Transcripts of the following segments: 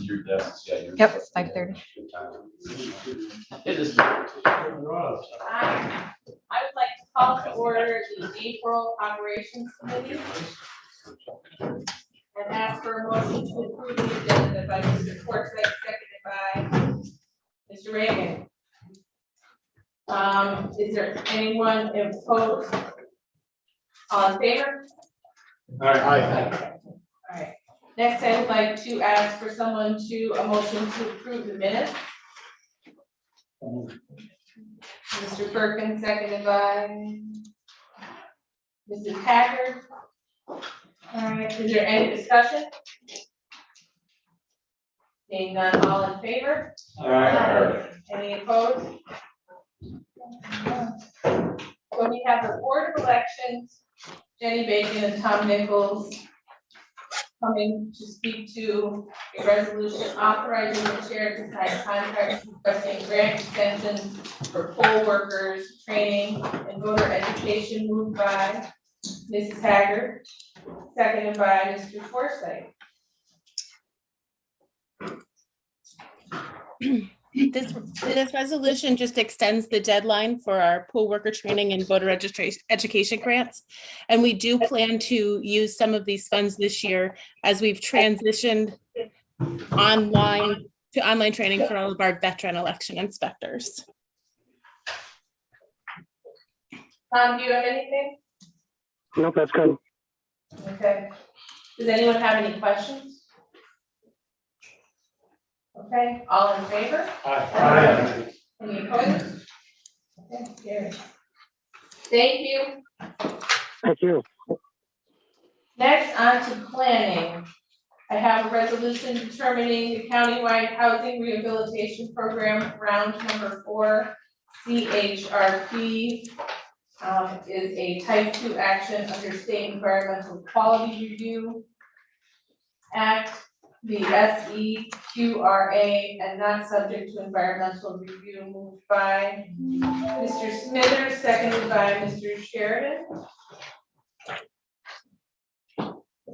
your desks. Yeah. Yep, 5:30. It is. I would like to call to order the April Operations Committee and ask for a motion to approve the agenda by Mr. Forsythe, seconded by Mr. Reagan. Is there anyone opposed? All in favor? All right. All right. Next, I would like to ask for someone a motion to approve the minutes. Mr. Perkins, seconded by Mrs. Haggard. All right, is there any discussion? Seeing none, all in favor? All right. Any opposed? So we have the Board of Elections, Jenny Bacon and Tom Nichols coming to speak to a resolution authorizing the chair to sign contracts requesting grant extensions for poll workers, training, and voter education, moved by Mrs. Haggard, seconded by Mr. Forsythe. This resolution just extends the deadline for our poll worker training and voter education grants. And we do plan to use some of these funds this year as we've transitioned online training for all of our veteran election inspectors. Tom, do you have anything? Nope, that's good. Okay. Does anyone have any questions? Okay, all in favor? Aye. Any opposed? Okay, carried. Thank you. Thank you. Next, on to planning. I have a resolution determining the countywide housing rehabilitation program round number 4, CHRP, is a type 2 action under State Environmental Quality Review Act, the SEQRA, and not subject to environmental review, moved by Mr. Smithers, seconded by Mr. Sheridan.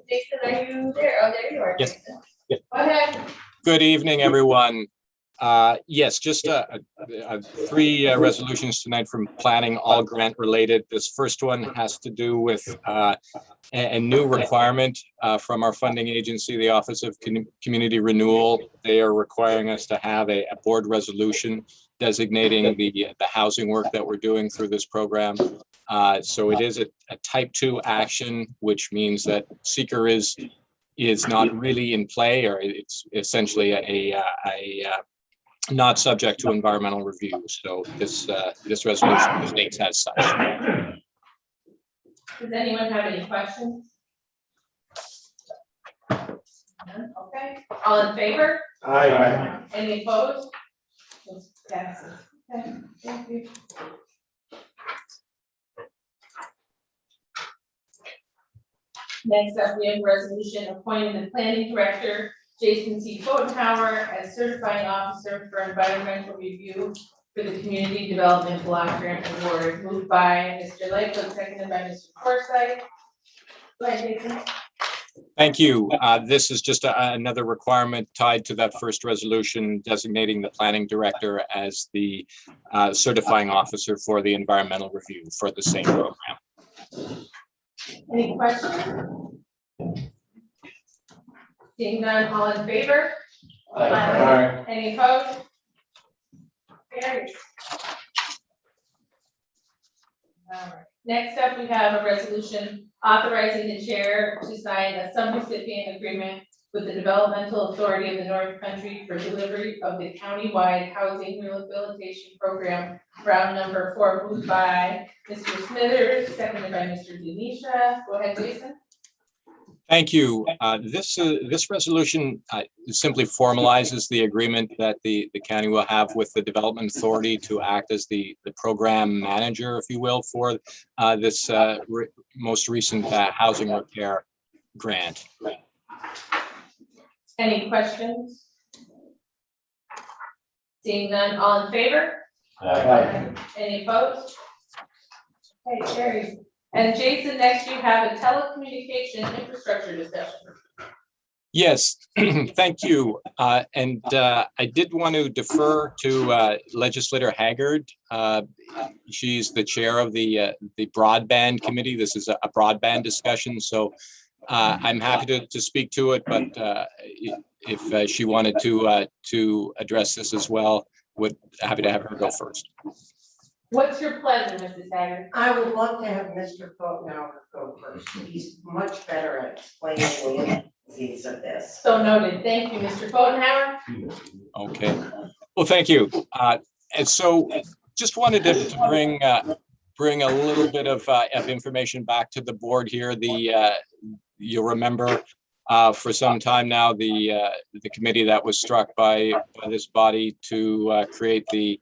Jason, are you there? Oh, there you are. Yes. Jason. Yeah. Go ahead. Good evening, everyone. Yes, just 3 resolutions tonight from planning, all grant related. This first one has to do with a new requirement from our funding agency, the Office of Community Renewal. They are requiring us to have a board resolution designating the housing work that we're doing through this program. So it is a type 2 action, which means that seeker is not really in play, or it's essentially a not subject to environmental review. So this resolution states as such. Does anyone have any questions? None? Okay, all in favor? Aye. Any opposed? This passes. Okay, thank you. Next up, we have a resolution appointing the planning director, Jason C. Pfotenhauer, as certifying officer for environmental review for the Community Development Block Grant Award, moved by Mr. Lightfoot, seconded by Mr. Forsythe. Go ahead, Jason. Thank you. This is just another requirement tied to that first resolution designating the planning director as the certifying officer for the environmental review for the same program. Any questions? Seeing none, all in favor? Aye. Any opposed? Carries. All right. Next up, we have a resolution authorizing the chair to sign a subrecipient agreement with the Developmental Authority of the North Country for delivery of the countywide housing rehabilitation program, round number 4, moved by Mr. Smithers, seconded by Mr. Denisha. Go ahead, Jason. Thank you. This resolution simply formalizes the agreement that the county will have with the Development Authority to act as the program manager, if you will, for this most recent housing repair grant. Any questions? Seeing none, all in favor? Any opposed? Okay, carries. And Jason, next you have a telecommunication infrastructure discussion. Yes, thank you. And I did want to defer to Legislator Haggard. She's the chair of the broadband committee. This is a broadband discussion, so I'm happy to speak to it, but if she wanted to address this as well, happy to have her go first. What's your pleasure, Mrs. Haggard? I would love to have Mr. Pfotenhauer go first. He's much better at explaining the intricacies of this. So noted. Thank you, Mr. Pfotenhauer. Okay, well, thank you. And so just wanted to bring a little bit of information back to the board here. You'll remember for some time now, the committee that was struck by this body to create the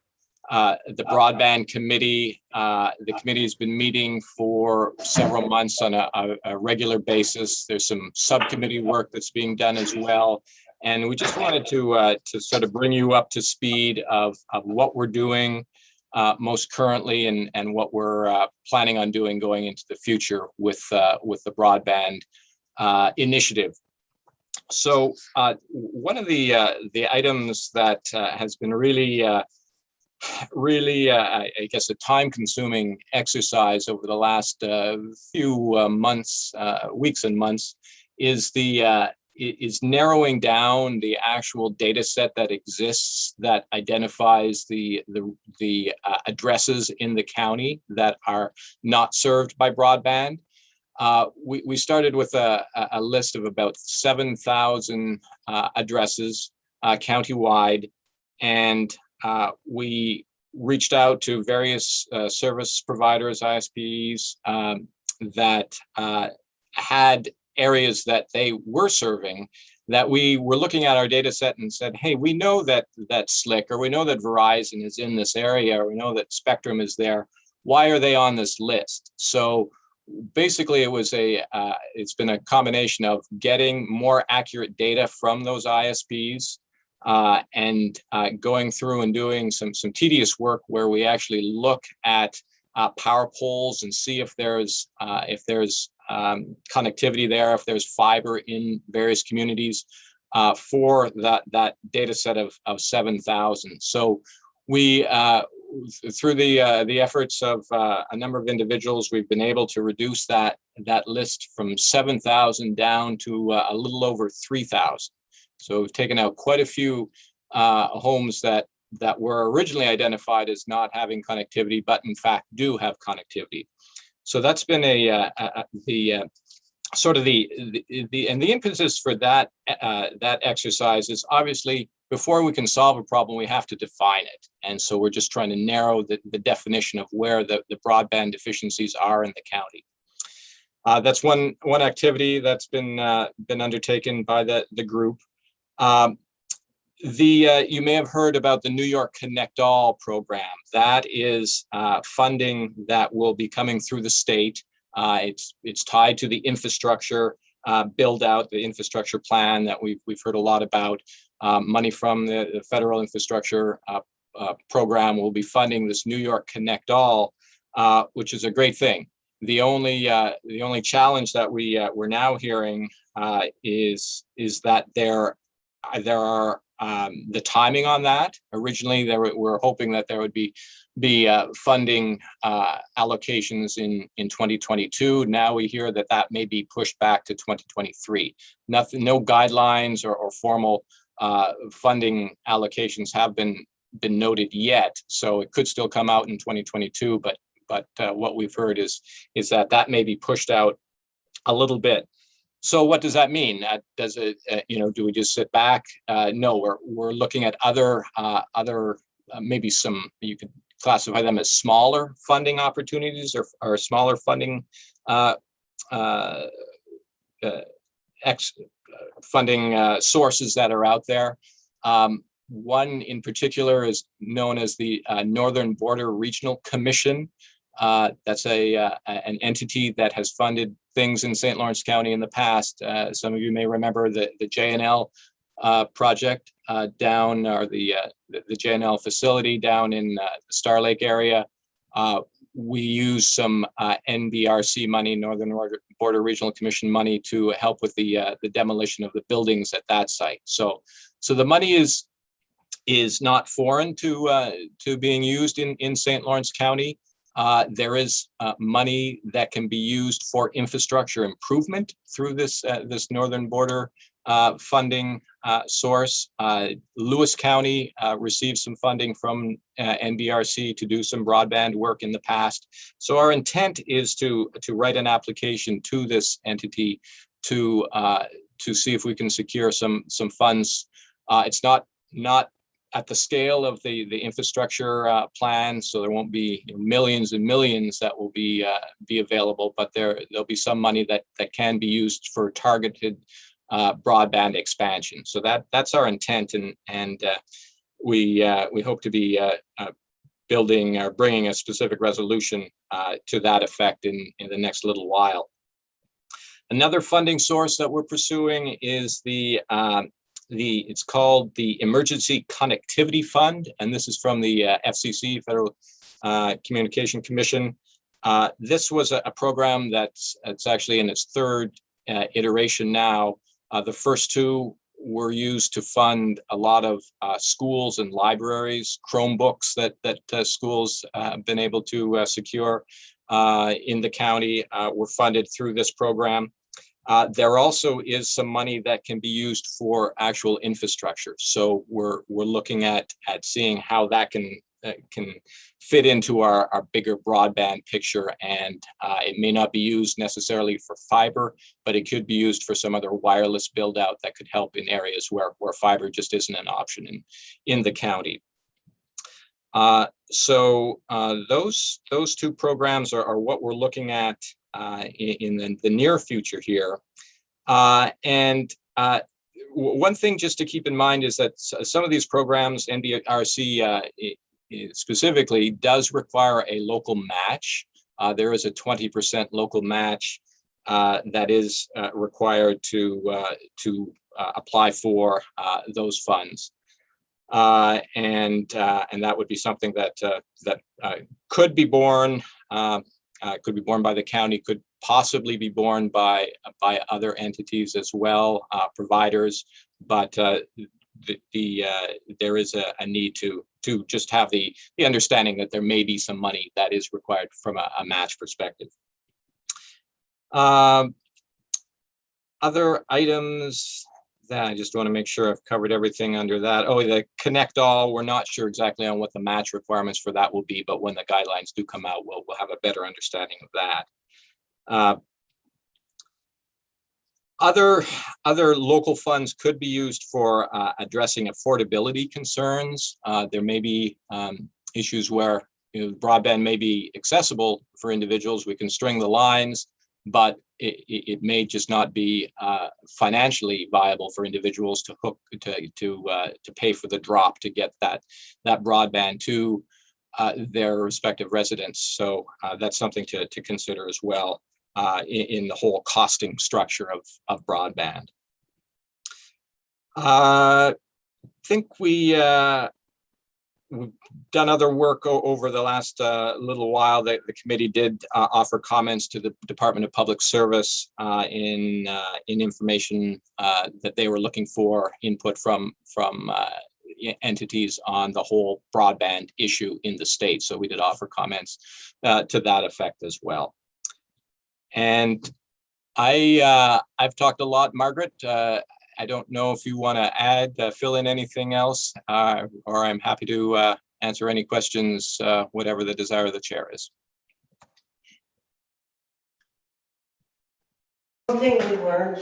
broadband committee. The committee has been meeting for several months on a regular basis. There's some subcommittee work that's being done as well. And we just wanted to sort of bring you up to speed of what we're doing most currently and what we're planning on doing going into the future with the broadband initiative. So one of the items that has been really, I guess, a time-consuming exercise over the last few months, weeks and months, is narrowing down the actual data set that exists that identifies the addresses in the county that are not served by broadband. We started with a list of about 7,000 addresses countywide, and we reached out to various service providers, ISPs, that had areas that they were serving, that we were looking at our data set and said, hey, we know that Slick, or we know that Verizon is in this area, or we know that Spectrum is there. Why are they on this list? So basically, it's been a combination of getting more accurate data from those ISPs and going through and doing some tedious work where we actually look at power poles and see if there's connectivity there, if there's fiber in various communities for that data set of 7,000. So we, through the efforts of a number of individuals, we've been able to reduce that list from 7,000 down to a little over 3,000. So we've taken out quite a few homes that were originally identified as not having connectivity, but in fact do have connectivity. So that's been the impetus for that exercise is obviously, before we can solve a problem, we have to define it. And so we're just trying to narrow the definition of where the broadband deficiencies are in the county. That's one activity that's been undertaken by the group. You may have heard about the New York Connect All program. That is funding that will be coming through the state. It's tied to the infrastructure build out, the infrastructure plan that we've heard a lot about. Money from the federal infrastructure program will be funding this New York Connect All, which is a great thing. The only challenge that we're now hearing is that there are the timing on that. Originally, we're hoping that there would be funding allocations in 2022. Now we hear that may be pushed back to 2023. No guidelines or formal funding allocations have been noted yet, so it could still come out in 2022. But what we've heard is that may be pushed out a little bit. So what does that mean? Does it, do we just sit back? No, we're looking at other maybe some, you could classify them as smaller funding opportunities or smaller funding funding sources that are out there. One in particular is known as the Northern Border Regional Commission. That's an entity that has funded things in St. Lawrence County in the past. Some of you may remember the JNL project down, or the JNL facility down in the Star Lake area. we use some NBRC money, Northern Border Regional Commission money, to help with the demolition of the buildings at that site. So the money is not foreign to being used in St. Lawrence County. There is money that can be used for infrastructure improvement through this Northern Border funding source. Lewis County received some funding from NBRC to do some broadband work in the past. So our intent is to write an application to this entity to see if we can secure some funds. It's not at the scale of the infrastructure plan, so there won't be millions and millions that will be available, but there'll be some money that can be used for targeted broadband expansion. So that's our intent, and we hope to be building or bringing a specific resolution to that effect in the next little while. Another funding source that we're pursuing is it's called the Emergency Connectivity Fund, and this is from the FCC, Federal Communication Commission. This was a program it's actually in its third iteration now. The first two were used to fund a lot of schools and libraries, Chromebooks that schools have been able to secure in the county were funded through this program. There also is some money that can be used for actual infrastructure. So we're looking at seeing how that can fit into our bigger broadband picture. And it may not be used necessarily for fiber, but it could be used for some other wireless build out that could help in areas where fiber just isn't an option in the county. So those two programs are what we're looking at in the near future here. And one thing just to keep in mind is that some of these programs, NBRC specifically, does require a local match. There is a 20% local match that is required to apply for those funds. And that would be something that could be borne by the county, could possibly be borne by other entities as well, providers, but there is a need to just have the understanding that there may be some money that is required from a match perspective. Other items that I just want to make sure I've covered everything under that. Oh, the Connect All, we're not sure exactly on what the match requirements for that will be, but when the guidelines do come out, we'll have a better understanding of that. Other local funds could be used for addressing affordability concerns. There may be issues where broadband may be accessible for individuals. We can string the lines, but it may just not be financially viable for individuals to hook to pay for the drop to get that broadband to their respective residents. So that's something to consider as well in the whole costing structure of broadband. I think we've done other work over the last little while. That the committee did offer comments to the Department of Public Service in information that they were looking for input from entities on the whole broadband issue in the state. So we did offer comments to that effect as well. And I've talked a lot, Margaret. I don't know if you want to add, fill in anything else, or I'm happy to answer any questions, whatever the desire of the chair is. One thing we learned,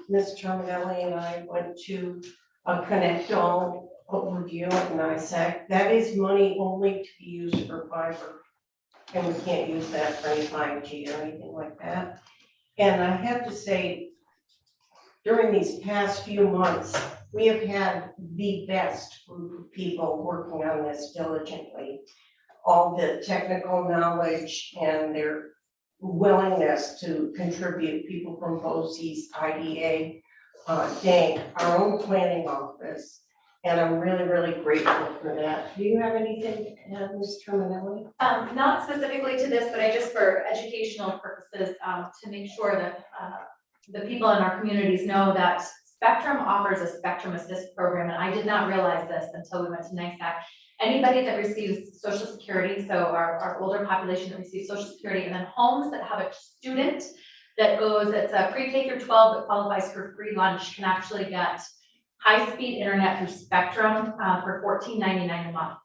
Ms. Terminelli and I went to a Connect All review at NISAC. That is money only to be used for fiber. And we can't use that for any 5G or anything like that. And I have to say, during these past few months, we have had the best group of people working on this diligently. All the technical knowledge and their willingness to contribute, people from BOCES, IDA, DANK, our own planning office, And I'm really, really grateful for that. Do you have anything to add, Ms. Terminelli? Not specifically to this, but I just for educational purposes, to make sure that, the people in our communities know that Spectrum offers a Spectrum Assist program, and I did not realize this until we went to NISAC. Anybody that receives Social Security, so our older population that receives Social Security, and then homes that have a student that goes, it's a pre-K through 12 that qualifies for free lunch, can actually get high-speed internet through Spectrum for $14.99 a month.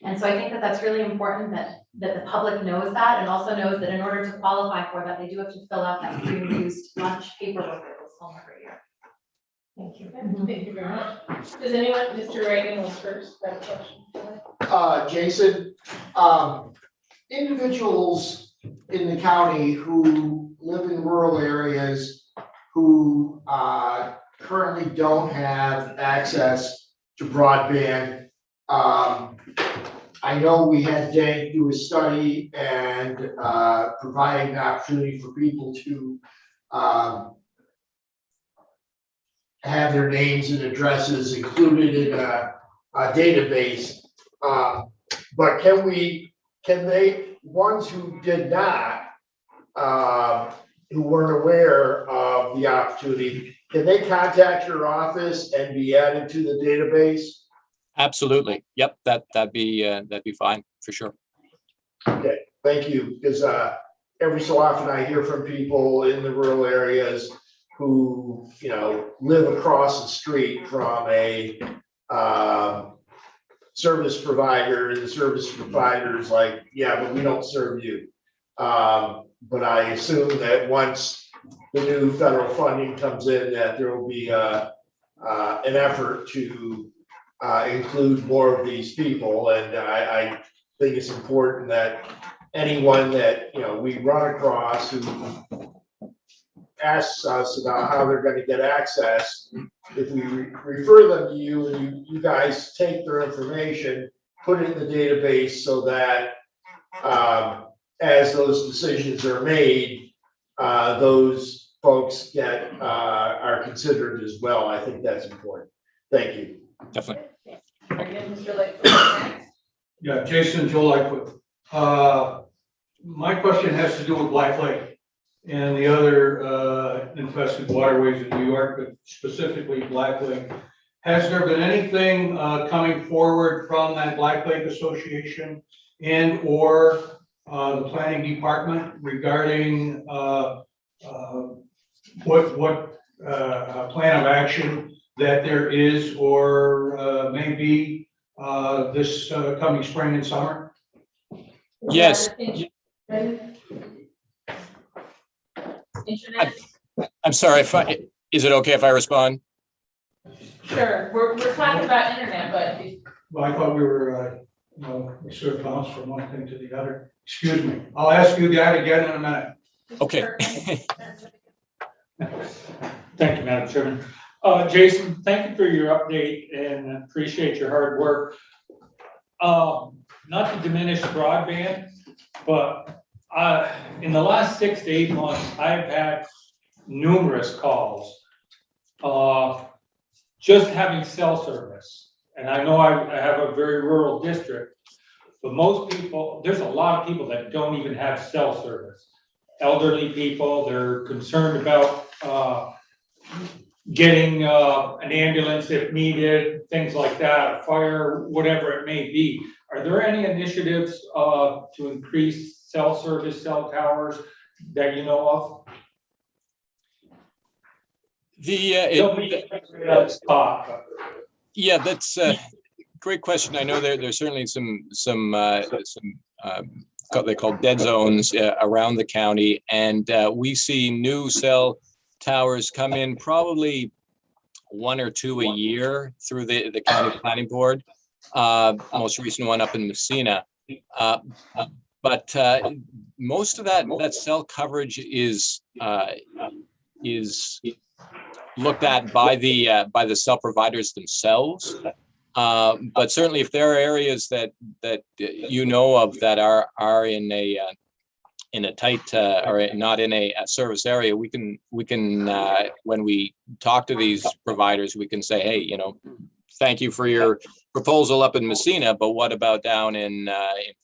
And so I think that that's really important that the public knows that, and also knows that in order to qualify for that, they do have to fill out that free reduced lunch paperwork that goes home every year. Thank you. Thank you very much. Does anyone, Mr. Reagan was first, got a question? Jason, individuals in the county who live in rural areas who currently don't have access to broadband. I know we had Dank do a study and providing an opportunity for people to have their names and addresses included in a database. But can they, ones who did not, who weren't aware of the opportunity, can they contact your office and be added to the database? Absolutely. Yep, that'd be fine for sure. Okay, thank you, because every so often I hear from people in the rural areas who, you know, live across the street from a service provider, and the service provider's like, yeah, but we don't serve you. But I assume that once the new federal funding comes in, that there will be an effort to include more of these people. And I think it's important that anyone that, you know, we run across who asks us about how they're going to get access, if we refer them to you and you guys take their information, put it in the database so that as those decisions are made, those folks are considered as well. I think that's important. Thank you. Definitely. Very good, Mr. Lightfoot. Yeah, Jason, Joe Lightfoot. My question has to do with Black Lake and the other infested waterways in New York, but specifically Black Lake. Has there been anything coming forward from that Black Lake Association and or the planning department regarding what plan of action that there is or may be this coming spring and summer? Yes. Internet, I'm sorry, is it okay if I respond? sure, we're talking about internet, but Well, I thought we were, we sort of bounced from one thing to the other. Excuse me. I'll ask you that again in a minute. Okay. Thank you, Madam Chairman. Jason, thank you for your update and appreciate your hard work. Not to diminish broadband, but in the last 6 to 8 months, I've had numerous calls just having cell service. And I know I have a very rural district, but most people, there's a lot of people that don't even have cell service. Elderly people, they're concerned about getting an ambulance if needed, things like that, a fire, whatever it may be. Are there any initiatives to increase cell service, cell towers that you know of? Yeah, that's a great question. I know there's certainly some they call dead zones around the county, and we see new cell towers come in probably 1 or 2 a year through the county planning board. Most recent one up in Messina, but most of that cell coverage is looked at by the cell providers themselves. But certainly, if there are areas that you know of that are in a tight or not in a service area, we can when we talk to these providers, we can say, hey, thank you for your proposal up in Messina, but what about down in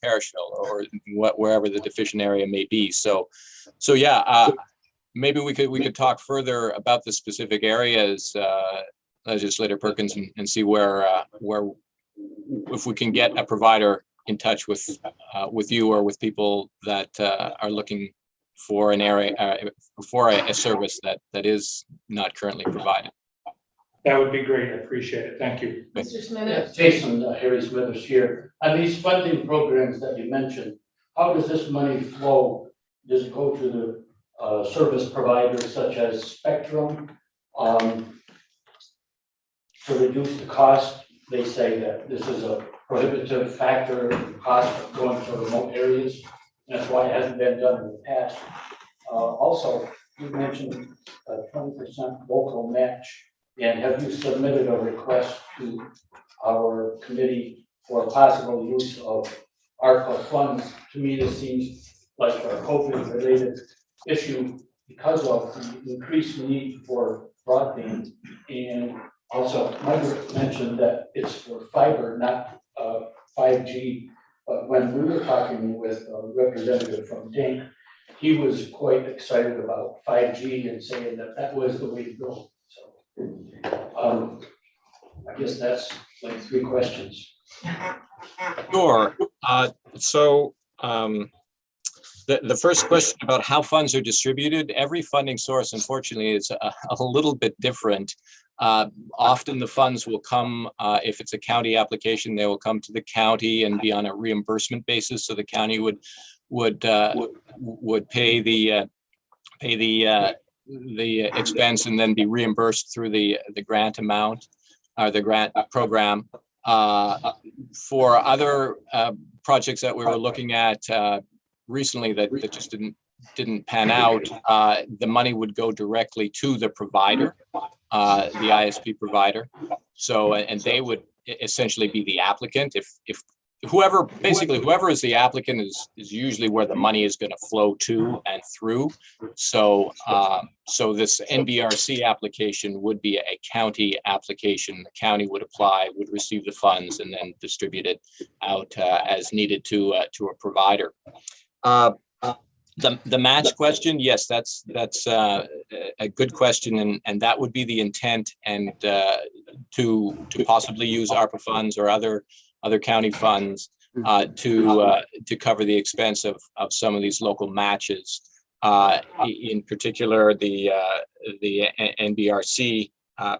Parishville or wherever the deficient area may be? So yeah, maybe we could talk further about the specific areas, Legislator Perkins, and see where if we can get a provider in touch with you or with people that are looking for an area for a service that is not currently provided. That would be great. I appreciate it. Thank you. Mr. Yeah, Smithers? Jason, Harry Smithers here. On these funding programs that you mentioned, how does this money flow? Does it go to the service providers such as Spectrum? To reduce the cost, they say that this is a prohibitive factor in cost of going to remote areas. That's why it hasn't been done in the past. Also, you mentioned a 20% local match. And have you submitted a request to our committee for possible use of ARPA funds? To me, this seems like a COVID-related issue because of the increased need for broadband. And also, Margaret mentioned that it's for fiber, not 5G. But when we were talking with a representative from DINC, he was quite excited about 5G and saying that that was the way to go. So I guess that's like 3 questions. Sure. So the first question about how funds are distributed, every funding source, unfortunately, is a little bit different. Often the funds will come, if it's a county application, they will come to the county and be on a reimbursement basis. So the county would pay the expense and then be reimbursed through the grant amount or the grant program. For other projects that we were looking at recently that just didn't pan out, the money would go directly to the provider, the ISP provider. So, and they would essentially be the applicant. If whoever is the applicant is usually where the money is going to flow to and through. So, so this NBRC application would be a county application. The county would apply, would receive the funds, and then distribute it out as needed to a provider. The match question, yes, that's a good question, and that would be the intent, and to possibly use ARPA funds or other county funds to cover the expense of some of these local matches. In particular, the NBRC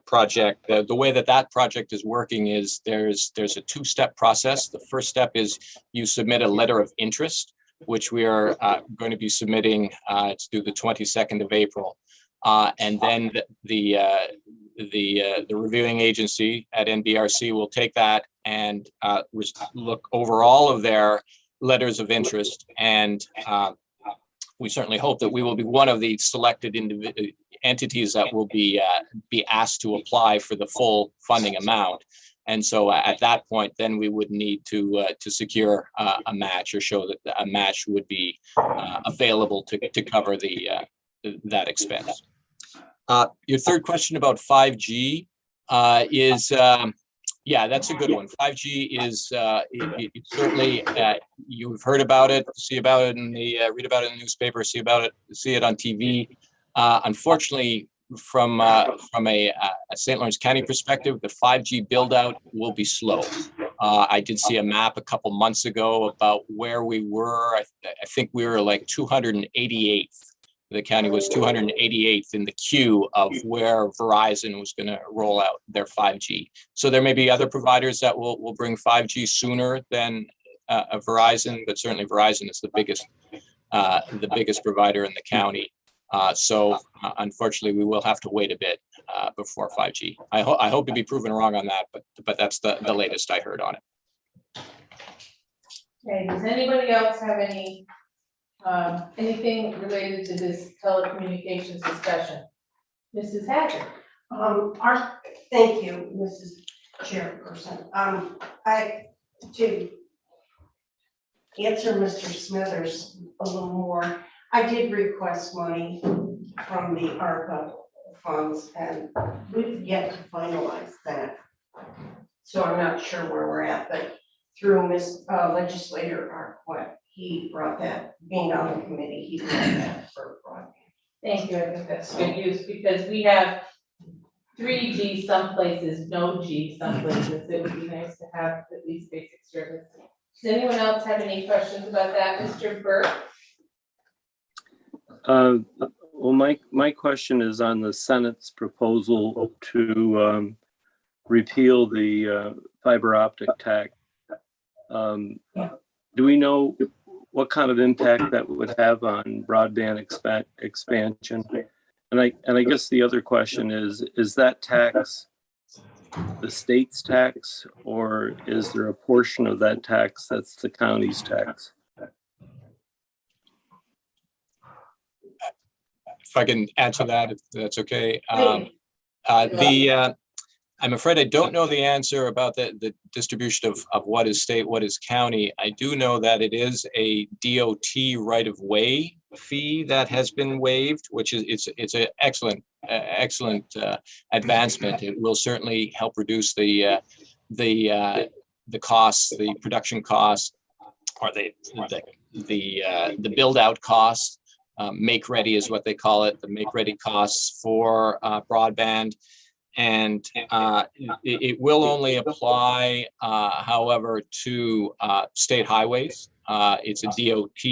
project. The way that project is working is there's a 2-step process. The first step is you submit a letter of interest, which we are going to be submitting to do the 22nd of April. And then the reviewing agency at NBRC will take that and look over all of their letters of interest. And we certainly hope that we will be one of the selected entities that will be asked to apply for the full funding amount. And so at that point, then we would need to secure a match or show that a match would be available to cover that expense. Your third question about 5G is, yeah, that's a good one. 5G is certainly, you've heard about it, see about it in the, read about it in the newspaper, see it on TV. Unfortunately, from a St. Lawrence County perspective, the 5G build out will be slow. I did see a map a couple months ago about where we were. I think we were like 288th. The county was 288th in the queue of where Verizon was going to roll out their 5G. So there may be other providers that will bring 5G sooner than Verizon, but certainly Verizon is the biggest provider in the county. So unfortunately, we will have to wait a bit before 5G. I hope to be proven wrong on that, but that's the latest I heard on it. Okay, does anybody else have anything related to this telecommunications discussion? Mrs. Hatcher? Thank you, Mrs. Chairperson. To answer Mr. Smithers a little more, I did request money from the ARPA funds, and we've yet to finalize that. So I'm not sure where we're at, but through Legislator Arquette, he brought that, being on the committee, he brought that for broadband. Thank you, I think that's good use, because we have 3G some places, no G some places, it would be nice to have at least basic service. Does anyone else have any questions about that, Mr. Burke? Well, my question is on the Senate's proposal to repeal the fiber optic tax. Do we know what kind of impact that would have on broadband expansion? And I guess the other question is that tax the state's tax, or is there a portion of that tax that's the county's tax? If I can answer that, if that's okay. Please. I'm afraid I don't know the answer about the distribution of what is state, what is county. I do know that it is a DOT right-of-way fee that has been waived, which is it's an excellent advancement. It will certainly help reduce the costs, the production costs, or the build out costs. Make ready is what they call it, the make ready costs for broadband. And it will only apply, however, to state highways. It's a DOT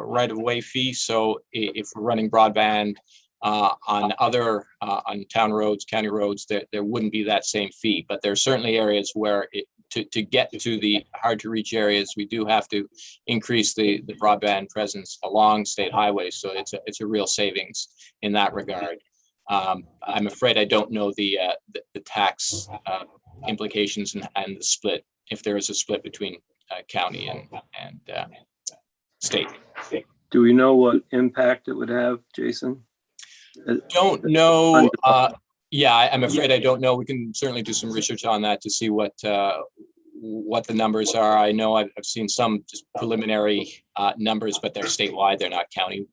right-of-way fee. So if we're running broadband on other on town roads, county roads, there wouldn't be that same fee. But there are certainly areas where to get to the hard-to-reach areas, we do have to increase the broadband presence along state highways. So it's a real savings in that regard. I'm afraid I don't know the tax implications and the split, if there is a split between county and state. Do we know what impact it would have, Jason? Don't know. Yeah, I'm afraid I don't know. We can certainly do some research on that to see what the numbers are. I know I've seen some just preliminary numbers, but they're statewide. They're not county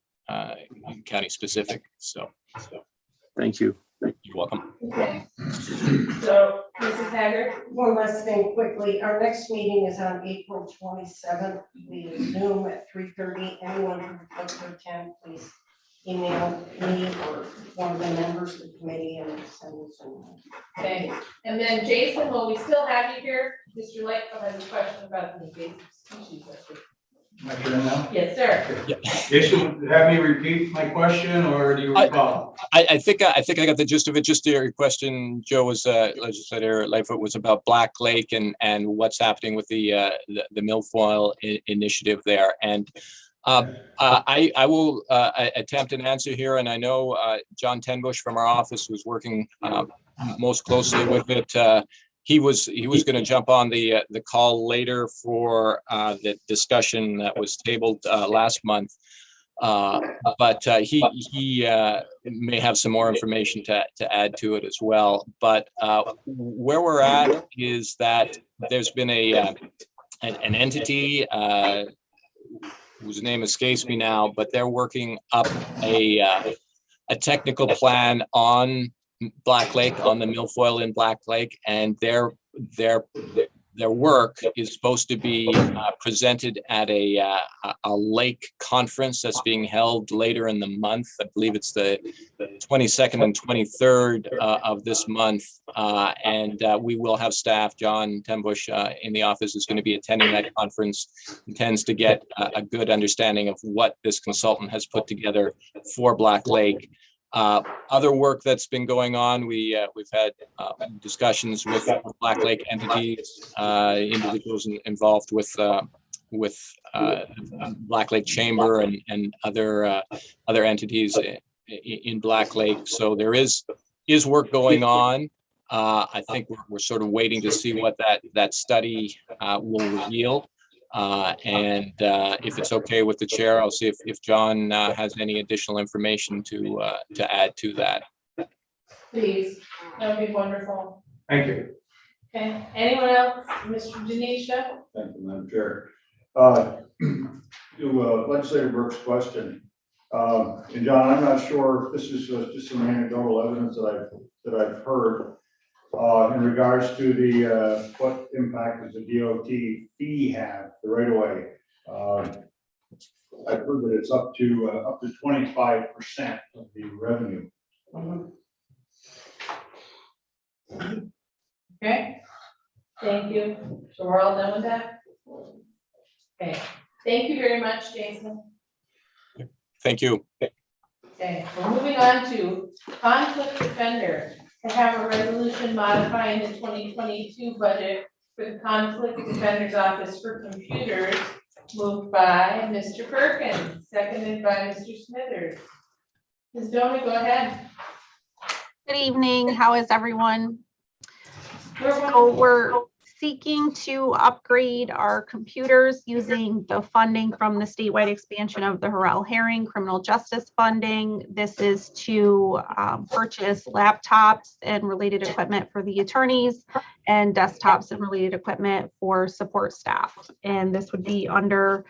specific. So. Thank you. You're welcome. Okay. So, Mrs. Haggard? One last thing quickly, our next meeting is on April 27th, we Zoom at 3:30. Anyone who would like to attend, please email me or one of the members of the committee and send us an. Okay, and then Jason, while we still have you here, Mr. Lightfoot has a question about the invasive species. My turn now? Yes, sir. Jason, have me repeat my question, or do you recall? I think I got the gist of it. Just your question, Joe, was Legislator Lightfoot, was about Black Lake and what's happening with the milfoil initiative there. And I will attempt an answer here. And I know John Tenbush from our office was working most closely with it. He was going to jump on the call later for the discussion that was tabled last month, but he may have some more information to add to it as well. But where we're at is that there's been an entity whose name escapes me now, but they're working up a technical plan on Black Lake, on the milfoil in Black Lake, and their work is supposed to be presented at a lake conference that's being held later in the month. I believe it's the 22nd and 23rd of this month, and we will have staff. John Tenbush in the office is going to be attending that conference, intends to get a good understanding of what this consultant has put together for Black Lake. Other work that's been going on, we've had discussions with Black Lake entities, individuals involved with Black Lake Chamber and other entities in Black Lake. So there is work going on. I think we're sort of waiting to see what that study will reveal. And if it's okay with the chair, I'll see if John has any additional information to add to that. Please, that would be wonderful. Thank you. Okay, anyone else? Mr. Denisha? Thank you, Madam Chair. To Legislator Burke's question, and John, I'm not sure if this is just some anecdotal evidence that I've heard, In regards to the, what impact does the DOT fee have, the right of way? I've heard that it's up to 25% of the revenue. Okay, thank you. So we're all done with that? Okay, thank you very much, Jason. Thank you. Okay, we're moving on to conflict defender, to have a resolution modifying the 2022 budget for the conflict defender's office for computers, moved by Mr. Perkins, seconded by Mr. Smithers. Ms. Dona, go ahead. Good evening. How is everyone? We're So we're seeking to upgrade our computers using the funding from the statewide expansion of the Harrell Herring Criminal Justice Funding. This is to purchase laptops and related equipment for the attorneys and desktops and related equipment for support staff. And this would be under,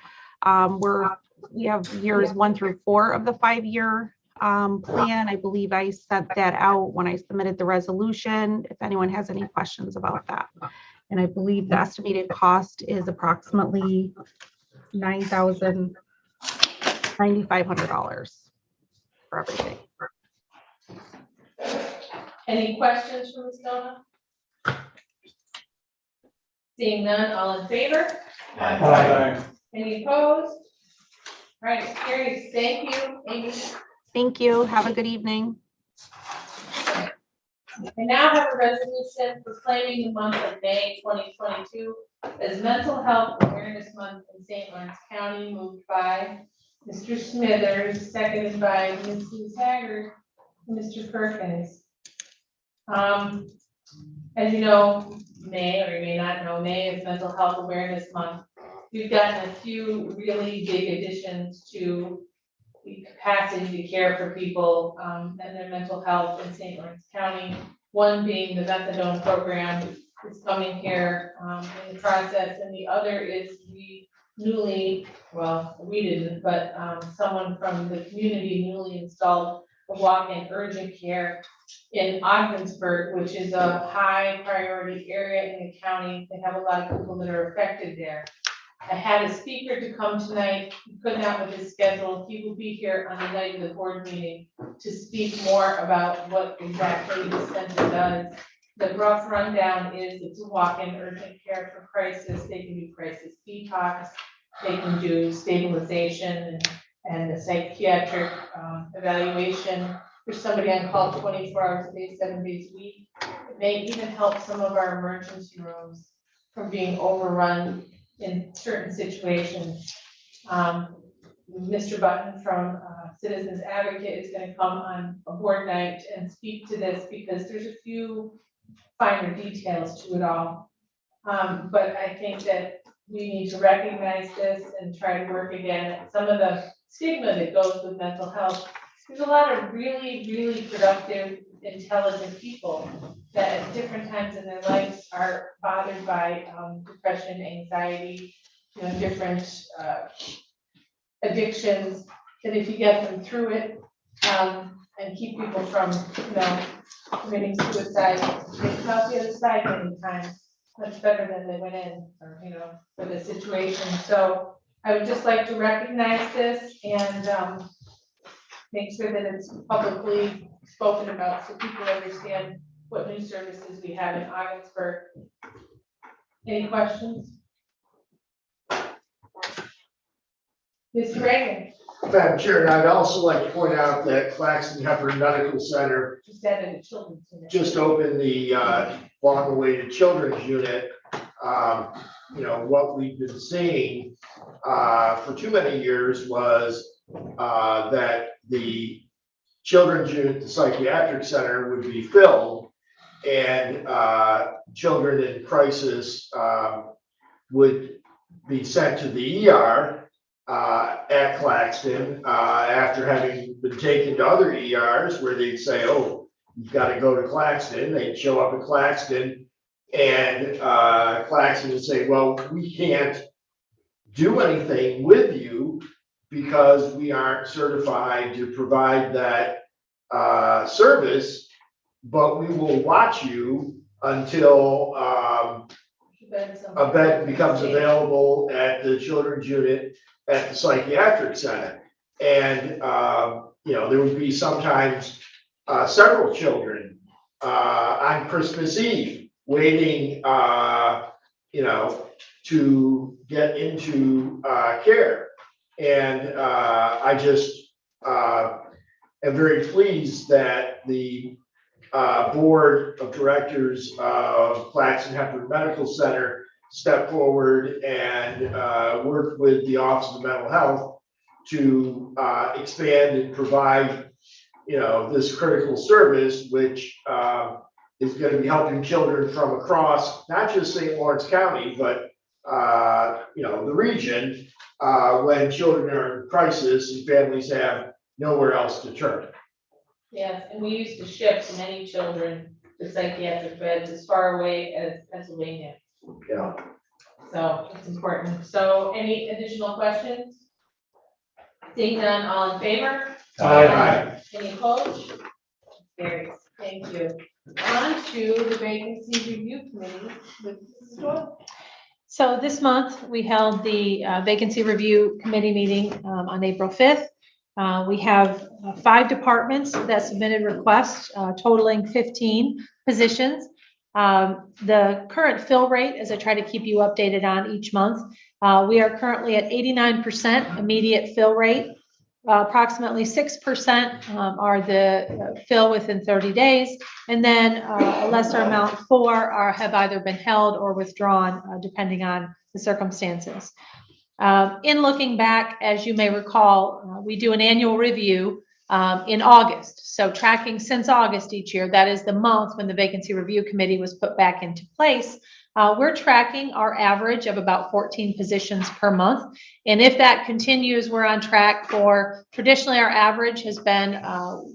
we have years 1 through 4 of the 5-year plan. I believe I sent that out when I submitted the resolution, if anyone has any questions about that. And I believe the estimated cost is approximately $9,500 for everything. Any questions from Ms. Dona? Seeing none, all in favor? Aye. Any opposed? All right, carries. Thank you, Amy. Thank you. Have a good evening. I now have a resolution proclaiming the month of May 2022 as Mental Health Awareness Month in St. Lawrence County, moved by Mr. Smithers, seconded by Mrs. Haggard, Mr. Perkins. As you know, May, or you may not know, May is Mental Health Awareness Month. We've gotten a few really big additions to the capacity to care for people and their mental health in St. Lawrence County. One being the methadone program is coming here in the process, and the other is we newly, well, we didn't, but someone from the community newly installed a walk-in urgent care in Ogdensburg, which is a high priority area in the county. They have a lot of people that are affected there. I had a speaker to come tonight, he could not with his schedule. He will be here on the night of the board meeting to speak more about what exactly the center does. The rough rundown is it's a walk-in urgent care for crisis. They can do crisis detox, they can do stabilization and the psychiatric evaluation. There's somebody on call 24 hours a day, 7 days a week. It may even help some of our emergency rooms from being overrun in certain situations. Mr. Button from Citizens Advocate is going to come on a board night and speak to this because there's a few finer details to it all. But I think that we need to recognize this and try to work again at some of the stigma that goes with mental health. There's a lot of really, really productive, intelligent people that at different times in their lives are bothered by depression, anxiety, different addictions. And if you get them through it and keep people from, committing suicide, they come out the other side many times much better than they went in, or for the situation. So I would just like to recognize this and make sure that it's publicly spoken about so people understand what new services we have in Ogdensburg. Any questions? Mr. Reagan. Madam Chair, and I'd also like to point out that Claxton Heifer Medical Center Just added a children's unit. just opened the long-awaited children's unit. What we've been seeing for too many years was that the children's unit, the psychiatric center, would be filled, and children in crisis would be sent to the ER at Claxton after having been taken to other ERs where they'd say, "Oh, you've got to go to Claxton." They'd show up at Claxton, and Claxton would say, "Well, we can't do anything with you because we aren't certified to provide that service, but we will watch you until, a bed becomes available at the children's unit at the psychiatric center. And, there would be sometimes, several children, on Christmas Eve waiting, to get into, care. And, I just, am very pleased that the, board of directors of Claxon Hepburn Medical Center stepped forward and worked with the Office of Mental Health to expand and provide, this critical service, which is going to be helping children from across not just St. Lawrence County, but the region when children are in crisis and families have nowhere else to turn. Yes, and we used to ship many children to psychiatric beds as far away as Pennsylvania. Yeah. So it's important. So any additional questions? Seeing none, all in favor? Aye. Any opposed? Carries. Thank you. On to the vacancy review committee with Mrs. Doyle. So this month, we held the vacancy review committee meeting on April 5th. We have 5 departments that submitted requests totaling 15 positions. The current fill rate, as I try to keep you updated on each month, we are currently at 89% immediate fill rate. Approximately 6% are the fill within 30 days, and then a lesser amount, 4 have either been held or withdrawn, depending on the circumstances. In looking back, as you may recall, we do an annual review in August. So tracking since August each year, that is the month when the vacancy review committee was put back into place. We're tracking our average of about 14 positions per month. And if that continues, we're on track for, traditionally our average has been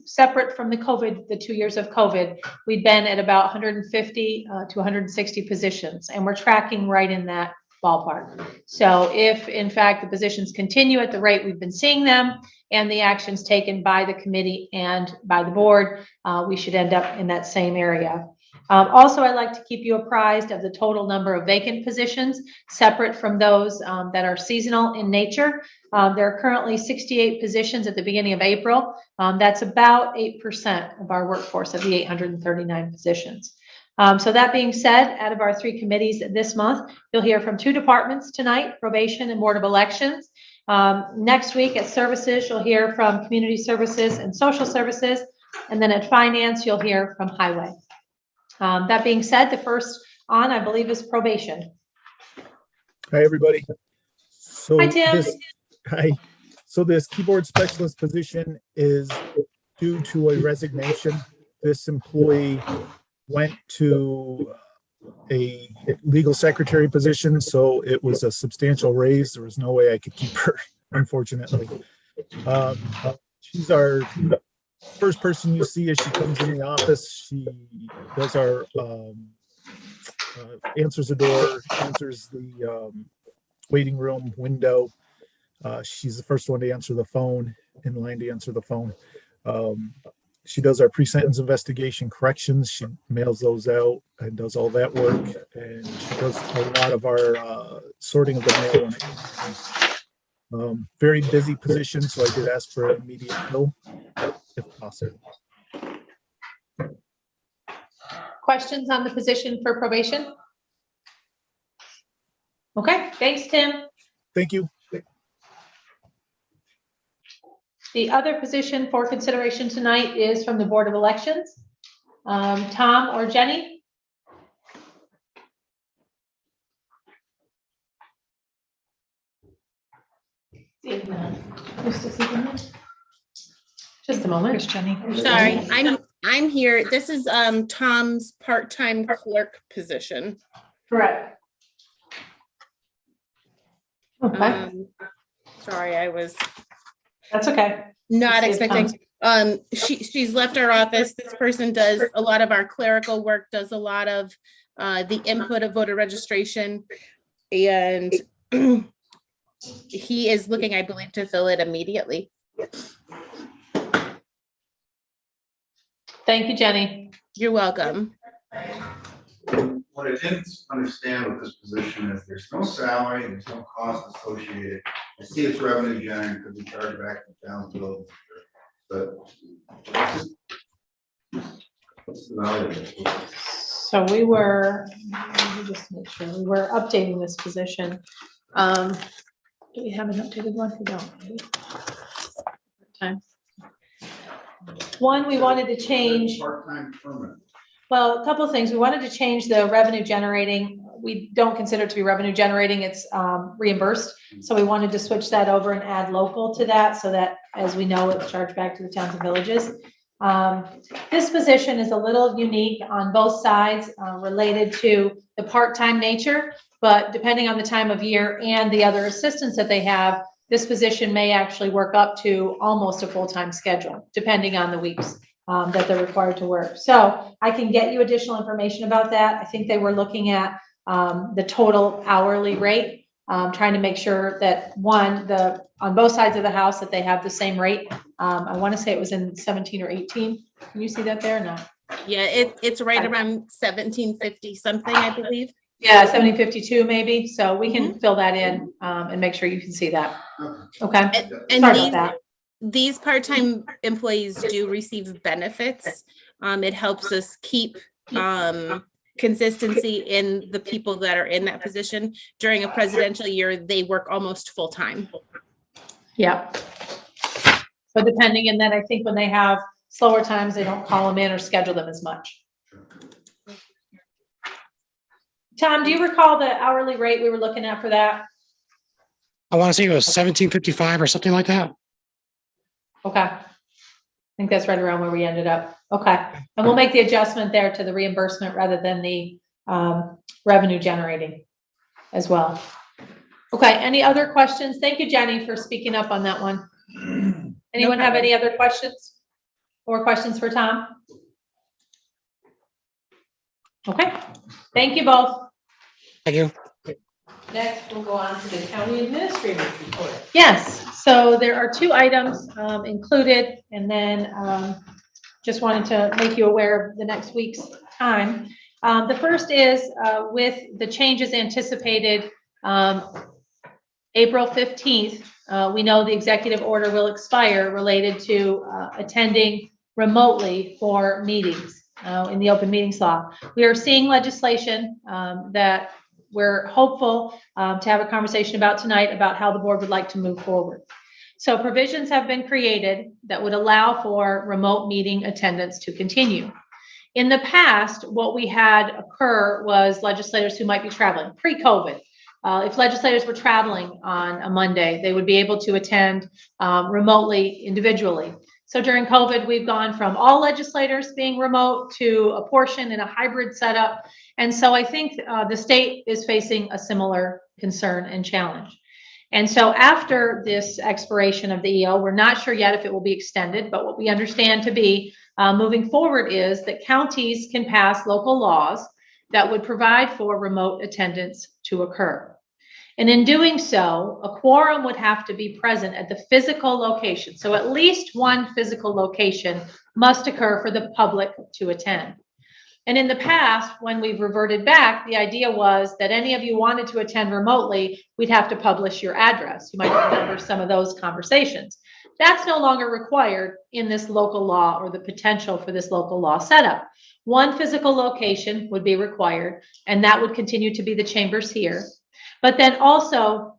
separate from the 2 years of COVID, we've been at about 150 to 160 positions, and we're tracking right in that ballpark. So if in fact the positions continue at the rate we've been seeing them and the actions taken by the committee and by the board, we should end up in that same area. Also, I'd like to keep you apprised of the total number of vacant positions separate from those that are seasonal in nature. There are currently 68 positions at the beginning of April. That's about 8% of our workforce of the 839 positions. So that being said, out of our 3 committees this month, you'll hear from 2 departments tonight, probation and board of elections. Next week at services, you'll hear from community services and social services. And then at finance, you'll hear from highway. That being said, the first on, I believe, is probation. Hi, everybody. So Hi, Tim. Hi. So this keyboard specialist position is due to a resignation. This employee went to a legal secretary position, so it was a substantial raise. There was no way I could keep her, unfortunately. She's our first person you see as she comes in the office. She does our answers the door, answers the waiting room window. She's the first one to answer the phone, in line to answer the phone. She does our pre-sentence investigation corrections. She mails those out and does all that work. And she does a lot of our sorting of the mail when it comes in. Very busy position, so I did ask for an immediate fill, if possible. Questions on the position for probation? Okay, thanks, Tim. Thank you. The other position for consideration tonight is from the Board of Elections. Tom or Jenny? Just a moment. Where's Jenny? Sorry, I'm here. This is Tom's part-time clerk position. Correct. Okay. Sorry, I was That's okay. not Let's see if expecting. She's left our office. This person does a lot of our clerical work, does a lot of the input of voter registration, and he is looking, I believe, to fill it immediately. Thank you, Jenny. You're welcome. what I didn't understand with this position is there's no salary, there's no cost associated. I see it's revenue generating because we charge back to the town bill, but what's the value of it? So we were, let me just make sure, we were updating this position. Do we have an updated one? We don't. do we? Time. One, we wanted to change. Part-time permanent. Well, a couple of things. We wanted to change the revenue generating. We don't consider it to be revenue generating. It's reimbursed. So we wanted to switch that over and add local to that so that, as we know, it's charged back to the towns and villages. This position is a little unique on both sides, related to the part-time nature, but depending on the time of year and the other assistants that they have, this position may actually work up to almost a full-time schedule, depending on the weeks that they're required to work. So I can get you additional information about that. I think they were looking at the total hourly rate, trying to make sure that on both sides of the house that they have the same rate. I want to say it was in 17 or 18. Can you see that there or not? Yeah, it's right around 1750 something, I believe. Yeah, 1752 maybe. So we can fill that in and make sure you can see that. Okay. And Sorry about that. these part-time employees do receive benefits. It helps us keep consistency in the people that are in that position. During a presidential year, they work almost full-time. Yeah. So depending, and then I think when they have slower times, they don't call them in or schedule them as much. Tom, do you recall the hourly rate we were looking at for that? I want to say it was 1755 or something like that. Okay. I think that's right around where we ended up. Okay. And we'll make the adjustment there to the reimbursement rather than the revenue generating as well. Okay. Any other questions? Thank you, Jenny, for speaking up on that one. Anyone have any other questions or questions for Tom? Okay. Thank you both. Thank you. Next, we'll go on to the county administrator's report. Yes, so there are two items included, and then just wanted to make you aware of the next week's time. The first is with the changes anticipated April 15th, we know the executive order will expire related to attending remotely for meetings in the open meetings law. We are seeing legislation that we're hopeful to have a conversation about tonight about how the board would like to move forward. So provisions have been created that would allow for remote meeting attendance to continue. In the past, what we had occur was legislators who might be traveling pre-COVID. If legislators were traveling on a Monday, they would be able to attend remotely individually. So during COVID, we've gone from all legislators being remote to a portion in a hybrid setup. And so I think the state is facing a similar concern and challenge. And so after this expiration of the EO, we're not sure yet if it will be extended, but what we understand to be moving forward is that counties can pass local laws that would provide for remote attendance to occur. And in doing so, a quorum would have to be present at the physical location. So at least one physical location must occur for the public to attend. And in the past, when we've reverted back, the idea was that any of you wanted to attend remotely, we'd have to publish your address. You might remember some of those conversations. That's no longer required in this local law or the potential for this local law setup. One physical location would be required, and that would continue to be the chambers here. But then also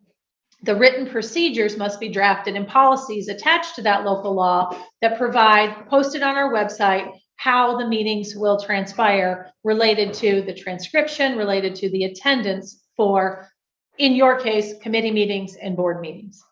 the written procedures must be drafted and policies attached to that local law that provide, posted on our website, how the meetings will transpire related to the transcription, related to the attendance for, in your case, committee meetings and board meetings.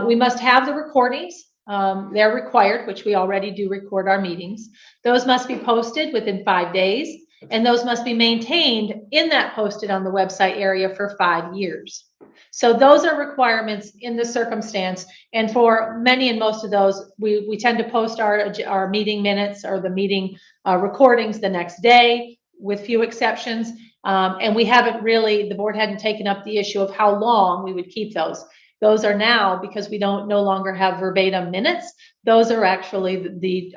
We must have the recordings. They're required, which we already do record our meetings. Those must be posted within 5 days, and those must be maintained in that posted on the website area for 5 years. So those are requirements in this circumstance. And for many and most of those, we tend to post our meeting minutes or the meeting recordings the next day, with few exceptions. And we haven't really, the board hadn't taken up the issue of how long we would keep those. Those are now, because we no longer have verbatim minutes, those are actually the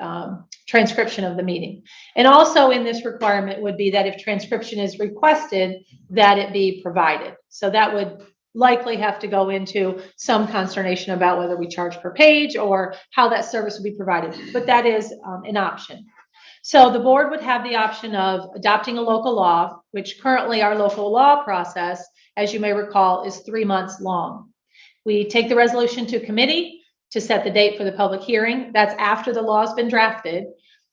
transcription of the meeting. And also in this requirement would be that if transcription is requested, that it be provided. So that would likely have to go into some consternation about whether we charge per page or how that service would be provided, but that is an option. So the board would have the option of adopting a local law, which currently our local law process, as you may recall, is 3 months long. We take the resolution to committee to set the date for the public hearing. That's after the law has been drafted.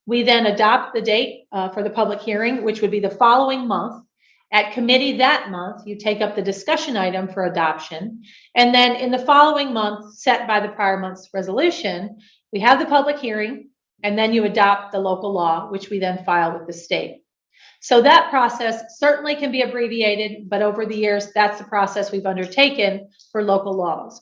We then adopt the date for the public hearing, which would be the following month. At committee that month, you take up the discussion item for adoption. And then in the following month, set by the prior month's resolution, we have the public hearing, and then you adopt the local law, which we then file with the state. So that process certainly can be abbreviated, but over the years, that's the process we've undertaken for local laws.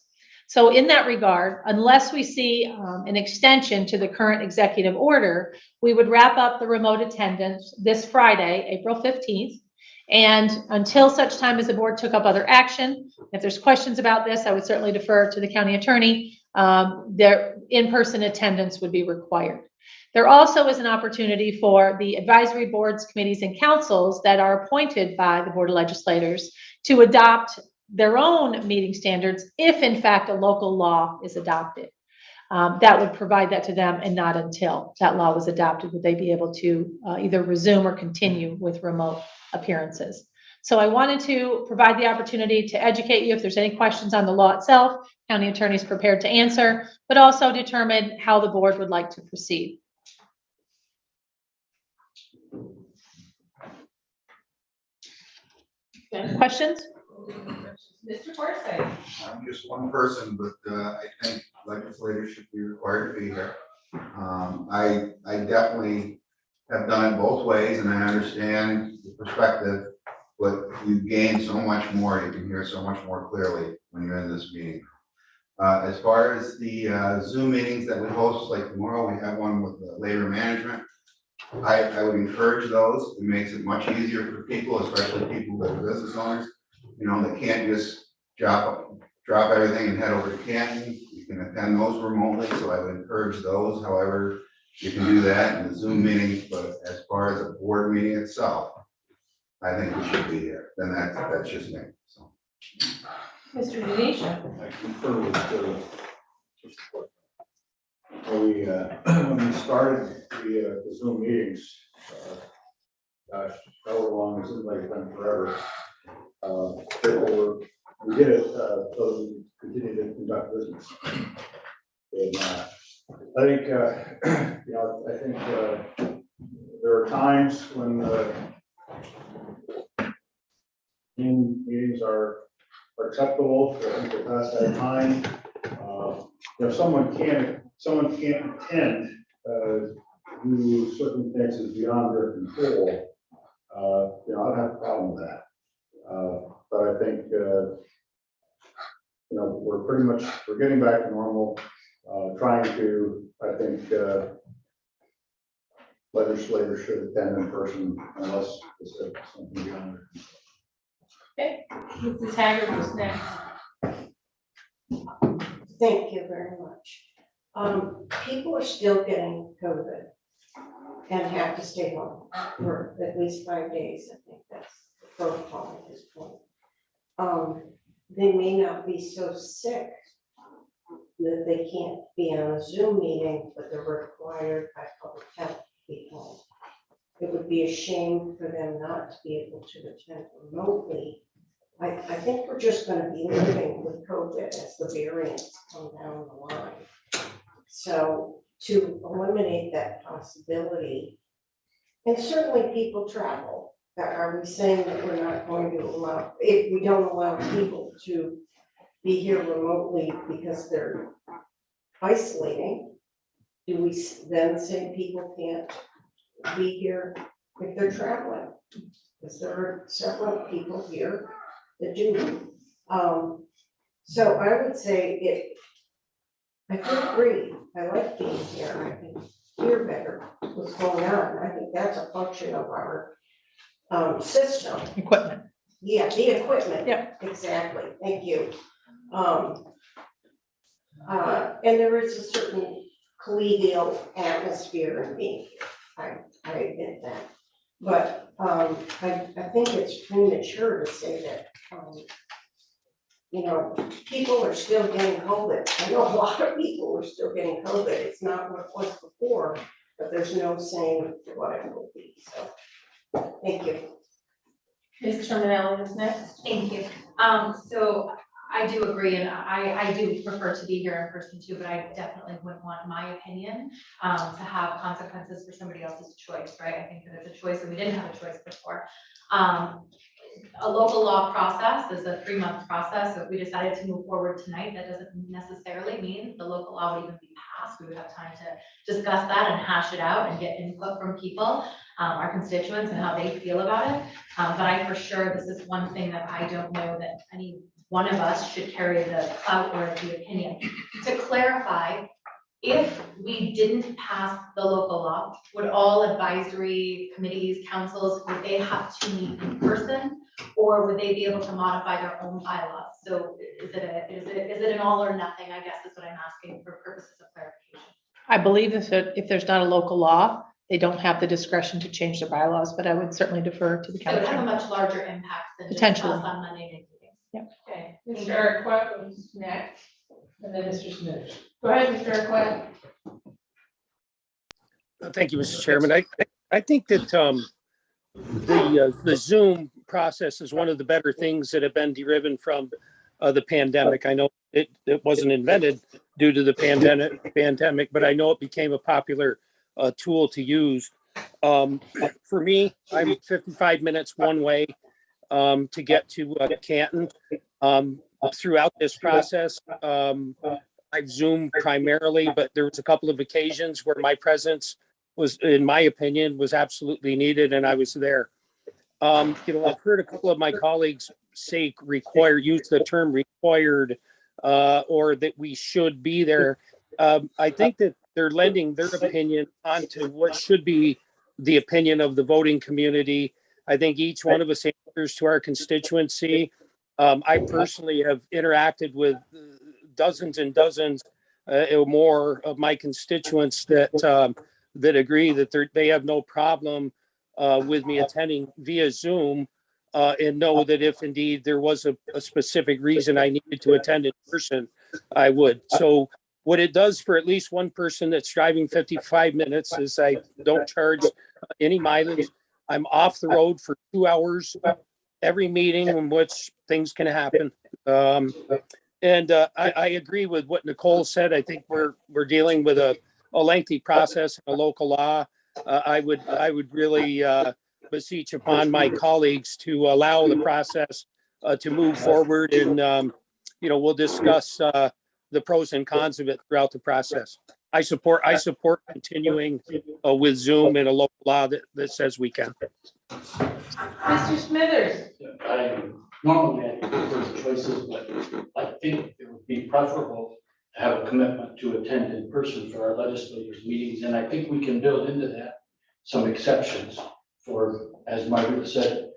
So in that regard, unless we see an extension to the current executive order, we would wrap up the remote attendance this Friday, April 15th. And until such time as the board took up other action, if there's questions about this, I would certainly defer to the county attorney. Their in-person attendance would be required. There also is an opportunity for the advisory boards, committees, and councils that are appointed by the Board of Legislators to adopt their own meeting standards if in fact a local law is adopted. That would provide that to them, and not until that law was adopted would they be able to either resume or continue with remote appearances. So I wanted to provide the opportunity to educate you if there's any questions on the law itself. County attorney is prepared to answer, but also determine how the board would like to proceed. Questions? Mr. Forsythe. I'm just one person, but I think legislators should be required to be here. I definitely have done it both ways, and I understand the perspective, but you gain so much more, you can hear so much more clearly when you're in this meeting. As far as the Zoom meetings that we host, like tomorrow, we have one with the labor management. I would encourage those. It makes it much easier for people, especially people that are business owners. You know, they can't just drop everything and head over to Canton. You can attend those remotely, so I would encourage those. However, you can do that in the Zoom meetings, but as far as a board meeting itself, I think we should be here. Then that's just me, so. Mr. Denisha. I concur with when we started the Zoom meetings, gosh, however long, it seems like it's been forever. We did it so we continue to conduct business. And I think, you know, I think there are times when meetings are acceptable. I think we're past that time. If someone can't attend due to circumstances beyond their control, you know, I don't have a problem with that. But I think, you know, we're getting back to normal, trying to, I think, legislators should attend in person unless it's something beyond their control. Okay, Mrs. Haggard was next. Thank you very much. People are still getting COVID and have to stay home for at least 5 days. I think that's the protocol at this point. They may not be so sick that they can't be on a Zoom meeting, but they're required by public health to be home. It would be a shame for them not to be able to attend remotely. I think we're just going to be living with COVID as the variants come down the line. So to eliminate that possibility, and certainly people travel. Are we saying that we're not going to allow, if we don't allow people to be here remotely because they're isolating, do we then say people can't be here if they're traveling? Because there are several people here that do. So I would say I could agree. I like being here. I can hear better what's going on. I think that's a function of our system. Equipment. Yeah, the equipment. Yeah. Exactly. Thank you. And there is a certain collegial atmosphere in being here. I admit that. But I think it's premature to say that, you know, people are still getting COVID. I know a lot of people are still getting COVID. It's not what it was before, but there's no saying what it will be. So, thank you. Ms. Terminelli is next. Thank you. So I do agree, and I do prefer to be here in person too, but I definitely wouldn't want my opinion to have consequences for somebody else's choice, right? I think that it's a choice and we didn't have a choice before. A local law process is a 3-month process. So if we decided to move forward tonight, that doesn't necessarily mean the local law would even be passed. We would have time to discuss that and hash it out and get input from people, our constituents, and how they feel about it. But I for sure, this is one thing that I don't know that any one of us should carry the clout or the opinion. To clarify, if we didn't pass the local law, would all advisory committees, councils, would they have to meet in person, or would they be able to modify their own bylaws? So is it an all or nothing, I guess is what I'm asking for purposes of clarification. I believe if there's not a local law, they don't have the discretion to change their bylaws, but I would certainly defer to the So it would have a council. much larger impact than just us Potentially. on Monday night meetings. Yep. Okay, Mr. Arquette was next, and then Mr. Smith. Go ahead, Mr. Arquette. Thank you, Mr. Chairman. I think that the Zoom process is one of the better things that have been derived from the pandemic. I know it wasn't invented due to the pandemic, but I know it became a popular tool to use. For me, I'm 55 minutes one way to get to Canton. Throughout this process, I've Zoomed primarily, but there was a couple of occasions where my presence was, in my opinion, was absolutely needed, and I was there. I've heard a couple of my colleagues say use the term required, or that we should be there. I think that they're lending their opinion onto what should be the opinion of the voting community. I think each one of us answers to our constituency. I personally have interacted with dozens and dozens or more of my constituents that agree that they have no problem with me attending via Zoom, and know that if indeed there was a specific reason I needed to attend in person, I would. So what it does for at least one person that's driving 55 minutes is I don't charge any mileage. I'm off the road for 2 hours every meeting in which things can happen. And I agree with what Nicole said. I think we're dealing with a lengthy process, a local law. I would really beseech upon my colleagues to allow the process to move forward, and we'll discuss the pros and cons of it throughout the process. I support continuing with Zoom and a local law that says we can. Mr. Smithers. I normally prefer choices, but I think it would be preferable to have a commitment to attend in person for our legislators' meetings, and I think we can build into that some exceptions for, as Margaret said,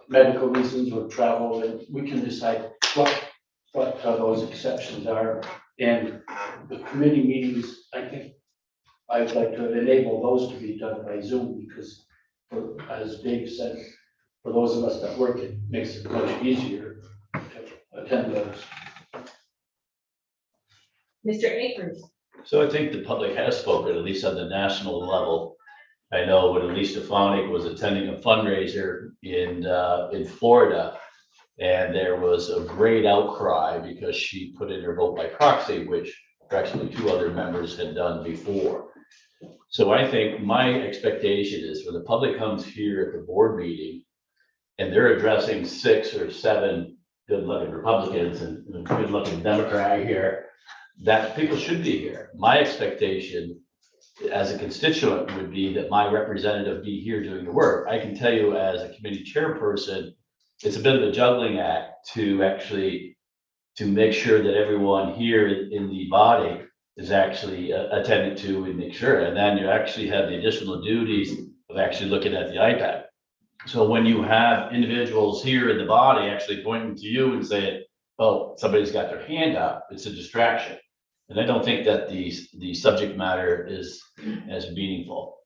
medical reasons or travel, and we can decide what those exceptions are. And the committee meetings, I think I'd like to enable those to be done by Zoom, because as Dave said, for those of us that work, it makes it much easier to attend those. Mr. Akers. So I think the public has spoken, at least on the national level. I know when Elise Stefanik was attending a fundraiser in Florida, and there was a great outcry because she put in her vote by proxy, which actually 2 other members had done before. So I think my expectation is when the public comes here at the board meeting and they're addressing 6 or 7 good-looking Republicans and a good-looking Democrat here, that people should be here. My expectation as a constituent would be that my representative be here doing the work. I can tell you as a committee chairperson, it's a bit of a juggling act to actually make sure that everyone here in the body is actually attended to and make sure. And then you actually have the additional duties of actually looking at the iPad. So when you have individuals here in the body actually pointing to you and saying, oh, somebody's got their hand up, it's a distraction. And I don't think that the subject matter is as meaningful.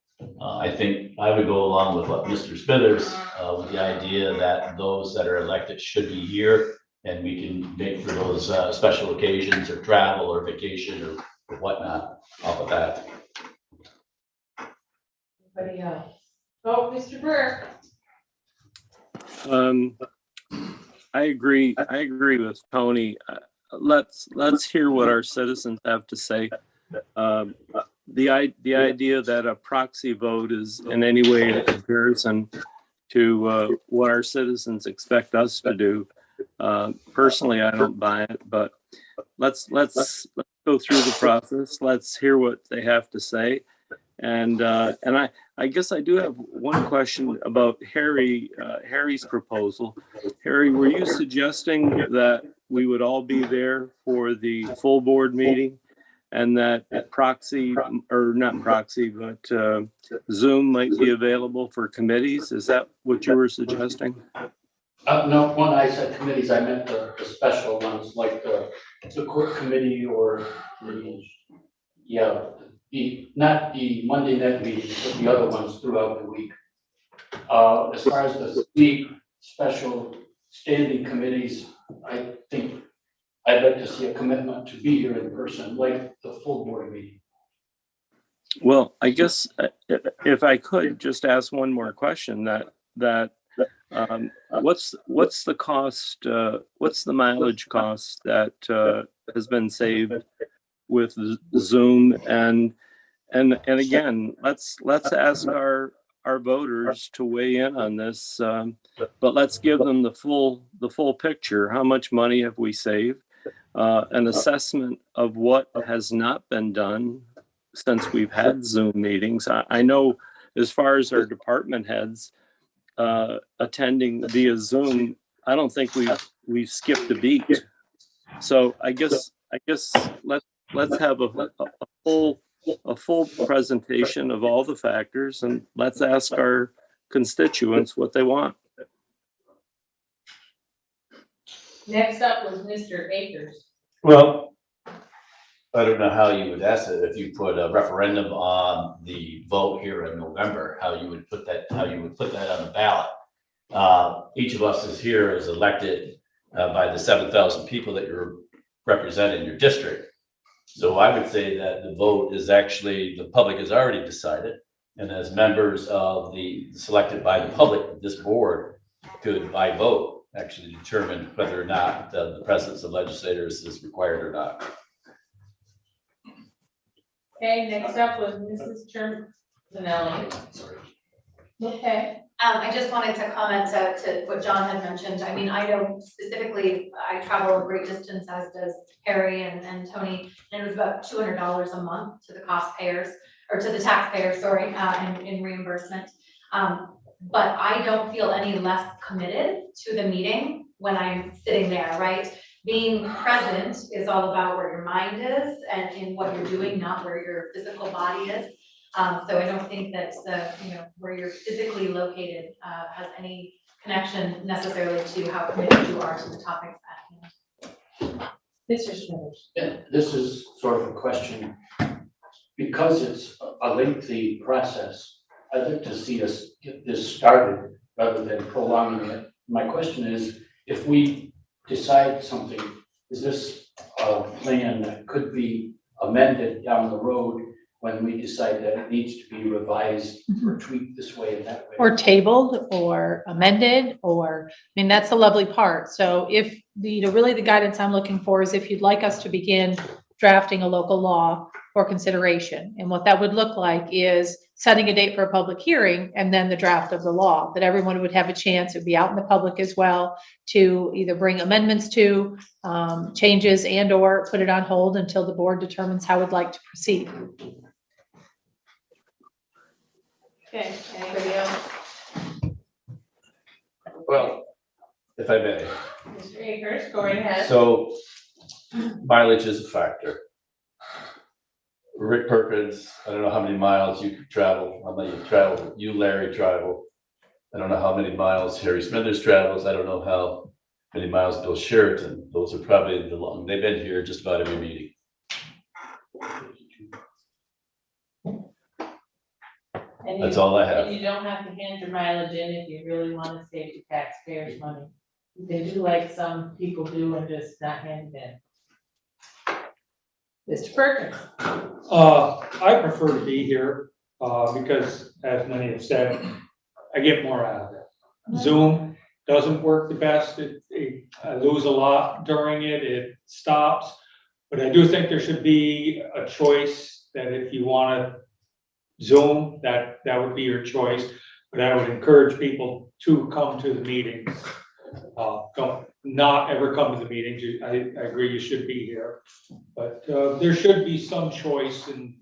I think I would go along with what Mr. Smithers, with the idea that those that are elected should be here, and we can make for those special occasions or travel or vacation or whatnot off of that. Anybody else? Oh, Mr. Burke. I agree with Tony. Let's hear what our citizens have to say. The idea that a proxy vote is in any way a comparison to what our citizens expect us to do. Personally, I don't buy it, but let's go through the process. Let's hear what they have to say. And I guess I do have one question about Harry's proposal. Harry, were you suggesting that we would all be there for the full board meeting, and that proxy, or not proxy, but Zoom might be available for committees? Is that what you were suggesting? No, when I said committees, I meant the special ones, like the court committee or not the Monday night meetings, but the other ones throughout the week. As far as the three special standing committees, I think I'd like to see a commitment to be here in person, like the full board meeting. Well, I guess if I could just ask one more question, what's the cost? What's the mileage cost that has been saved with Zoom? And again, let's ask our voters to weigh in on this, but let's give them the full picture. How much money have we saved? An assessment of what has not been done since we've had Zoom meetings. I know as far as our department heads attending via Zoom, I don't think we've skipped a beat. So I guess let's have a full presentation of all the factors, and let's ask our constituents what they want. Next up was Mr. Akers. Well, I don't know how you would ask it if you put a referendum on the vote here in November, how you would put that on the ballot. Each of us is here is elected by the 7,000 people that you're representing in your district. So I would say that the vote is actually, the public has already decided, and as members of selected by the public, this board could by vote actually determine whether or not the presence of legislators is required or not. Okay, next up was Mrs. Terminelli. Okay. I just wanted to comment to what John had mentioned. I mean, I know specifically, I travel a great distance, as does Harry and Tony, and it was about $200 a month to the taxpayers, sorry, in reimbursement. But I don't feel any less committed to the meeting when I'm sitting there, right? Being present is all about where your mind is and in what you're doing, not where your physical body is. So I don't think that where you're physically located has any connection necessarily to how committed you are to the topics at hand. Mr. Smithers. Yeah, this is sort of a question. Because it's a lengthy process, I'd like to see us get this started rather than prolonging it. My question is, if we decide something, is this a plan that could be amended down the road when we decide that it needs to be revised or tweaked this way and that way? Or tabled or amended, or, I mean, that's the lovely part. So if really the guidance I'm looking for is if you'd like us to begin drafting a local law for consideration. And what that would look like is setting a date for a public hearing and then the draft of the law, that everyone would have a chance, it'd be out in the public as well, to either bring amendments to, changes and or put it on hold until the board determines how it'd like to proceed. Okay, anybody else? Well, if I may. Mr. Akers, go right ahead. So mileage is a factor. Rick Perkins, I don't know how many miles you could travel. I'll let you travel. You, Larry, travel. I don't know how many miles Harry Smithers travels. I don't know how many miles Bill Sheraton. Those are probably they've been here just about every meeting. And That's you- all I have. And you don't have to hand your mileage in if you really want to save the taxpayers' money. They do like some people do and just not hand it in. Mr. Perkins? I prefer to be here, because as many have said, I get more out of it. Zoom doesn't work the best. I lose a lot during it. It stops. But I do think there should be a choice that if you want to Zoom, that would be your choice. But I would encourage people to come to the meetings. Don't not ever come to the meetings. I agree you should be here. But there should be some choice and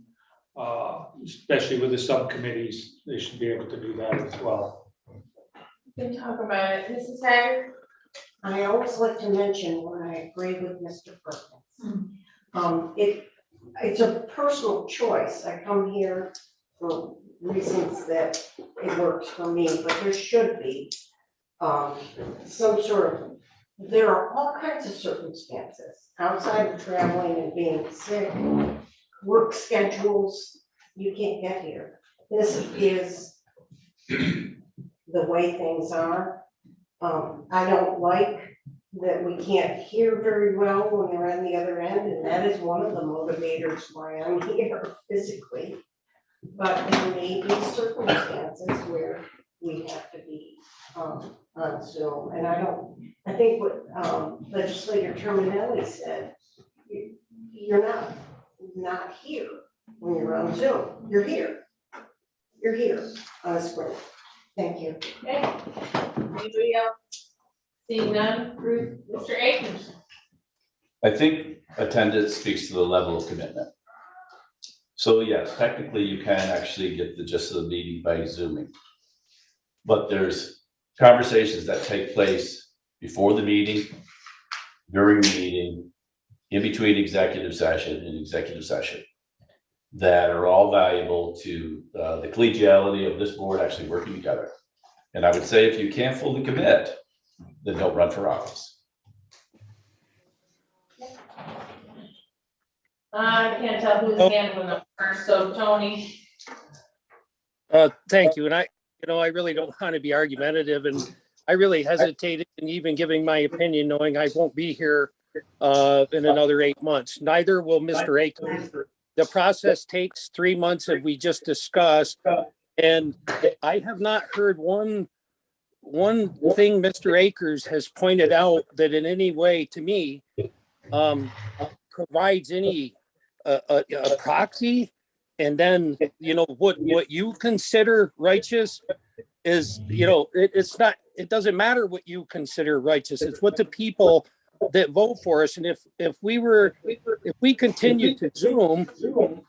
especially with the subcommittees, they should be able to do that as well. We can talk about it. Mrs. Haggard? I always like to mention when I agree with Mr. Perkins. It's a personal choice. I come here for reasons that it works for me, but there should be some sort of, there are all kinds of circumstances outside of traveling and being sick, work schedules, you can't get here. This is the way things are. I don't like that we can't hear very well when you're on the other end, and that is one of the motivators why I'm here physically. But there may be circumstances where we have to be on Zoom, and I think what Legislator Terminelli said, you're not here when you're on Zoom, you're here on a screen. Thank you. Okay. Anybody else? Seeing none, Ruth, Mr. Akins? I think attendance speaks to the level of commitment. So yes, technically you can actually get the gist of the meeting by Zooming. But there's conversations that take place before the meeting, during the meeting, in between executive session and executive session, that are all valuable to the collegiality of this board actually working together. And I would say if you can't fully commit, then don't run for office. I can't tell who's handling it first, so Tony. Thank you. And I really don't want to be argumentative, and I really hesitated in even giving my opinion, knowing I won't be here in another 8 months. Neither will Mr. Akins. The process takes 3 months, as we just discussed, and I have not heard one thing Mr. Akers has pointed out that in any way to me provides any a proxy. And then, what you consider righteous is, it doesn't matter what you consider righteous. It's what the people that vote for us. And if we continued to Zoom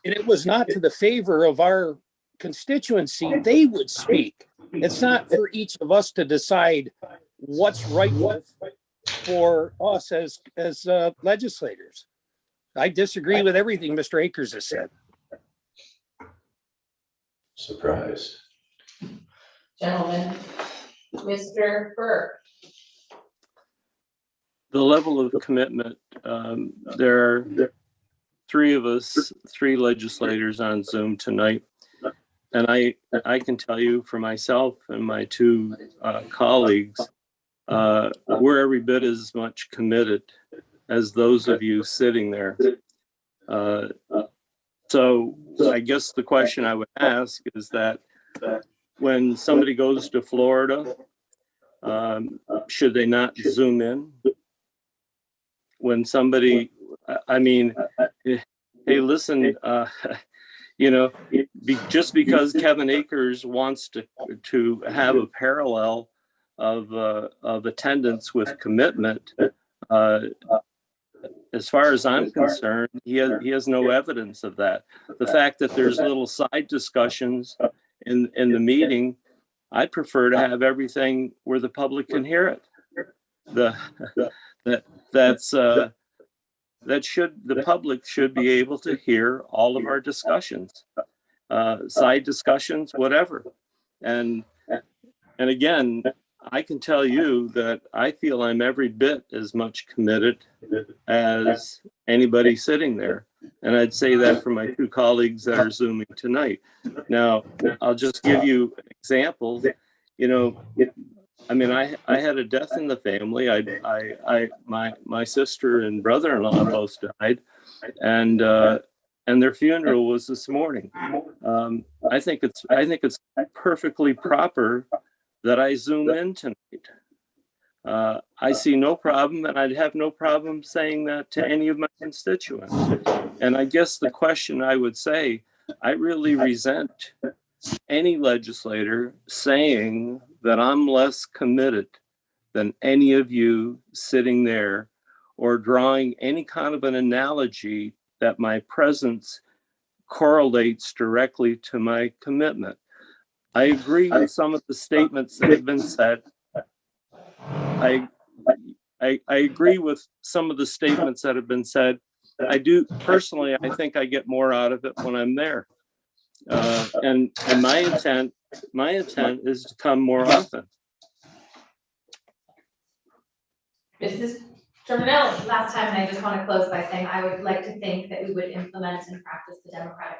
and it was not to the favor of our constituency, they would speak. It's not for each of us to decide what's right for us as legislators. I disagree with everything Mr. Akers has said. Surprise. Gentlemen, Mr. Burke. The level of commitment, there are three legislators on Zoom tonight. And I can tell you for myself and my two colleagues, we're every bit as much committed as those of you sitting there. So I guess the question I would ask is that when somebody goes to Florida, should they not Zoom in? When somebody, hey, listen, just because Kevin Akers wants to have a parallel of attendance with commitment, as far as I'm concerned, he has no evidence of that. The fact that there's little side discussions in the meeting, I prefer to have everything where the public can hear it. The public should be able to hear all of our discussions, side discussions, whatever. And again, I can tell you that I feel I'm every bit as much committed as anybody sitting there. And I'd say that for my two colleagues that are Zooming tonight. Now, I'll just give you an example. You know, I mean, I had a death in the family. My sister and brother-in-law both died, and their funeral was this morning. I think it's perfectly proper that I Zoom in tonight. I see no problem, and I'd have no problem saying that to any of my constituents. And I guess the question I would say, I really resent any legislator saying that I'm less committed than any of you sitting there, or drawing any kind of an analogy that my presence correlates directly to my commitment. I agree with some of the statements that have been said. I agree with some of the statements that have been said. I do personally, I think I get more out of it when I'm there. And my intent is to come more often. Mrs. Terminelli, Last time, and I just want to close by saying I would like to think that we would implement and practice the democratic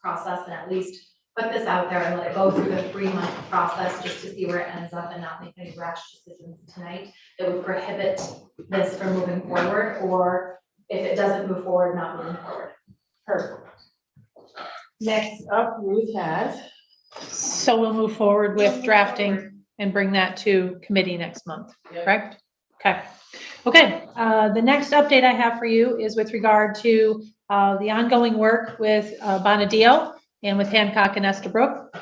process and at least put this out there and let it go through the 3-month process just to see where it ends up and not make any rash decisions tonight that would prohibit this from moving forward, or if it doesn't move forward, not moving forward. Perfect. Next up, Ruth has. So we'll move forward with drafting and bring that to committee next month, correct? Okay. Okay, the next update I have for you is with regard to the ongoing work with Bonadeo and with Hancock and Estabrook.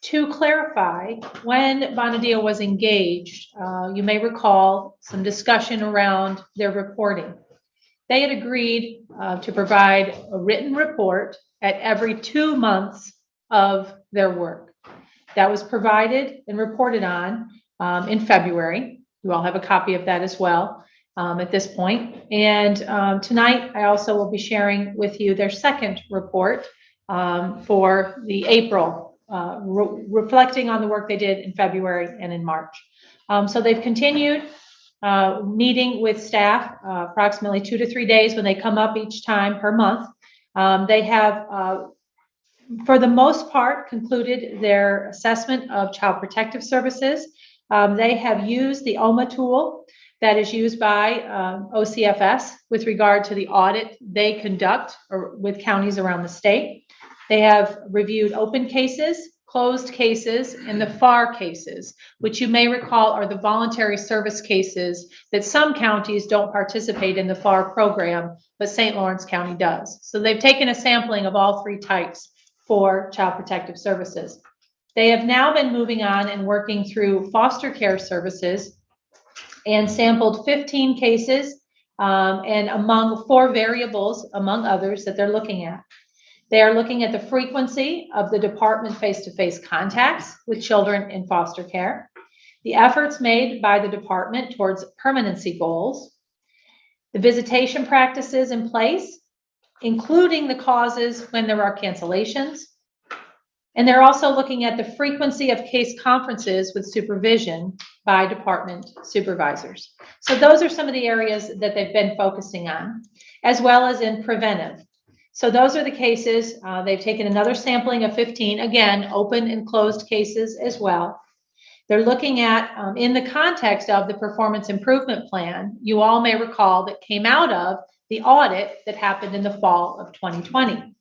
To clarify, when Bonadeo was engaged, you may recall some discussion around their reporting. They had agreed to provide a written report at every 2 months of their work. That was provided and reported on in February. You all have a copy of that as well at this point. And tonight, I also will be sharing with you their second report for the April, reflecting on the work they did in February and in March. So they've continued meeting with staff approximately 2 to 3 days when they come up each time per month. They have, for the most part, concluded their assessment of Child Protective Services. They have used the OMA tool that is used by OCFS with regard to the audit they conduct with counties around the state. They have reviewed open cases, closed cases, and the FAR cases, which you may recall are the voluntary service cases that some counties don't participate in the FAR program, but St. Lawrence County does. So they've taken a sampling of all 3 types for Child Protective Services. They have now been moving on and working through foster care services and sampled 15 cases and among 4 variables, among others, that they're looking at. They are looking at the frequency of the department face-to-face contacts with children in foster care, the efforts made by the department towards permanency goals, the visitation practices in place, including the causes when there are cancellations. And they're also looking at the frequency of case conferences with supervision by department supervisors. So those are some of the areas that they've been focusing on, as well as in preventive. So those are the cases. They've taken another sampling of 15, again, open and closed cases as well. They're looking at, in the context of the performance improvement plan, you all may recall that came out of the audit that happened in the fall of 2020.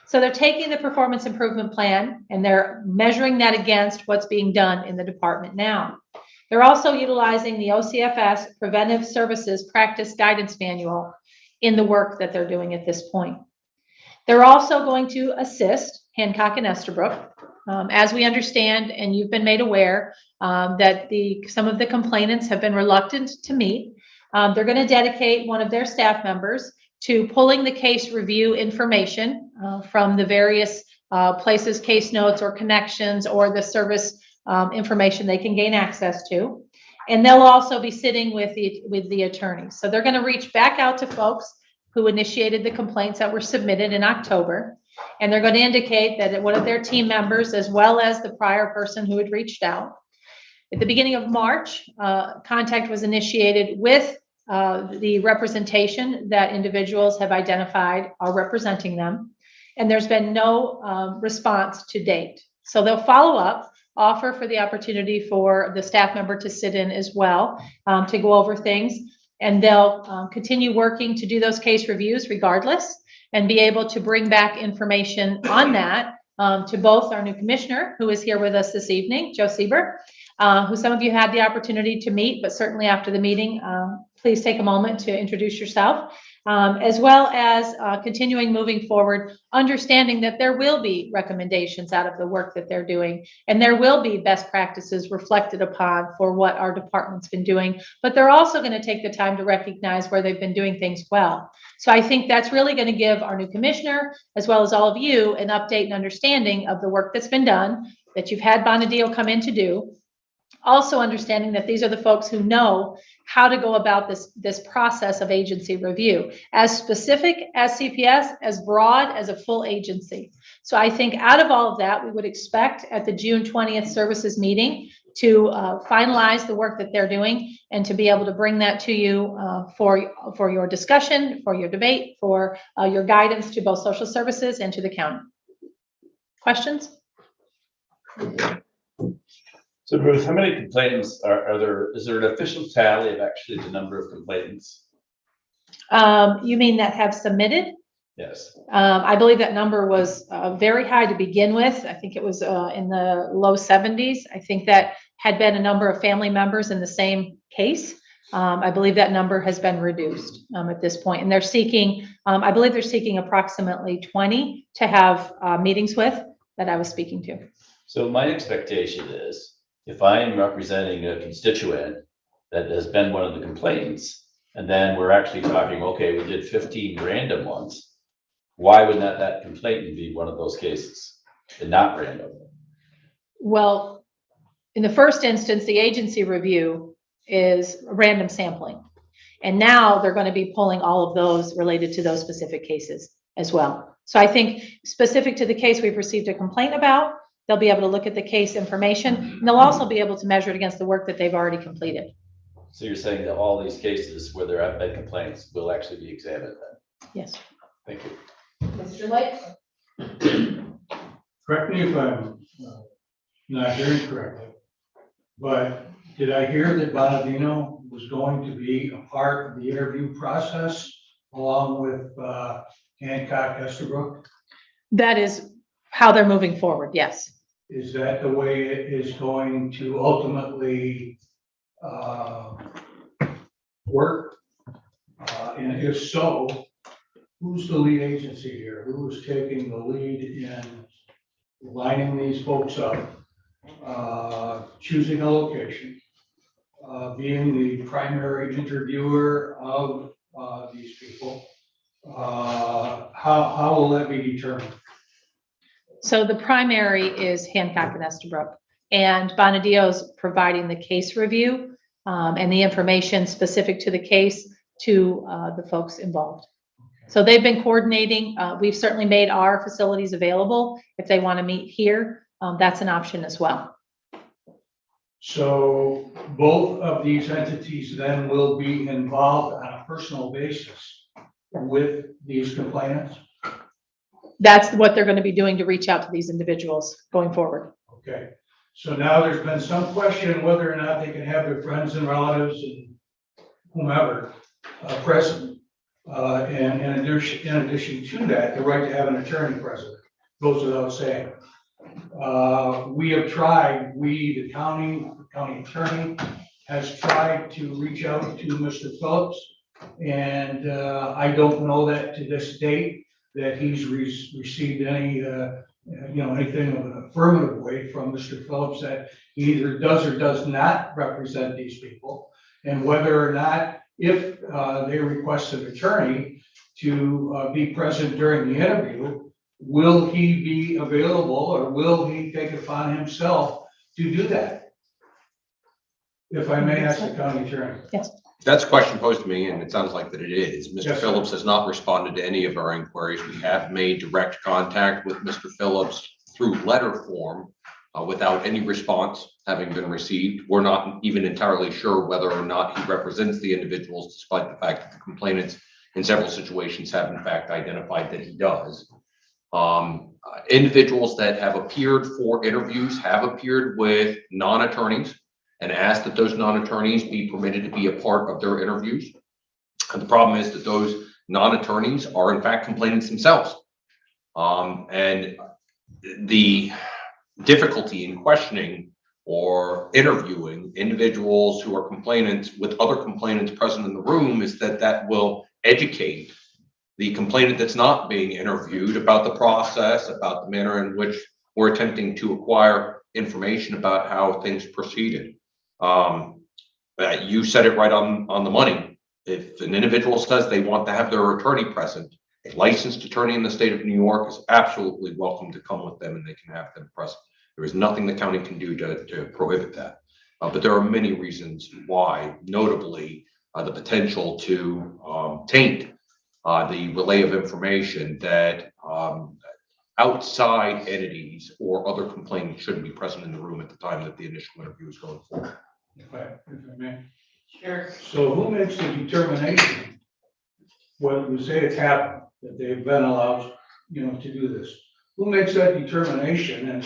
So they're taking the performance improvement plan and they're measuring that against what's being done in the department now. They're also utilizing the OCFS Preventive Services Practice Guidance Manual in the work that they're doing at this point. They're also going to assist Hancock and Estabrook. As we understand, and you've been made aware, that some of the complainants have been reluctant to meet. They're going to dedicate one of their staff members to pulling the case review information from the various places, case notes or connections or the service information they can gain access to. And they'll also be sitting with the attorneys. So they're going to reach back out to folks who initiated the complaints that were submitted in October. And they're going to indicate that one of their team members, as well as the prior person who had reached out. At the beginning of March, contact was initiated with the representation that individuals have identified are representing them. And there's been no response to date. So they'll follow up, offer for the opportunity for the staff member to sit in as well, to go over things. And they'll continue working to do those case reviews regardless, and be able to bring back information on that to both our new commissioner, who is here with us this evening, Joe Sieber, who some of you had the opportunity to meet, but certainly after the meeting, please take a moment to introduce yourself, as well as continuing moving forward, understanding that there will be recommendations out of the work that they're doing, and there will be best practices reflected upon for what our department's been doing, but they're also going to take the time to recognize where they've been doing things well. So I think that's really going to give our new commissioner, as well as all of you, an update and understanding of the work that's been done, that you've had Bonadeo come in to do. Also understanding that these are the folks who know how to go about this process of agency review, as specific as CPS, as broad as a full agency. So I think out of all of that, we would expect at the June 20th services meeting to finalize the work that they're doing and to be able to bring that to you for your discussion, for your debate, for your guidance to both social services and to the county. Questions? So Ruth, how many complainants are there? Is there an official tally of actually the number of complainants? You mean that have submitted? Yes. I believe that number was very high to begin with. I think it was in the low 70s. I think that had been a number of family members in the same case. I believe that number has been reduced at this point, and they're seeking, I believe they're seeking approximately 20 to have meetings with that I was speaking to. So my expectation is, if I am representing a constituent that has been one of the complainants, and then we're actually talking, okay, we did 15 random ones, why would not that complainant be one of those cases and not random? Well, in the first instance, the agency review is random sampling. And now they're going to be pulling all of those related to those specific cases as well. So I think specific to the case we've received a complaint about, they'll be able to look at the case information, and they'll also be able to measure it against the work that they've already completed. So you're saying that all these cases where there have been complaints will actually be examined then? Yes. Thank you. Mr. Lake? Correct me if I'm not hearing correctly, but did I hear that Bonadino was going to be a part of the interview process along with Hancock Estabrook? That is how they're moving forward, yes. Is that the way it is going to ultimately work? And if so, who's the lead agency here? Who is taking the lead in lining these folks up, choosing a location, being the primary interviewer of these people? How will that be determined? So the primary is Hancock and Estabrook, and Bonadeo's providing the case review and the information specific to the case to the folks involved. So they've been coordinating. We've certainly made our facilities available. If they want to meet here, that's an option as well. So both of these entities then will be involved on a personal basis with these complainants? That's what they're going to be doing to reach out to these individuals going forward. Okay, so now there's been some question whether or not they can have their friends and relatives and whomever present. And in addition to that, the right to have an attorney present goes without saying. We have tried, the county attorney has tried to reach out to Mr. Phillips, and I don't know that to this date that he's received any, anything of an affirmative way from Mr. Phillips that he either does or does not represent these people, and whether or not, if they request an attorney to be present during the interview, will he be available or will he take it upon himself to do that? If I may ask the county attorney. Yes. That's a question posed to me, and it sounds like that it is. Mr. Yes, sir. Phillips has not responded to any of our inquiries. We have made direct contact with Mr. Phillips through letter form without any response. having been received. We're not even entirely sure whether or not he represents the individuals, despite the fact that the complainants in several situations have in fact identified that he does. Individuals that have appeared for interviews have appeared with non-attorneys and asked that those non-attorneys be permitted to be a part of their interviews. And the problem is that those non-attorneys are in fact complainants themselves. And the difficulty in questioning or interviewing individuals who are complainants with other complainants present in the room is that that will educate the complainant that's not being interviewed about the process, about the manner in which we're attempting to acquire information about how things proceeded. You said it right on the money. If an individual says they want to have their attorney present, a licensed attorney in the state of New York is absolutely welcome to come with them and they can have them present. There is nothing the county can do to prohibit that. But there are many reasons why, notably the potential to taint the relay of information that outside entities or other complainants shouldn't be present in the room at the time that the initial interview is going forward. If I may. Sure. So who makes the determination, whether you say it's happened, that they've been allowed, to do this? Who makes that determination? And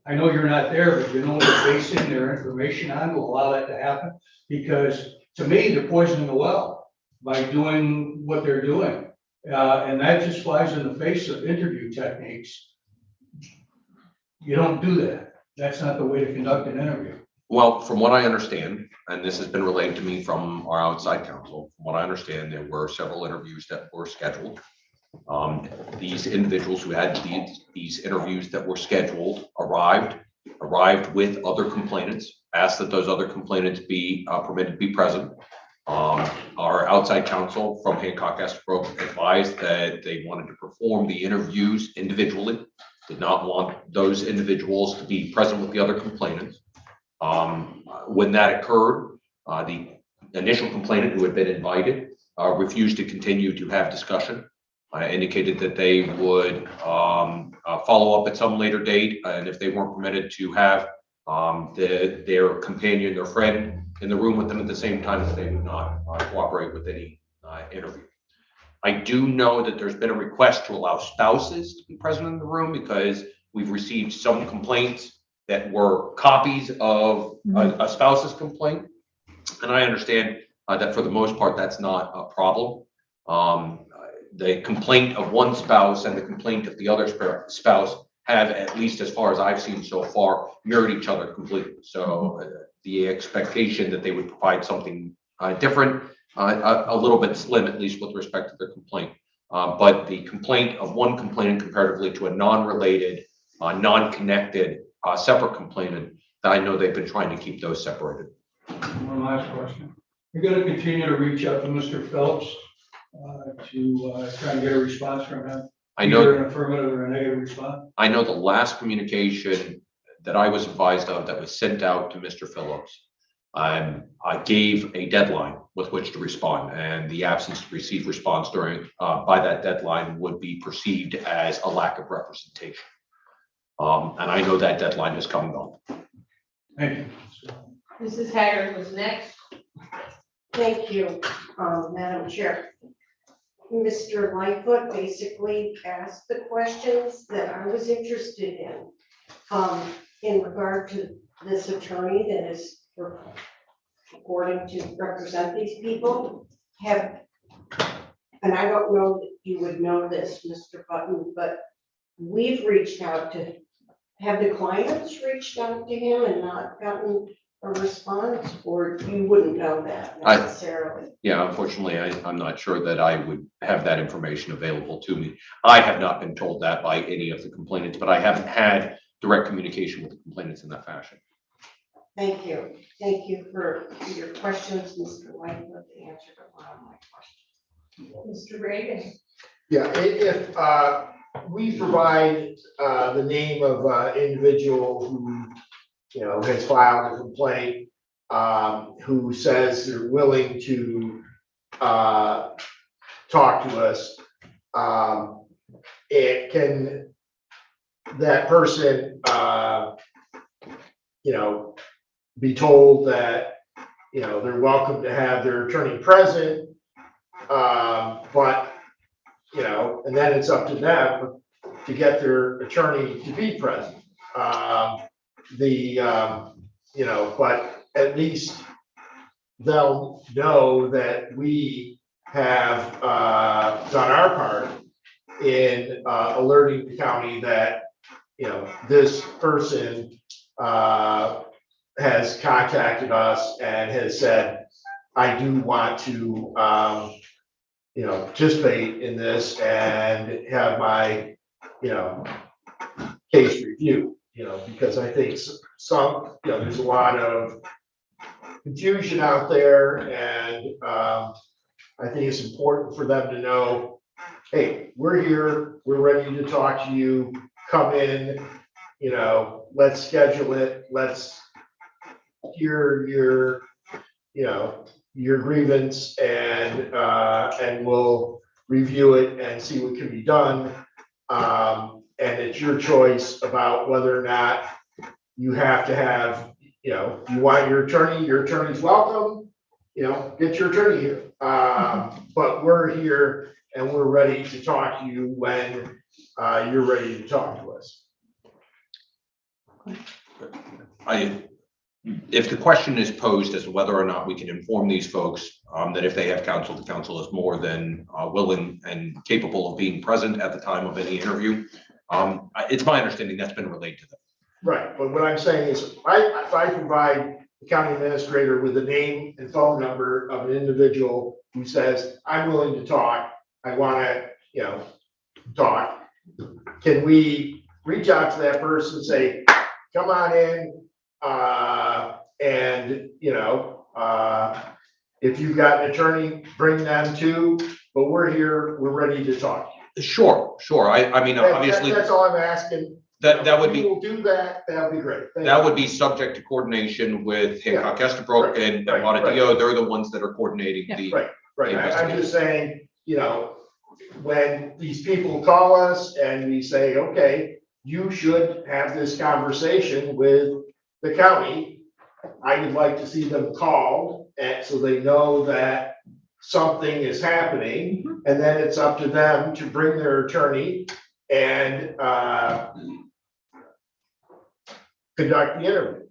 I know you're not there, but you know what they're basing their information on to allow that to happen? Because to me, they're poisoning the well by doing what they're doing. And that just flies in the face of interview techniques. You don't do that. That's not the way to conduct an interview. Well, from what I understand, and this has been relayed to me from our outside counsel, from what I understand, there were several interviews that were scheduled. These individuals who had these interviews that were scheduled arrived with other complainants, asked that those other complainants be permitted to be present. Our outside counsel from Hancock Estabrook advised that they wanted to perform the interviews individually, did not want those individuals to be present with the other complainants. When that occurred, the initial complainant who had been invited refused to continue to have discussion. Indicated that they would follow up at some later date, and if they weren't permitted to have their companion, their friend in the room with them at the same time, that they would not cooperate with any interview. I do know that there's been a request to allow spouses to be present in the room because we've received some complaints that were copies of a spouse's complaint. And I understand that for the most part, that's not a problem. The complaint of one spouse and the complaint of the other spouse have, at least as far as I've seen so far, mirrored each other completely. So the expectation that they would provide something different, a little bit slim, at least with respect to their complaint. But the complaint of one complainant comparatively to a non-related, non-connected, separate complainant, that I know they've been trying to keep those separated. One last question. You're going to continue to reach out to Mr. Phelps to try and get a response from him? I know. Either an affirmative or a negative response? I know the last communication that I was advised of that was sent out to Mr. Phillips, I gave a deadline with which to respond, and the absence to receive response during by that deadline would be perceived as a lack of representation. And I know that deadline has come and gone. Thank you. Mrs. Haggard was next. Thank you, Madam Chair. Mr. Lightfoot basically asked the questions that I was interested in regard to this attorney that is purporting to represent these people. And I don't know that you would know this, Mr. Button, but we've reached out to, have the clients reached out to him and not gotten a response, or you wouldn't know that necessarily? Yeah, unfortunately, I'm not sure that I would have that information available to me. I have not been told that by any of the complainants, but I haven't had direct communication with the complainants in that fashion. Thank you. Thank you for your questions, Mr. Lightfoot. The answer to a lot of my questions. Mr. Reagan. Yeah, if we provide the name of individual who, has filed a complaint, who says they're willing to talk to us, that person, be told that, they're welcome to have their attorney present. But, and then it's up to them to get their attorney to be present. But at least they'll know that we have done our part in alerting the county that, this person has contacted us and has said, I do want to, participate in this and have my, case reviewed, because I think there's a lot of confusion out there, and I think it's important for them to know, hey, we're here, we're ready to talk to you, come in, let's schedule it, let's hear your grievance, and we'll review it and see what can be done. And it's your choice about whether or not you have to have, you want your attorney's welcome, get your attorney here. But we're here and we're ready to talk to you when you're ready to talk to us. If the question is posed as to whether or not we can inform these folks that if they have counsel, the counsel is more than willing and capable of being present at the time of any interview, it's my understanding that's been relayed to them. Right, but what I'm saying is, if I provide the county administrator with the name and phone number of an individual who says, I'm willing to talk, I want to, talk, can we reach out to that person and say, come on in, and, if you've got an attorney, bring them too, but we're here, we're ready to talk. Sure. I mean, obviously. That's all I'm asking. That would be. We'll do that, that'd be great. That would be subject to coordination with Hancock Estabrook and Montedio. They're the ones that are coordinating the. Right, I'm just saying, when these people call us and we say, okay, you should have this conversation with the county, I would like to see them called, and so they know that something is happening, and then it's up to them to bring their attorney and conduct the interview.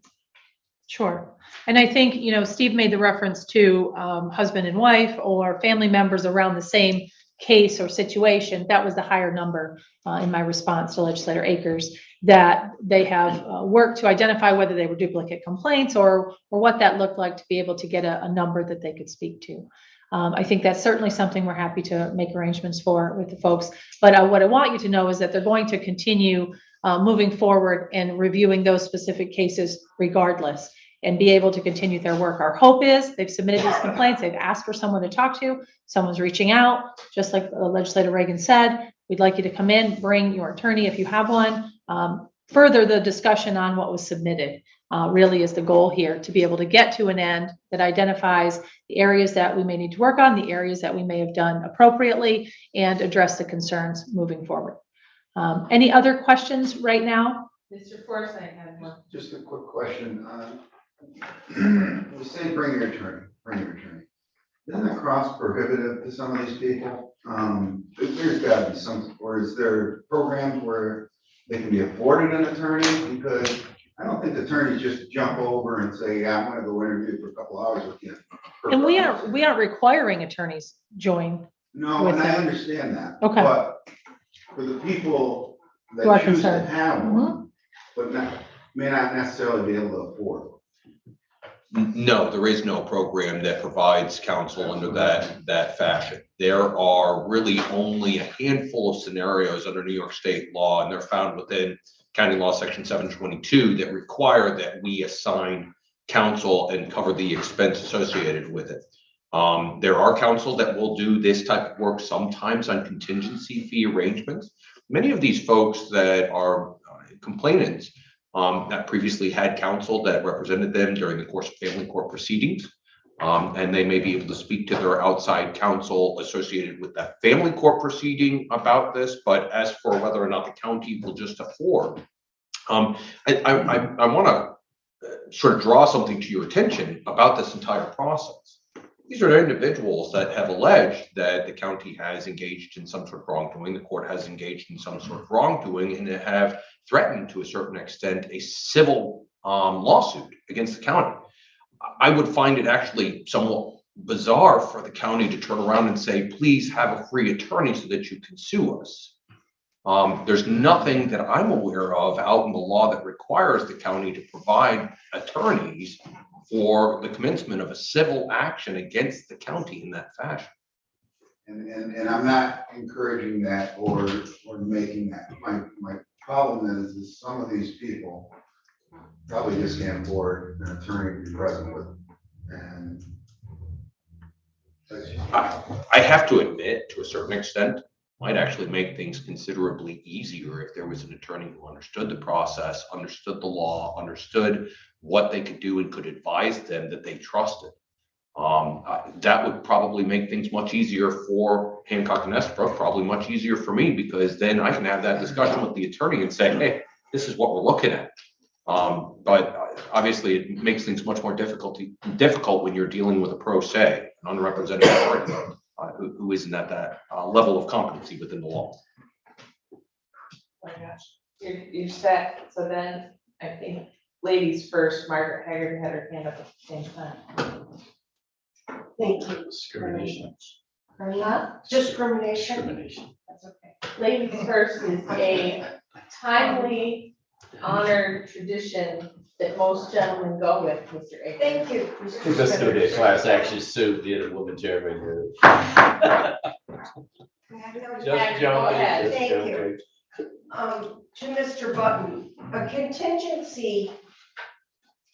Sure. And I think, Steve made the reference to husband and wife or family members around the same case or situation. That was the higher number in my response to Legislator Akers, that they have worked to identify whether they were duplicate complaints or what that looked like to be able to get a number that they could speak to. I think that's certainly something we're happy to make arrangements for with the folks. But what I want you to know is that they're going to continue moving forward and reviewing those specific cases regardless, and be able to continue their work. Our hope is they've submitted these complaints, they've asked for someone to talk to, someone's reaching out, just like Legislator Reagan said, we'd like you to come in, bring your attorney if you have one. Further the discussion on what was submitted really is the goal here, to be able to get to an end that identifies the areas that we may need to work on, the areas that we may have done appropriately, and address the concerns moving forward. Any other questions right now? Mr. Forsythe had one. Just a quick question. You say bring your attorney. Isn't that cost prohibitive to some of these people? There's got to be some, or is there programs where they can be afforded an attorney? Because I don't think attorneys just jump over and say, yeah, I'm going to go interview for a couple hours with you. And we aren't requiring attorneys join. No, and I understand that. Okay. But for the people Who are that choose to concerned. have one, but may not necessarily be able to afford it. No, there is no program that provides counsel under that fashion. There are really only a handful of scenarios under New York State law, and they're found within County Law Section 722 that require that we assign counsel and cover the expense associated with it. There are counsel that will do this type of work sometimes on contingency fee arrangements. Many of these folks that are complainants that previously had counsel that represented them during the course of family court proceedings. And they may be able to speak to their outside counsel associated with that family court proceeding about this. But as for whether or not the county will just afford, I want to sort of draw something to your attention about this entire process. These are individuals that have alleged that the county has engaged in some sort of wrongdoing, the court has engaged in some sort of wrongdoing, and have threatened to a certain extent a civil lawsuit against the county. I would find it actually somewhat bizarre for the county to turn around and say, please have a free attorney so that you can sue us. There's nothing that I'm aware of out in the law that requires the county to provide attorneys for the commencement of a civil action against the county in that fashion. And I'm not encouraging that or making that. My problem is some of these people probably just can't afford an attorney to be present with them. And I have to admit, to a certain extent, might actually make things considerably easier if there was an attorney who understood the process, understood the law, understood what they could do, and could advise them that they trusted. That would probably make things much easier for Hancock and Estabrook, probably much easier for me, because then I can have that discussion with the attorney and say, hey, this is what we're looking at. But obviously it makes things much more difficult when you're dealing with a pro se, an unrepresented party, who isn't at that level of competency within the law. Oh my gosh, you're set. So then I think ladies first, Margaret Haggard had her hand up at the same time. Thank you. Discrimination. Discrimination. Discrimination. That's okay. Ladies first is a timely, honored tradition that most gentlemen go with, Mr. Akers. Thank you. I think that's gonna be a class action suit, being a woman chairman here. Just Go ahead. joking, just Thank joking. To Mr. Button, a contingency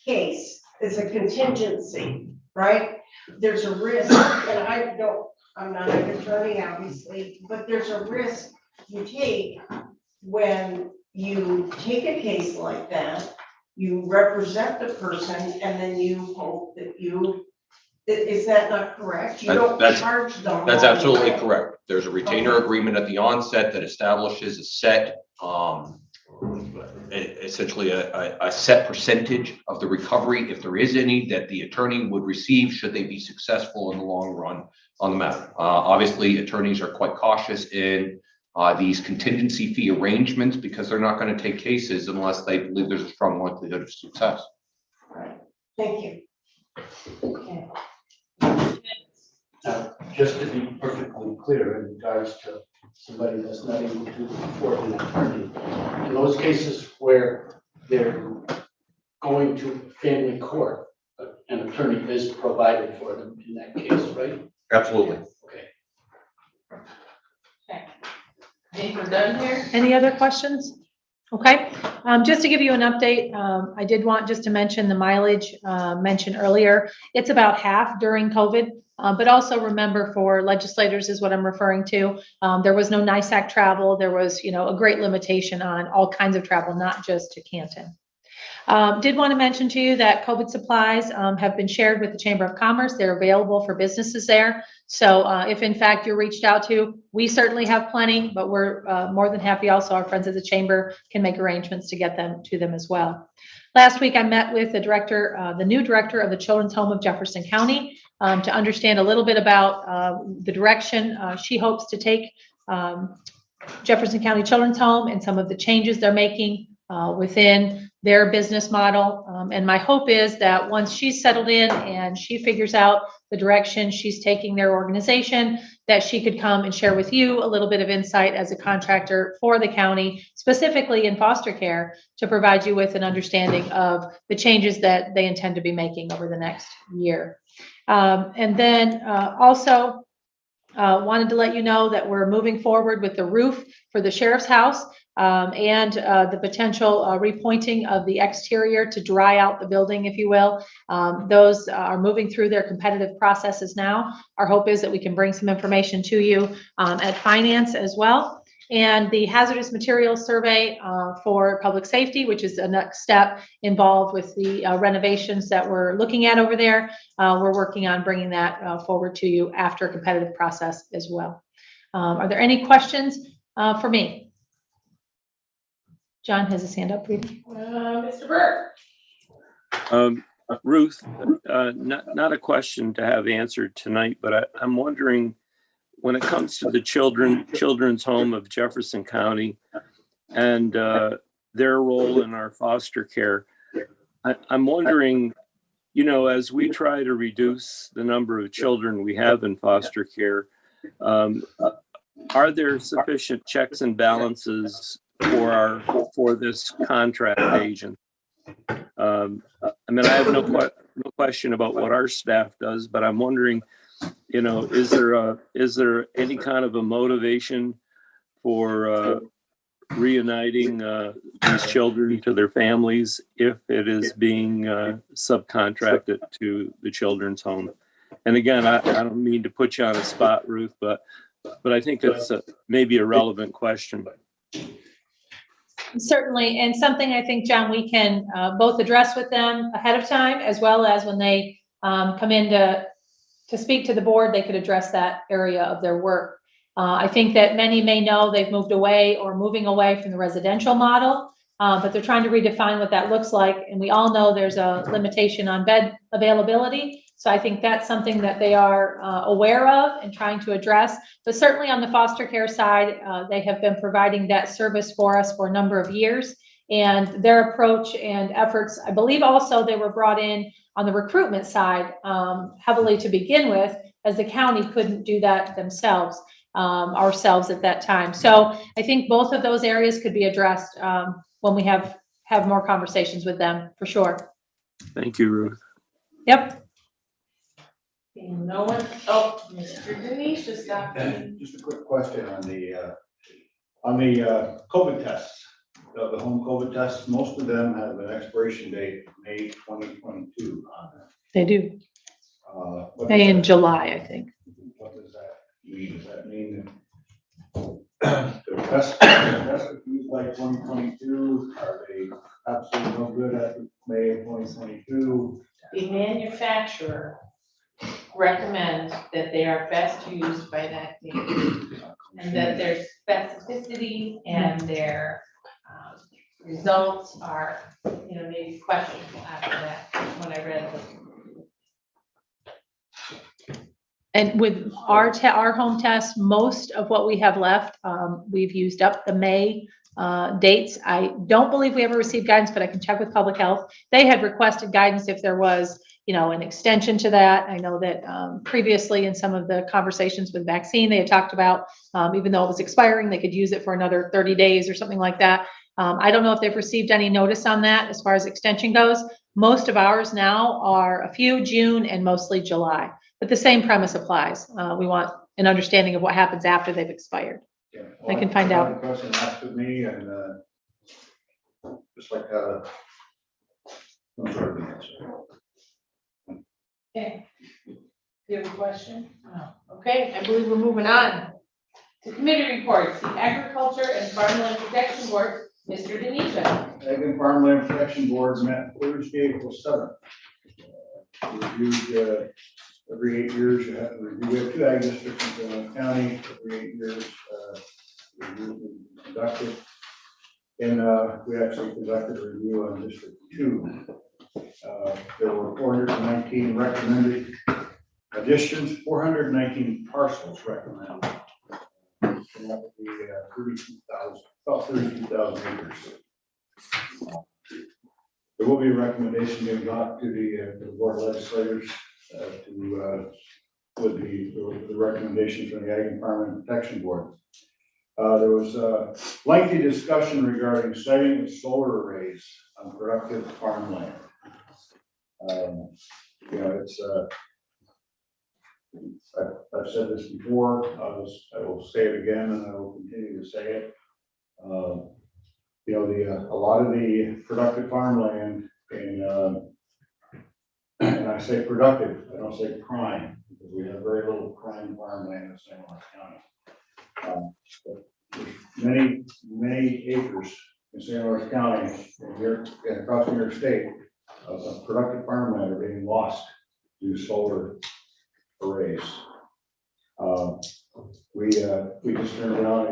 case is a contingency, right? There's a risk, and I'm not an attorney, obviously, but there's a risk you take when you take a case like that, you represent the person, and then you hope that is that not correct? You don't charge them. That's absolutely correct. There's a retainer agreement at the onset that establishes a set, essentially a set percentage of the recovery, if there is any, that the attorney would receive should they be successful in the long run on the matter. Obviously, attorneys are quite cautious in these contingency fee arrangements because they're not going to take cases unless they believe there's a strong likelihood of success. Right. Thank you. Okay. Now, just to be perfectly clear in regards to somebody that's not able to afford an attorney, in those cases where they're going to family court, an attorney is provided for them in that case, right? Absolutely. Okay. Okay. I think we're done here. Any other questions? Okay, just to give you an update, I did want just to mention the mileage mentioned earlier. It's about half during COVID, but also remember for legislators is what I'm referring to. There was no NISAC travel. There was, a great limitation on all kinds of travel, not just to Canton. Did want to mention to you that COVID supplies have been shared with the Chamber of Commerce. They're available for businesses there. So if in fact you're reached out to, we certainly have plenty, but we're more than happy also, our friends at the Chamber can make arrangements to get them to them as well. Last week I met with the new director of the Children's Home of Jefferson County to understand a little bit about the direction she hopes to take Jefferson County Children's Home and some of the changes they're making within their business model. And my hope is that once she's settled in and she figures out the direction she's taking their organization, that she could come and share with you a little bit of insight as a contractor for the county, specifically in foster care, to provide you with an understanding of the changes that they intend to be making over the next year. And then also wanted to let you know that we're moving forward with the roof for the sheriff's house. And the potential repointing of the exterior to dry out the building, if you will. Those are moving through their competitive processes now. Our hope is that we can bring some information to you at finance as well. And the hazardous materials survey for public safety, which is the next step involved with the renovations that we're looking at over there. We're working on bringing that forward to you after a competitive process as well. Are there any questions for me? John has his hand up, please. Mr. Burke. Ruth, not a question to have answered tonight, but I'm wondering, when it comes to the Children's Home of Jefferson County and their role in our foster care, I'm wondering, you know, as we try to reduce the number of children we have in foster care, are there sufficient checks and balances for this contract agent? I mean, I have no question about what our staff does, but I'm wondering, you know, is there any kind of a motivation for reuniting these children to their families if it is being subcontracted to the children's home? And again, I don't mean to put you on a spot, Ruth, but I think it's maybe a relevant question. Certainly, and something I think, John, we can both address with them ahead of time, as well as when they come in to speak to the board, they could address that area of their work. I think that many may know they've moved away or moving away from the residential model, but they're trying to redefine what that looks like. And we all know there's a limitation on bed availability. So I think that's something that they are aware of and trying to address. But certainly on the foster care side, they have been providing that service for us for a number of years. And their approach and efforts, I believe also they were brought in on the recruitment side heavily to begin with, as the county couldn't do that themselves, ourselves at that time. So I think both of those areas could be addressed when we have more conversations with them, for sure. Thank you, Ruth. Yep. No one, oh, Mr. Denise just got. Just a quick question on the COVID tests, the home COVID tests. Most of them have an expiration date, May 2022 on them. They do. May in July, I think. What does that mean? Does that mean that the tests used by 2022, are they absolutely no good after May of 2022? The manufacturer recommends that they are best used by that date, and that their specificity and their results are, you know, maybe questionable after that, when I read them. And with our home test, most of what we have left, we've used up the May dates. I don't believe we ever received guidance, but I can check with public health. They had requested guidance if there was, you know, an extension to that. I know that previously in some of the conversations with vaccine, they had talked about, even though it was expiring, they could use it for another 30 days or something like that. I don't know if they've received any notice on that as far as extension goes. Most of ours now are a few June and mostly July, but the same premise applies. We want an understanding of what happens after they've expired. Yeah, I can find out. The question asked of me, and just like no sort of answer. Okay. Do you have a question? No. Okay, I believe we're moving on to committee reports. The Agriculture and Farmland Protection Board, Mr. Denisha. Ag and Farmland Protection Board met Thursday, April 7th. Reviewed every 8 years. You have to review. We have 2 ag districts in the county. Every 8 years, review is conducted. And we actually conducted a review on District 2. There were 419 recommended additions, 419 parcels recommended. And that would be 32,000, about 32,000 acres. There will be a recommendation given out to the board of legislators with the recommendation from the Ag and Farmland Protection Board. There was a lengthy discussion regarding siting of solar arrays on productive farmland. You know, it's I've said this before. I will say it again, and I will continue to say it. You know, a lot of the productive farmland and I say productive, I don't say prime, because we have very little prime farmland in St. Lawrence County. But there's many acres in St. Lawrence County and across New York State of productive farmland are being lost to solar arrays. We just turned down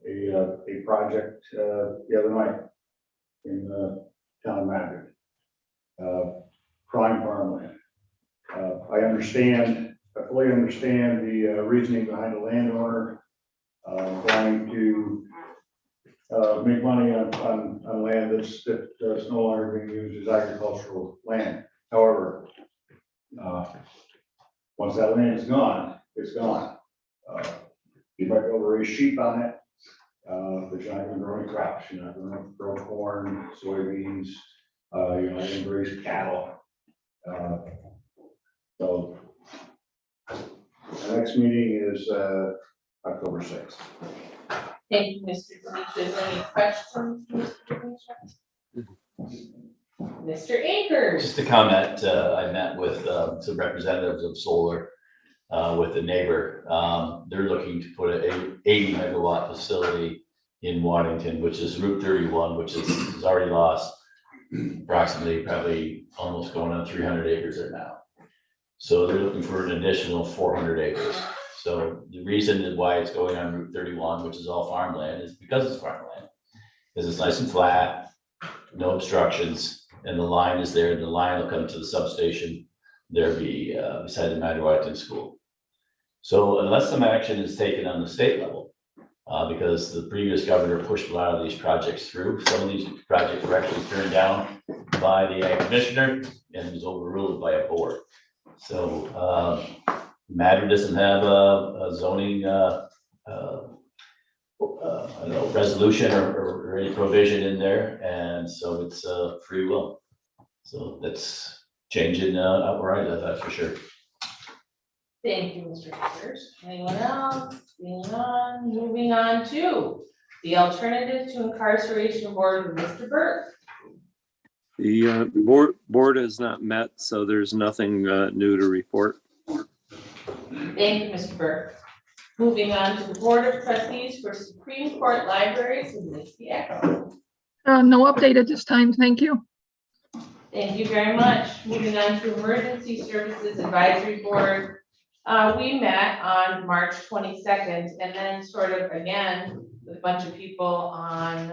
a project the other night in the town of Madrid. prime farmland. I fully understand the reasoning behind the landowner wanting to make money on land that's no longer being used as agricultural land. However, once that land is gone, it's gone. You might be able to raise sheep on it, but you're not gonna grow any crops, you're not gonna grow corn, soybeans, you're not gonna raise cattle. So the next meeting is October 6th. Thank you, Mr. Demetrius. Any questions, Mr. Demetrius? Mr. Akers? Just a comment, I met with some representatives of solar with a neighbor. They're looking to put an 80 megawatt facility in Waddington, which is Route 31, which is already lost approximately, probably almost going on 300 acres there now. So they're looking for an additional 400 acres. So the reason why it's going on Route 31, which is all farmland, is because it's farmland. Because it's nice and flat, no obstructions, and the line is there, and the line will come to the substation. There'll be beside the Madawatin School. So unless some action is taken on the state level, because the previous governor pushed a lot of these projects through, some of these projects were actually turned down by the ag commissioner and was overruled by a board. So Matter doesn't have a zoning I don't know, resolution or any provision in there, and so it's free will. So that's changing out where I live, that's for sure. Thank you, Mr. Akers. Anyone else? Moving on to the Alternative to Incarceration Board with Mr. Burke. The board has not met, so there's nothing new to report. Thank you, Mr. Burke. Moving on to the Board of Trustees for Supreme Court Libraries with Ms. Diacko. No update at this time, thank you. Thank you very much. Moving on to Emergency Services Advisory Board. We met on March 22nd and then sort of again with a bunch of people on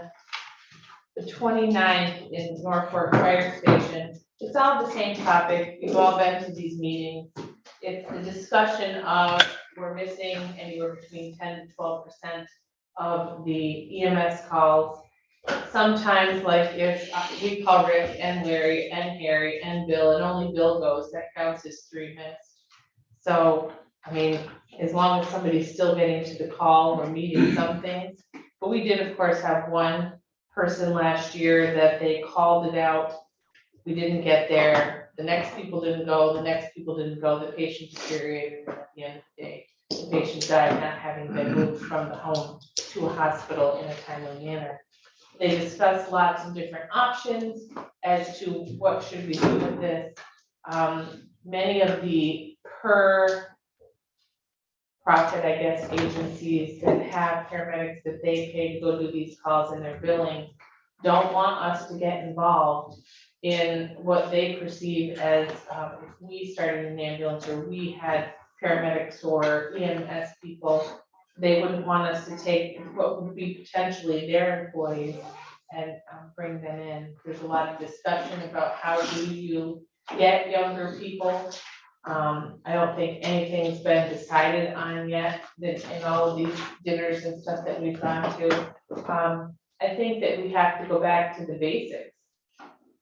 the 29th in Norfolk Fire Station. It's all the same topic. You've all been to these meetings. It's the discussion of we're missing anywhere between 10 to 12% of the EMS calls. Sometimes, like if we call Rick and Larry and Harry and Bill, and only Bill goes, that counts as 3 missed. So, I mean, as long as somebody's still getting to the call, we're meeting some things. But we did, of course, have one person last year that they called it out. We didn't get there. The next people didn't go. The next people didn't go. The patient deteriorated. At the end of the day, the patient died, not having been moved from the home to a hospital in a timely manner. They discussed lots of different options as to what should we do with this. Many of the profit, I guess, agencies that have paramedics that they pay to go do these calls in their billing don't want us to get involved in what they perceive as if we started an ambulance or we had paramedics or EMS people, they wouldn't want us to take what would be potentially their employees and bring them in. There's a lot of discussion about how do you get younger people. I don't think anything's been decided on yet in all of these dinners and stuff that we've gone to. I think that we have to go back to the basics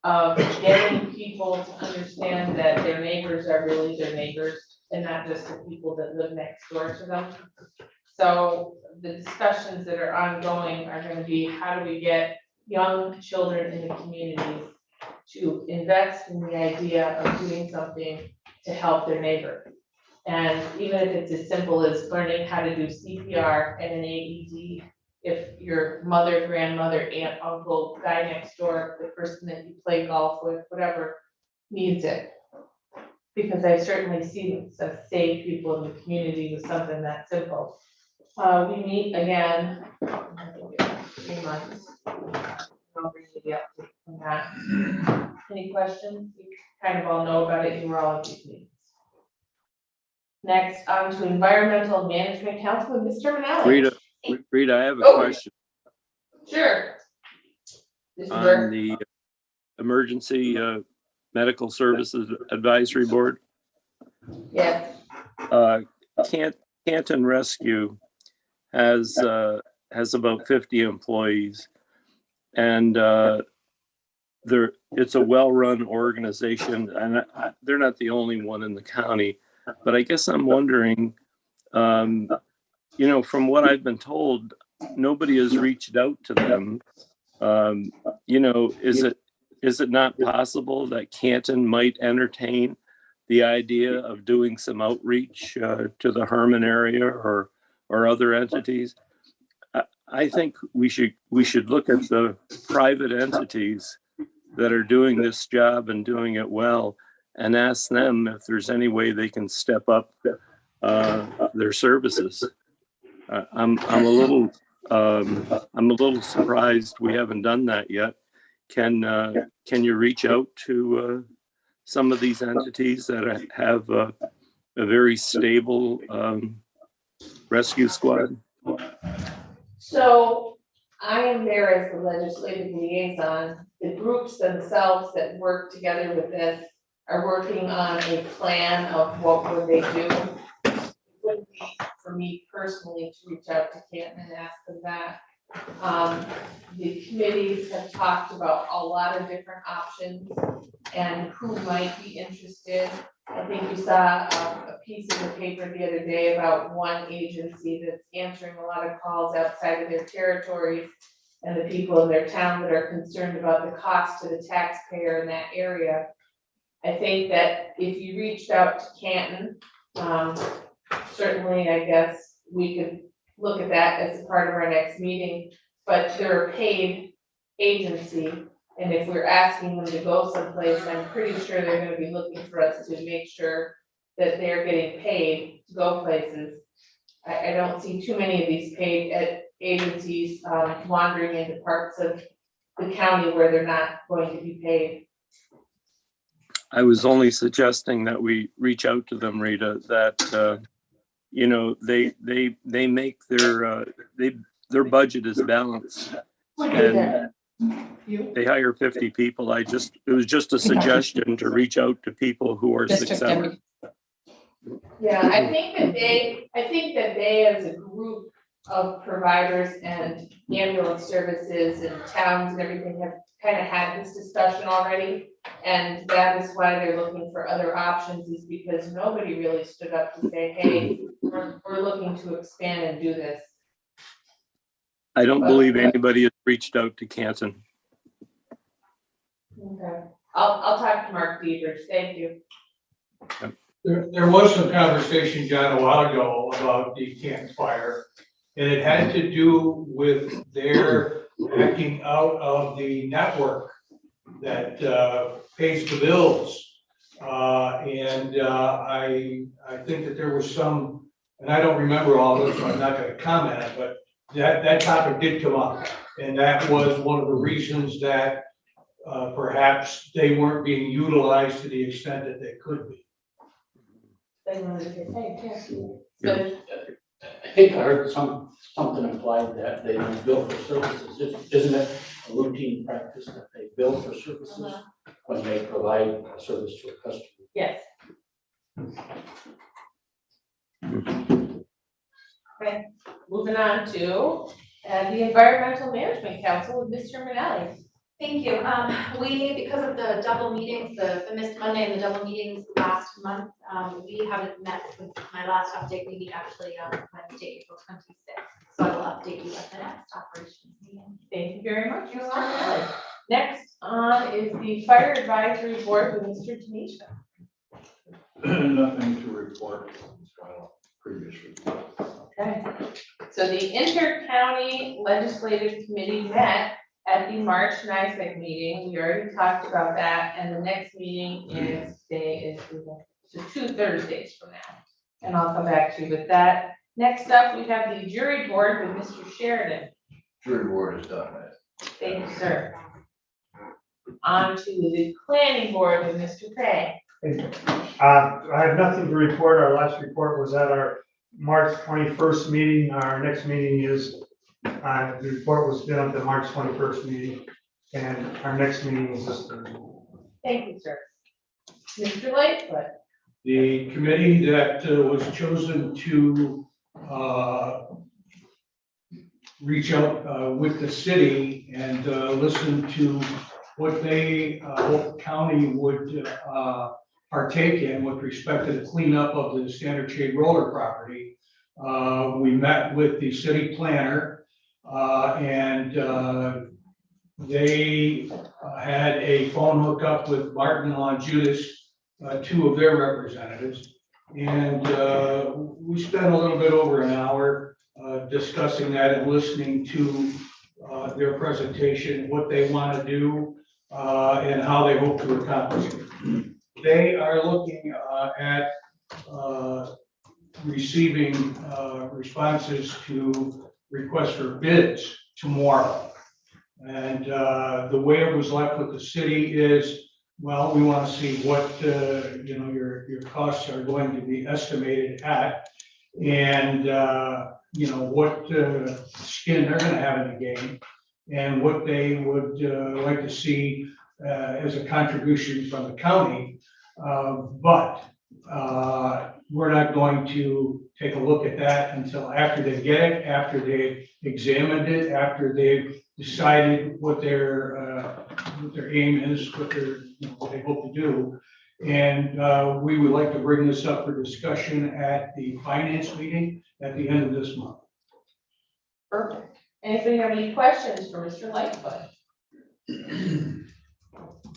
of getting people to understand that their neighbors are really their neighbors and not just the people that live next door to them. So the discussions that are ongoing are going to be how do we get young children in the communities to invest in the idea of doing something to help their neighbor. And even if it's as simple as learning how to do CPR and an AED, if your mother, grandmother, aunt, uncle, guy next door, the person that you play golf with, whatever, needs it. Because I've certainly seen us save people in the community with something that simple. We meet again, I think it's 3 months. I'll bring you the update from that. Any questions? You kind of all know about it, you were all at these meetings. Next, on to Environmental Management Council with Mr. Manelli. Rita, I have a question. Sure. On the emergency Medical Services Advisory Board. Yes. Canton Rescue has about 50 employees, and it's a well-run organization, and they're not the only one in the county. But I guess I'm wondering, from what I've been told, nobody has reached out to them. Is it not possible that Canton might entertain the idea of doing some outreach to the Herman area or other entities? I think we should look at the private entities that are doing this job and doing it well, and ask them if there's any way they can step up their services. I'm a little surprised we haven't done that yet. Can you reach out to some of these entities that have a very stable rescue squad? So I am there as the legislative liaison. The groups themselves that work together with this are working on a plan of what would they do. It wouldn't be for me personally to reach out to Canton and ask them that. The committees have talked about a lot of different options and who might be interested. I think you saw a piece in the paper the other day about one agency that's answering a lot of calls outside of their territories and the people in their town that are concerned about the cost to the taxpayer in that area. I think that if you reached out to Canton, certainly I guess we could look at that as a part of our next meeting, but they're a paid agency. And if we're asking them to go someplace, I'm pretty sure they're gonna be looking for us to make sure that they're getting paid to go places. I don't see too many of these paid agencies wandering into parts of the county where they're not going to be paid. I was only suggesting that we reach out to them, Rita, that, they make their budget is balanced. And they hire 50 people. It was just a suggestion to reach out to people who are successful. Yeah, I think that they as a group of providers and ambulance services and towns and everything have kind of had this discussion already. And that is why they're looking for other options, is because nobody really stood up to say, hey, we're looking to expand and do this. I don't believe anybody has reached out to Canton. Okay, I'll talk to Mark Diedrich, thank you. There was some conversation, John, a while ago about the Canton Fire, and it had to do with their acting out of the network that pays the bills. I think that there was some, and I don't remember all of this, so I'm not gonna comment, but that topic did come up. And that was one of the reasons that perhaps they weren't being utilized to the extent that they could be. They wanted to get paid, yes. I think I heard something implied that they don't bill for services. Isn't it a routine practice that they bill for services when they provide a service to a customer? Yes. Okay, moving on to the Environmental Management Council with Mr. Manelli. Thank you. Because of the double meetings, the missed Monday and the double meetings last month, we haven't met with my last update meeting actually on Wednesday, April 26th. So I will update you at the next operations meeting. Thank you very much, Mr. Manelli. Next on is the Fire Advisory Board with Mr. Tanisha. Nothing to report previously. Okay, so the Inter-County Legislative Committee met at the March NICEAG meeting. We already talked about that, and the next meeting is 2 Thursdays from now. And I'll come back to you with that. Next up, we have the Jury Board with Mr. Sheridan. Jury board is done, right? Thank you, sir. On to the Planning Board with Mr. Fay. I have nothing to report. Our last report was at our March 21st meeting. Our next meeting is, the report was done at the March 21st meeting, and our next meeting is this Thursday. Thank you, sir. Mr. Lightfoot. The committee that was chosen to reach out with the city and listen to what they, what the county would partake in with respect to the cleanup of the Standard Shade Roller property. We met with the city planner and they had a phone hookup with Martin and Judas, two of their representatives. And we spent a little bit over an hour discussing that and listening to their presentation, what they want to do and how they hope to accomplish it. They are looking at receiving responses to requests for bids tomorrow. And the way it was left with the city is, well, we want to see what, you know, your costs are going to be estimated at. And, you know, what skin they're going to have in the game and what they would like to see as a contribution from the county. But we're not going to take a look at that until after they get it, after they examined it, after they've decided what their aim is, what what they hope to do. And we would like to bring this up for discussion at the finance meeting at the end of this month. Perfect. Anybody have any questions for Mr. Lightfoot?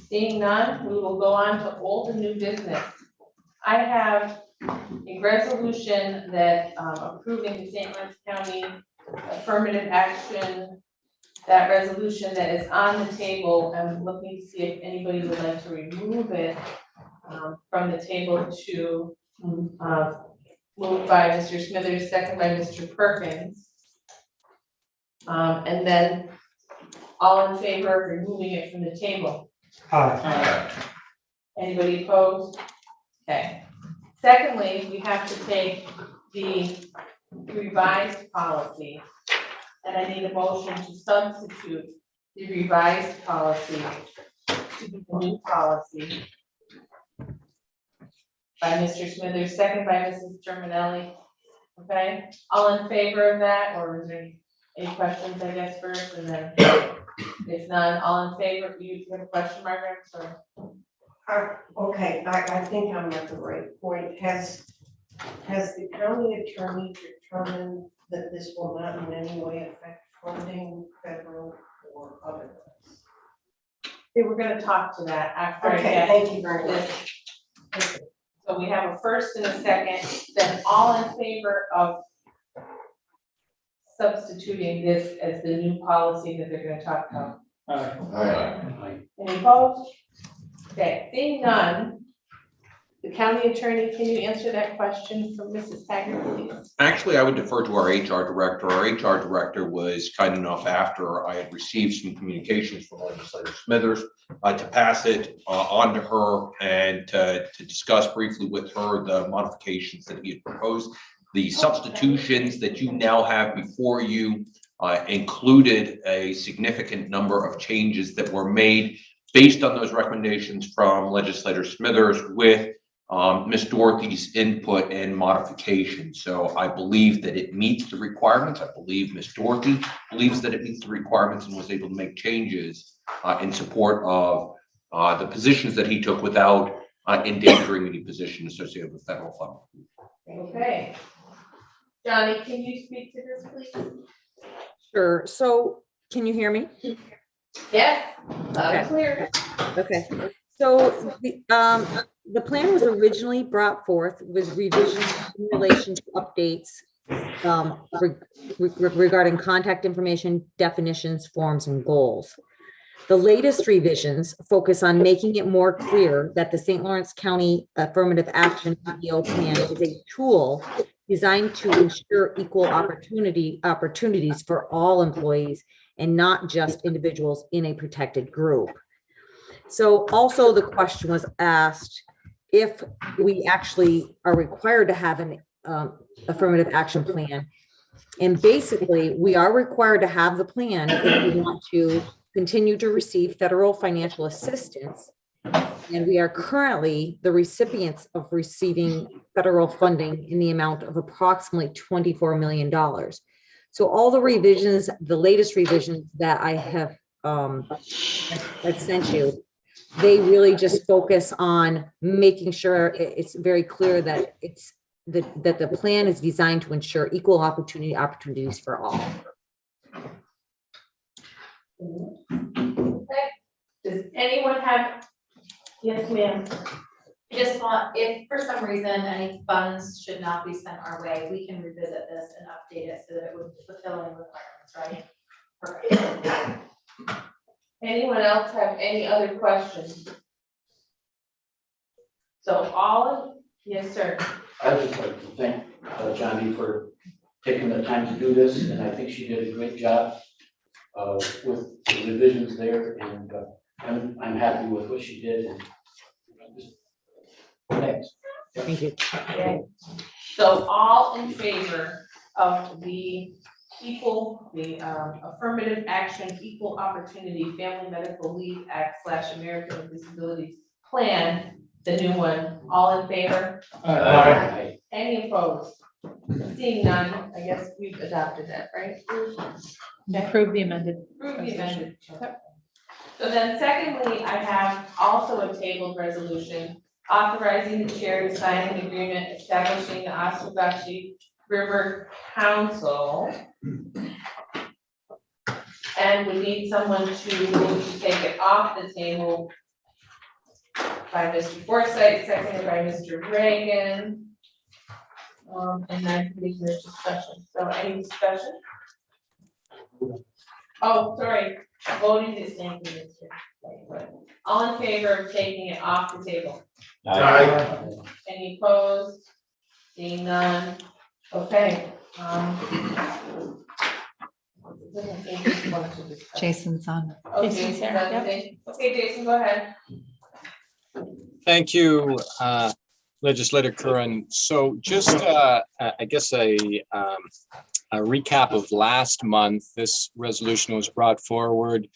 Seeing none, we will go on to old and new business. I have a resolution that approving the St. Lawrence County affirmative action. That resolution that is on the table, I'm looking to see if anybody would like to remove it from the table to moved by Mr. Smithers, second by Mr. Perkins. And then all in favor of removing it from the table? Aye. Anybody opposed? Okay. Secondly, we have to take the revised policy. And I need a motion to substitute the revised policy to the new policy. By Mr. Smithers, second by Mrs. Germanelli. Okay, all in favor of that, or is there any questions, I guess, first, and then if none, all in favor? You have a question, Margaret, sorry. Okay, I think I'm at the right point. Has the county attorney determined that this will not in any way affect funding, federal or otherwise? Okay, we're gonna talk to that after I Okay, get thank you very much. this. So we have a first and a second, then all in favor of substituting this as the new policy that they're gonna talk about? Any opposed? Okay, seeing none, the county attorney, can you answer that question from Mrs. Taggart, please? Actually, I would defer to our HR director. Our HR director was kind enough, after I had received some communications from Legislator Smithers, to pass it on to her and to discuss briefly with her the modifications that he had proposed. The substitutions that you now have before you included a significant number of changes that were made based on those recommendations from Legislator Smithers with Ms. Dorothy's input and modification. So I believe that it meets the requirements. I believe Ms. Dorothy believes that it meets the requirements and was able to make changes in support of the positions that he took without endangering any position associated with federal funding. Okay. Johnny, can you speak to this, please? Sure. So can you hear me? Yes, loud and clear. Okay. So the plan was originally brought forth with revisions in relation to updates regarding contact information, definitions, forms, and goals. The latest revisions focus on making it more clear that the St. Lawrence County Affirmative Action PEO plan is a tool designed to ensure equal opportunities for all employees and not just individuals in a protected group. So also the question was asked if we actually are required to have an affirmative action plan. And basically, we are required to have the plan if we want to continue to receive federal financial assistance. And we are currently the recipients of receiving federal funding in the amount of approximately $24 million. So all the revisions, the latest revisions that I have I've sent you, they really just focus on making sure it's very clear that that the plan is designed to ensure equal opportunities for all. Okay. Does anyone have? Yes, ma'am. Just want, if for some reason any funds should not be sent our way, we can revisit this and update it so that it would fulfill any requirements, right? Perfect. Anyone else have any other questions? So yes, sir. I would just like to thank Johnny for taking the time to do this, and I think she did a great job with the revisions there, and I'm happy with what she did. And thanks. Thank you. Okay. So all in favor of the Affirmative Action Equal Opportunity Family Medical Leave Act / American with Disabilities Plan, the new one, all in favor? Aye. Any opposed? Seeing none, I guess we've adopted that, right? Approve the amended. Approve the amended. Yep. So then secondly, I have also a tabled resolution authorizing the chair to sign an agreement establishing the Oswegatchie River Council. And we need someone to move to take it off the table by Mr. Forsythe, seconded by Mr. Reagan. And I believe there's discussion. So any discussion? Oh, sorry, voting is saying this here. All in favor of taking it off the table? Aye. Any opposed? Seeing none? Okay. Jason's on. Oh, Jason's Jason's here, on, yep. okay, Jason, go ahead. Thank you, Legislator Curran. So just, I guess, a recap of last month. This resolution was brought forward.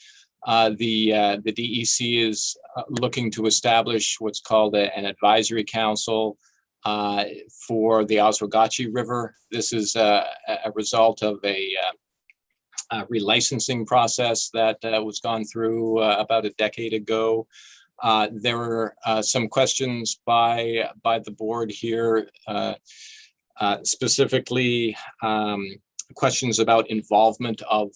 The DEC is looking to establish what's called an advisory council for the Oswegatchie River. This is a result of a relicensing process that was gone through about a decade ago. There were some questions by the board here, specifically questions about involvement of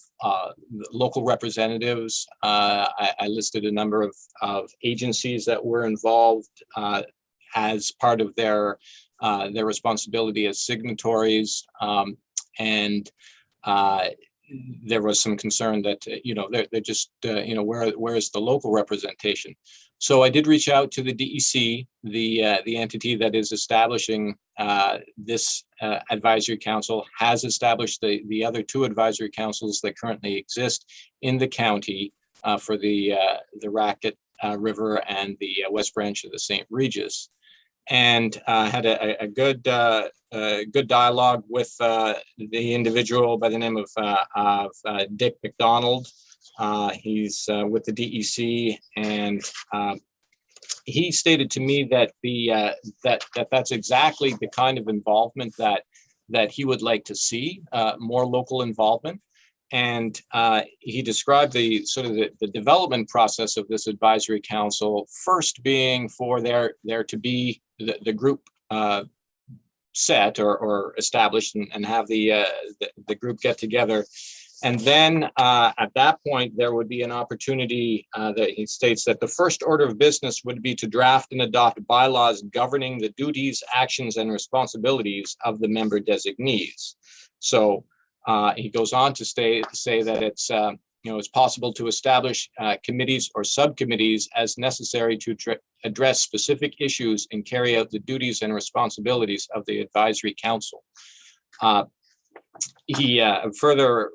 local representatives. I listed a number of agencies that were involved as part of their responsibility as signatories, and there was some concern that they're just where is the local representation? So I did reach out to the DEC, the entity that is establishing this advisory council, has established the other two advisory councils that currently exist in the county for the Racket River and the West Branch of the St. Regis, and had a good dialogue with the individual by the name of Dick McDonald. He's with the DEC, and he stated to me that that's exactly the kind of involvement that he would like to see, more local involvement. And he described the development process of this advisory council, first being for there to be the group set or established and have the group get together. And then at that point, there would be an opportunity that he states that the first order of business would be to draft and adopt bylaws governing the duties, actions, and responsibilities of the member designees. So he goes on to say that it's possible to establish committees or subcommittees as necessary to address specific issues and carry out the duties and responsibilities of the advisory council. He further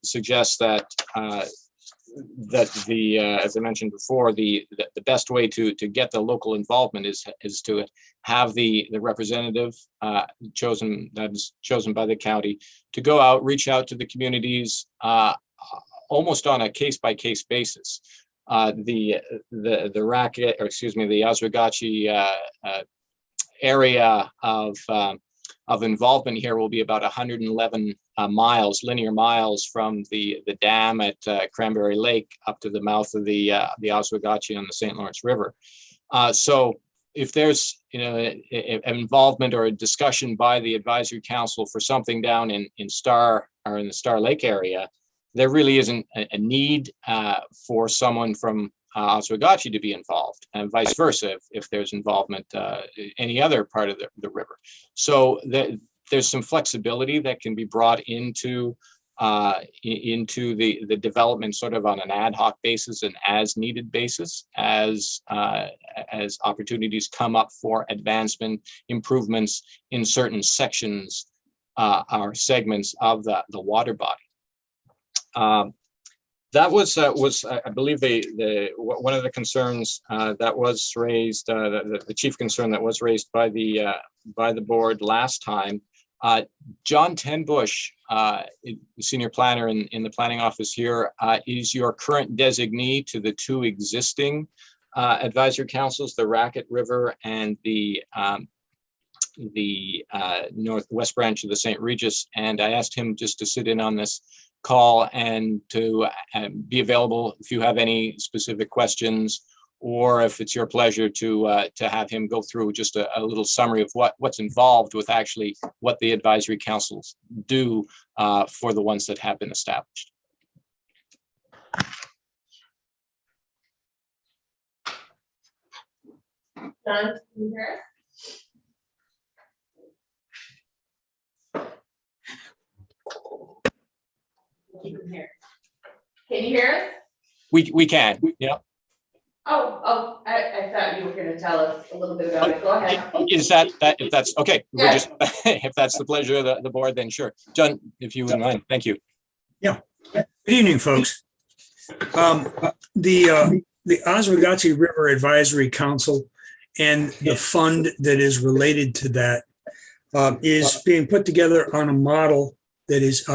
suggests that as I mentioned before, the best way to get the local involvement is to have the representative chosen by the county to go out, reach out to the communities almost on a case-by-case basis. the Racket, or excuse me, the Oswegatchie area of involvement here will be about 111 linear miles from the dam at Cranberry Lake up to the mouth of the Oswegatchie on the St. Lawrence River. So if there's an involvement or a discussion by the advisory council for something down in Star or in the Star Lake area, there really isn't a need for someone from Oswegatchie to be involved, and vice versa if there's involvement any other part of the river. So there's some flexibility that can be brought into the development sort of on an ad hoc basis and as needed basis as opportunities come up for advancement, improvements in certain sections or segments of the water body. That was I believe one of the concerns that was raised, the chief concern that was raised by the board last time. John Tenbush, senior planner in the planning office here, is your current designee to the two existing advisory councils, the Racket River and the northwest branch of the St. Regis. And I asked him just to sit in on this call and to be available if you have any specific questions, or if it's your pleasure to have him go through just a little summary of what's involved with actually what the advisory councils do for the ones that have been established. John, can you hear us? Can you hear us? We can, yeah. Oh, I thought you were gonna tell us a little bit about it. Go ahead. Is that if that's okay? We're Yeah. just if that's the pleasure of the board, then sure. John, if you wouldn't mind, thank you. Yeah. Good evening, folks. The Oswegatchie River Advisory Council and the fund that is related to that is being put together on a model that is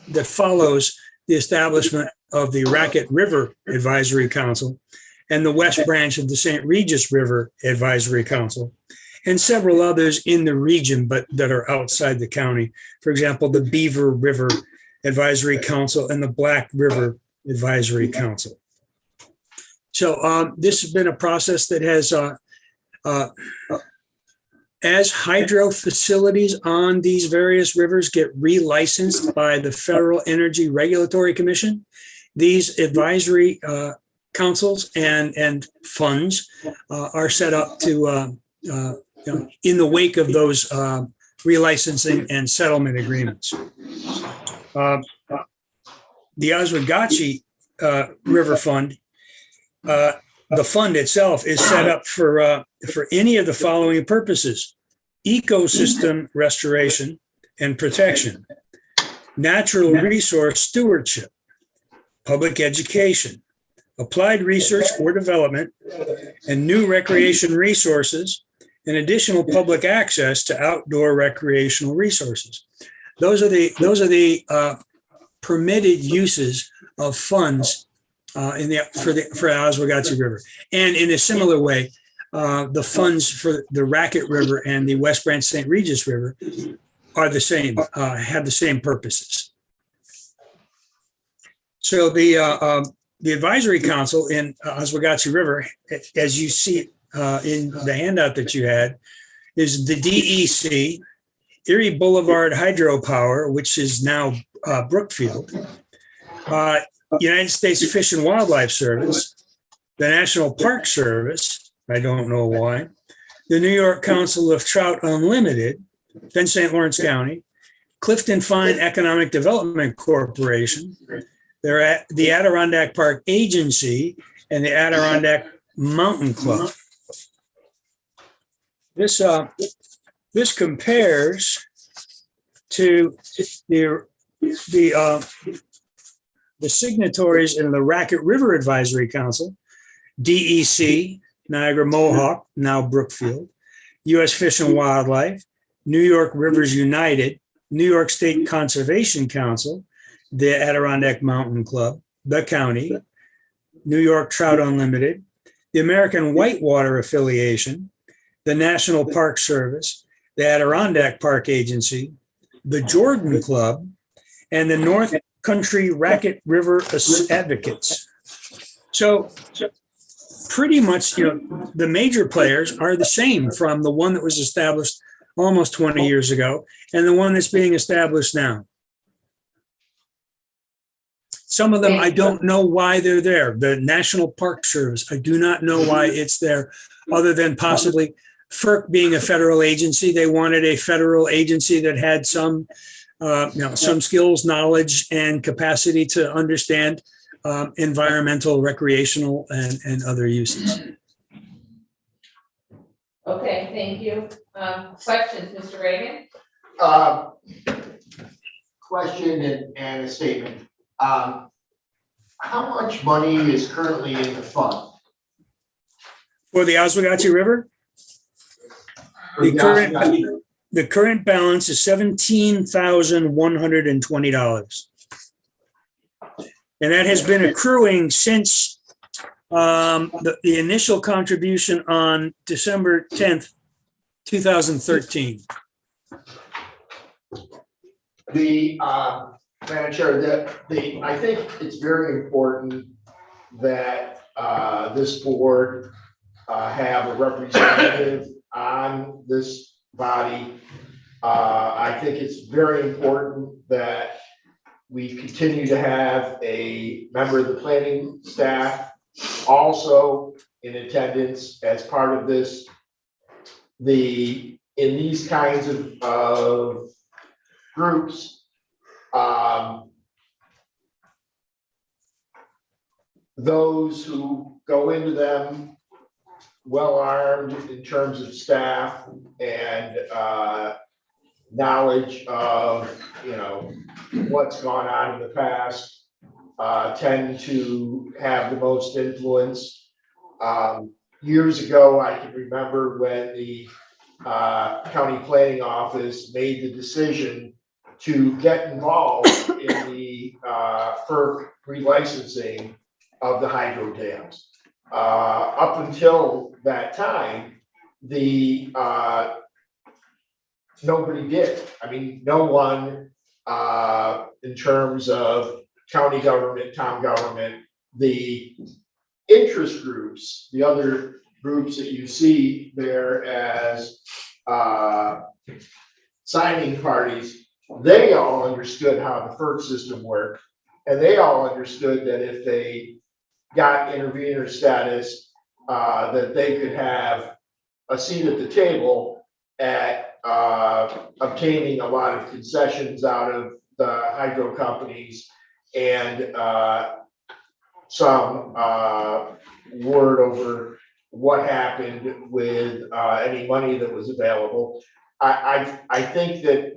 that follows the establishment of the Racket River Advisory Council and the West Branch of the St. Regis River Advisory Council, and several others in the region, but that are outside the county. For example, the Beaver River Advisory Council and the Black River Advisory Council. So this has been a process that has, as hydro facilities on these various rivers get relicensed by the Federal Energy Regulatory Commission, these advisory councils and funds are set up to, in the wake of those relicensing and settlement agreements. The Oswegatchie River Fund, the fund itself is set up for any of the following purposes: ecosystem restoration and protection, natural resource stewardship, public education, applied research or development, and new recreation resources, and additional public access to outdoor recreational resources. Those are the permitted uses of funds for Oswegatchie River. And in a similar way, the funds for the Racket River and the West Branch St. Regis River are the same, have the same purposes. So the advisory council in Oswegatchie River, as you see in the handout that you had, is the DEC, Erie Boulevard Hydropower, which is now Brookfield, United States Fish and Wildlife Service, the National Park Service, I don't know why, the New York Council of Trout Unlimited, then St. Lawrence County, Clifton Fine Economic Development Corporation, the Adirondack Park Agency, and the Adirondack Mountain Club. This compares to the signatories in the Racket River Advisory Council: DEC, Niagara Mohawk, now Brookfield, U.S. Fish and Wildlife, New York Rivers United, New York State Conservation Council, the Adirondack Mountain Club, the county, New York Trout Unlimited, the American Whitewater Affiliation, the National Park Service, the Adirondack Park Agency, the Jordan Club, and the North Country Racket River Advocates. So pretty much, the major players are the same, from the one that was established almost 20 years ago and the one that's being established now. Some of them, I don't know why they're there. The National Park Service, I do not know why it's there, other than possibly FERC being a federal agency. They wanted a federal agency that had some skills, knowledge, and capacity to understand environmental, recreational, and other uses. Okay, thank you. Questions, Mr. Reagan? Question and a statement. How much money is currently in the fund? For the Oswegatchie River, the current balance is $17,120. And that has been accruing since the initial contribution on December 10th, 2013. Madam Chair, I think it's very important that this board have a representative on this body. I think it's very important that we continue to have a member of the planning staff also in attendance as part of this. In these kinds of groups, those who go into them well-armed in terms of staff and knowledge of what's gone on in the past tend to have the most influence. Years ago, I can remember when the county planning office made the decision to get involved in the FERC relicensing of the hydro dams. Up until that time, nobody did. I mean, no one in terms of county government, town government, the interest groups, the other groups that you see there as signing parties, they all understood how the FERC system worked, and they all understood that if they got intervener status, that they could have a seat at the table at obtaining a lot of concessions out of the hydro companies and some word over what happened with any money that was available. I think that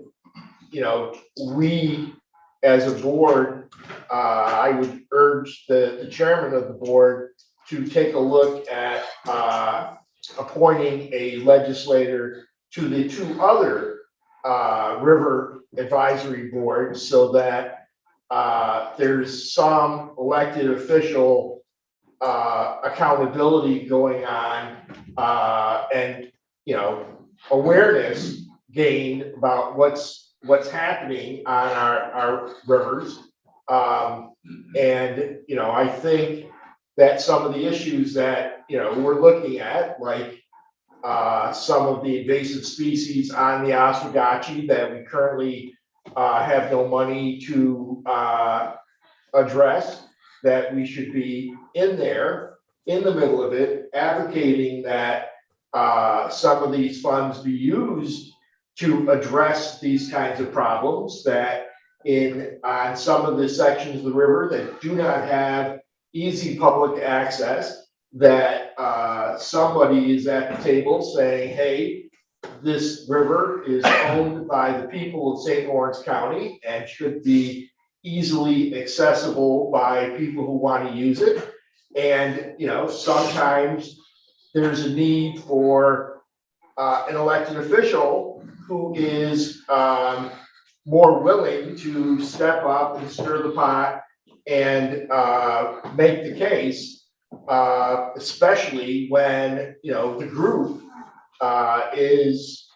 we as a board, I would urge the chairman of the board to take a look at appointing a legislator to the two other river advisory boards so that there's some elected official accountability going on and awareness gained about what's happening on our rivers. I think that some of the issues that we're looking at, like some of the invasive species on the Oswegatchie that we currently have no money to address, that we should be in there, in the middle of it, advocating that some of these funds be used to address these kinds of problems, that on some of the sections of the river that do not have easy public access, that somebody is at the table saying, hey, this river is owned by the people of St. Lawrence County and should be easily accessible by people who want to use it. And, sometimes there's a need for an elected official who is more willing to step up and stir the pot and make the case, especially when, you know, the group is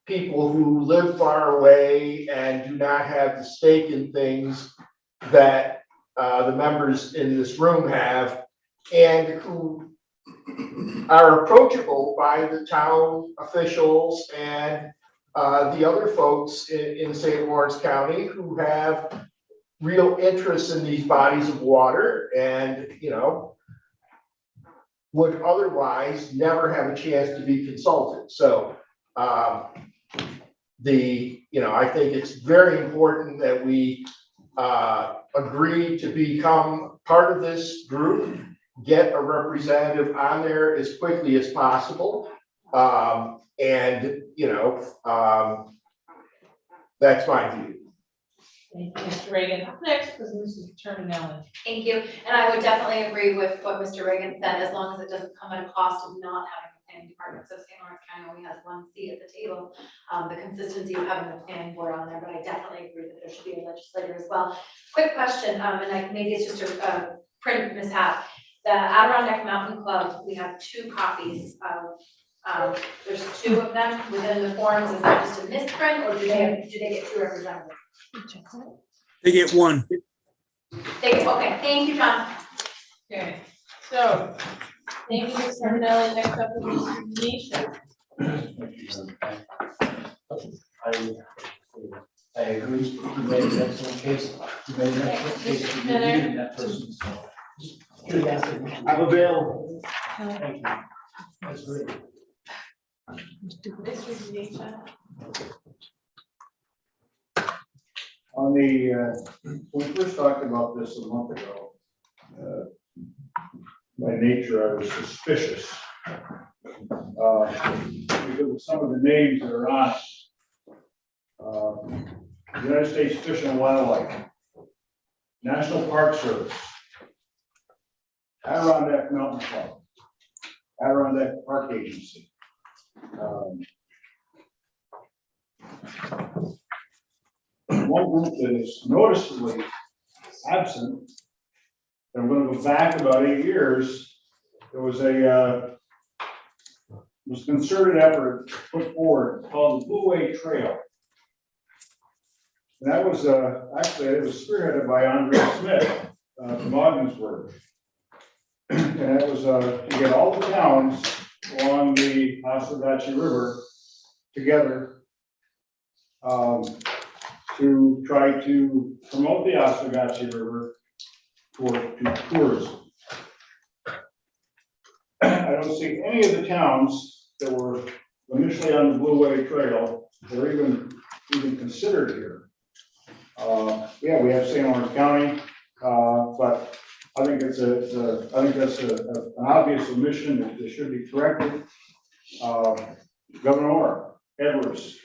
people who live far away and do not have the stake in things that the members in this room have, and who are approachable by the town officials and the other folks in St. Lawrence County who have real interest in these bodies of water and, you know, would otherwise never have a chance to be consulted. So you know, I think it's very important that we agree to become part of this group, get a representative on there as quickly as possible. And, you know, that's my view. Thank you, Mr. Reagan. Up next is Mrs. Terminelli. Thank you, and I would definitely agree with what Mr. Reagan said, as long as it doesn't come at a cost of not having the planning department. So St. Lawrence County only has one seat at the table, the consistency of having the planning board on there, but I definitely agree that there should be a legislator as well. Quick question, and maybe it's just a print mishap. The Adirondack Mountain Club, we have 2 copies of, there's 2 of them within the forms. Is that just a misprint, or do they get 2 representatives? They get 1. Okay, thank you, John. Okay, so, thank you, Ms. Terminelli. Next up is Mr. Nisha. I agree. You made an excellent case. You made an excellent case. You needed that person. I'm available. Thank you. That's great. Mr. Nisha. On the, when we first talked about this a month ago, by nature, I was suspicious. Because of some of the names that are on it. United States Fish and Wildlife, National Park Service, Adirondack Mountain Club, Adirondack Park Agency. One group that is noticeably absent, and I'm going to go back about 8 years, there was a concerted effort put forward called the Blue Way Trail. And that was actually, it was spearheaded by Andre Smith from Ogdensburg. And that was to get all the towns along the Oswegatchie River together to try to promote the Oswegatchie River to tourism. I don't see any of the towns that were initially on the Blue Way Trail that are even considered here. Yeah, we have St. Lawrence County, but I think it's I think that's an obvious omission that should be corrected. Governor Orr, Edwards,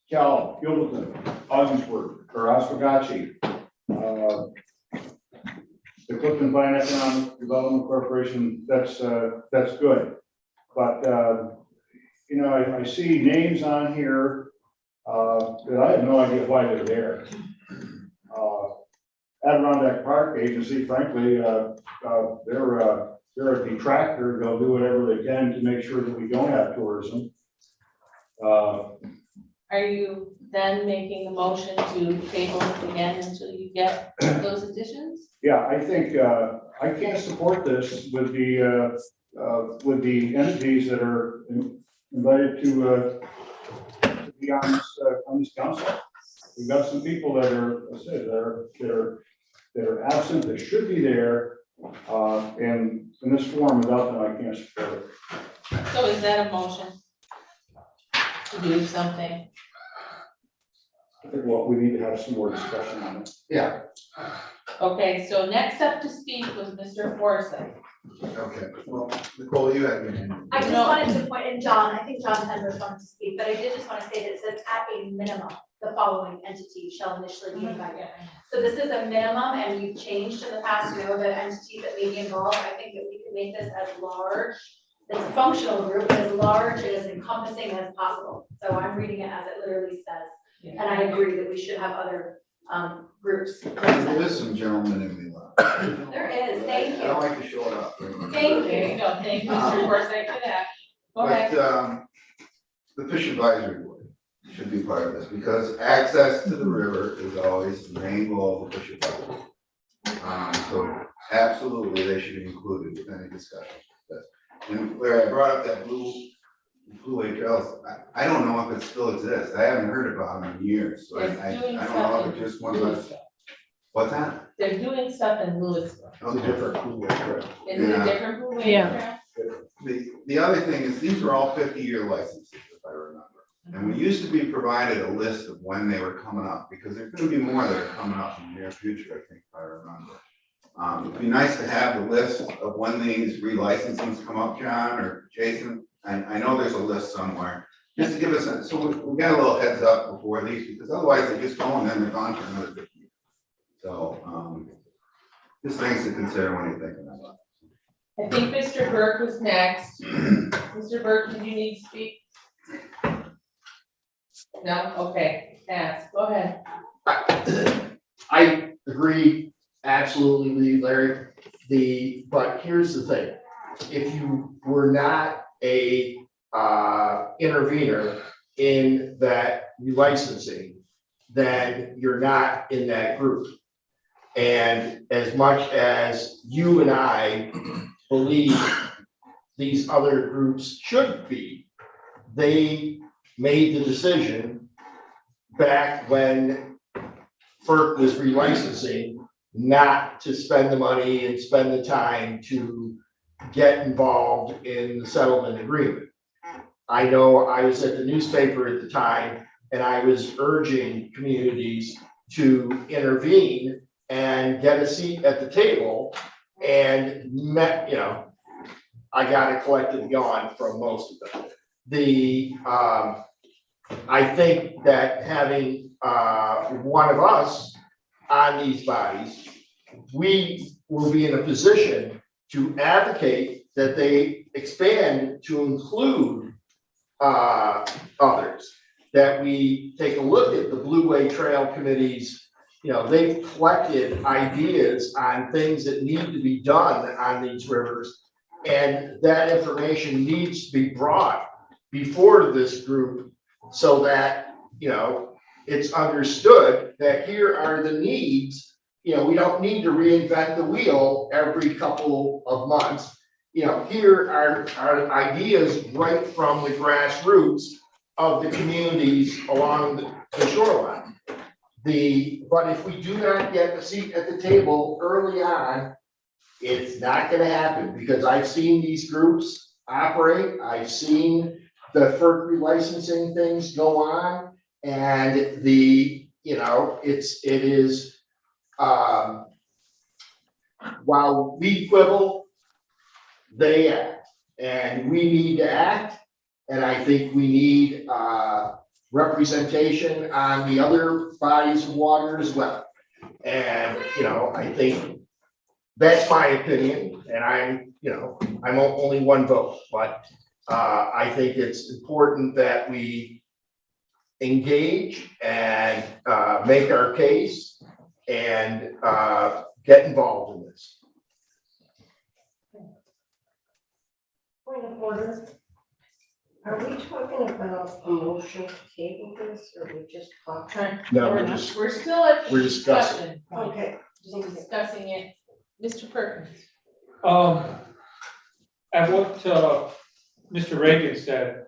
Cal, Gilberton, Ogdensburg, or Oswegatchie, the Clifton Pine Economic Development Corporation, that's good. But, you know, I see names on here that I have no idea why they're there. Adirondack Park Agency, frankly, they're a detractor. They'll do whatever they can to make sure that we don't have tourism. Are you then making a motion to table it again until you get those additions? Yeah, I think I can't support this with the entities that are invited to be on this council. We've got some people that are, as I said, that are absent, that should be there, and in this form, without them, I can't support it. So is that a motion to do something? I think we need to have some more discussion on it. Yeah. Okay, so next up to speak was Mr. Forsyth. Okay, well, Nicole, you had your hand. I just wanted to point, and John, I think John Pembroke wanted to speak, but I did just want to say that it says at a minimum, the following entity shall initially be invited. So this is a minimum, and we've changed in the past, you know, the entities that may be involved. I think that we could make this as large, it's a functional group, as large and as encompassing as possible. So I'm reading it as it literally says. And I agree that we should have other groups. There is some gentlemen in me left. There is, thank I don't you. like to show it up. Thank There you go, thank you, Mr. Forsythe, for that. Go ahead. But, the fish advisory board should be part of this, because access to the river is always the main goal of the fish advisory. So absolutely, they should be included with any discussion. And where I brought up that Blue Way Trails, I don't know if it still exists. I haven't heard about them in years, so I It's doing don't stuff know if in it just one of Louisville. What's that? They're doing stuff in Louisville. It's a different Blue Way Trail. Is it a different Blue Way Yeah. Trail? The other thing is, these are all 50-year licenses, if I remember. And we used to be provided a list of when they were coming up, because there's gonna be more that are coming up in the near future, I think, if I remember. It'd be nice to have the list of when these relicensings come up, John or Jason. I know there's a list somewhere, just to give us, so we got a little heads up before these, because otherwise they just go and then they're gone for another 50 years. So, just things to consider when you're thinking about it. I think Mr. Burke was next. Mr. Burke, did you need to speak? No, okay, pass, go ahead. I agree absolutely with you, Larry. But here's the thing, if you were not a intervener in that relicensing, then you're not in that group. And as much as you and I believe these other groups should be, they made the decision back when FERC was relicensing not to spend the money and spend the time to get involved in the settlement agreement. I know I was at the newspaper at the time, and I was urging communities to intervene and get a seat at the table, and met, I got it collected and gone from most of them. I think that having one of us on these bodies, we will be in a position to advocate that they expand to include others, that we take a look at the Blue Way Trail committees. They've collected ideas on things that need to be done on these rivers, and that information needs to be brought before this group so that, it's understood that here are the needs. We don't need to reinvent the wheel every couple of months. Here are ideas right from the grassroots of the communities along the shoreline. But if we do not get a seat at the table early on, it's not gonna happen, because I've seen these groups operate. I've seen the FERC relicensing things go on, and it is, while we quibble, they act, and we need to act. And I think we need, representation on the other bodies of water as well. And, I think that's my opinion, and I'm only one vote, but I think it's important that we engage and make our case and get involved in this. Point of order. Are we talking about a motion to table this, or we just talking? No, We're still at we're discussion. Okay. We're discussing it. Mr. Perkins. At what, Mr. Reagan said,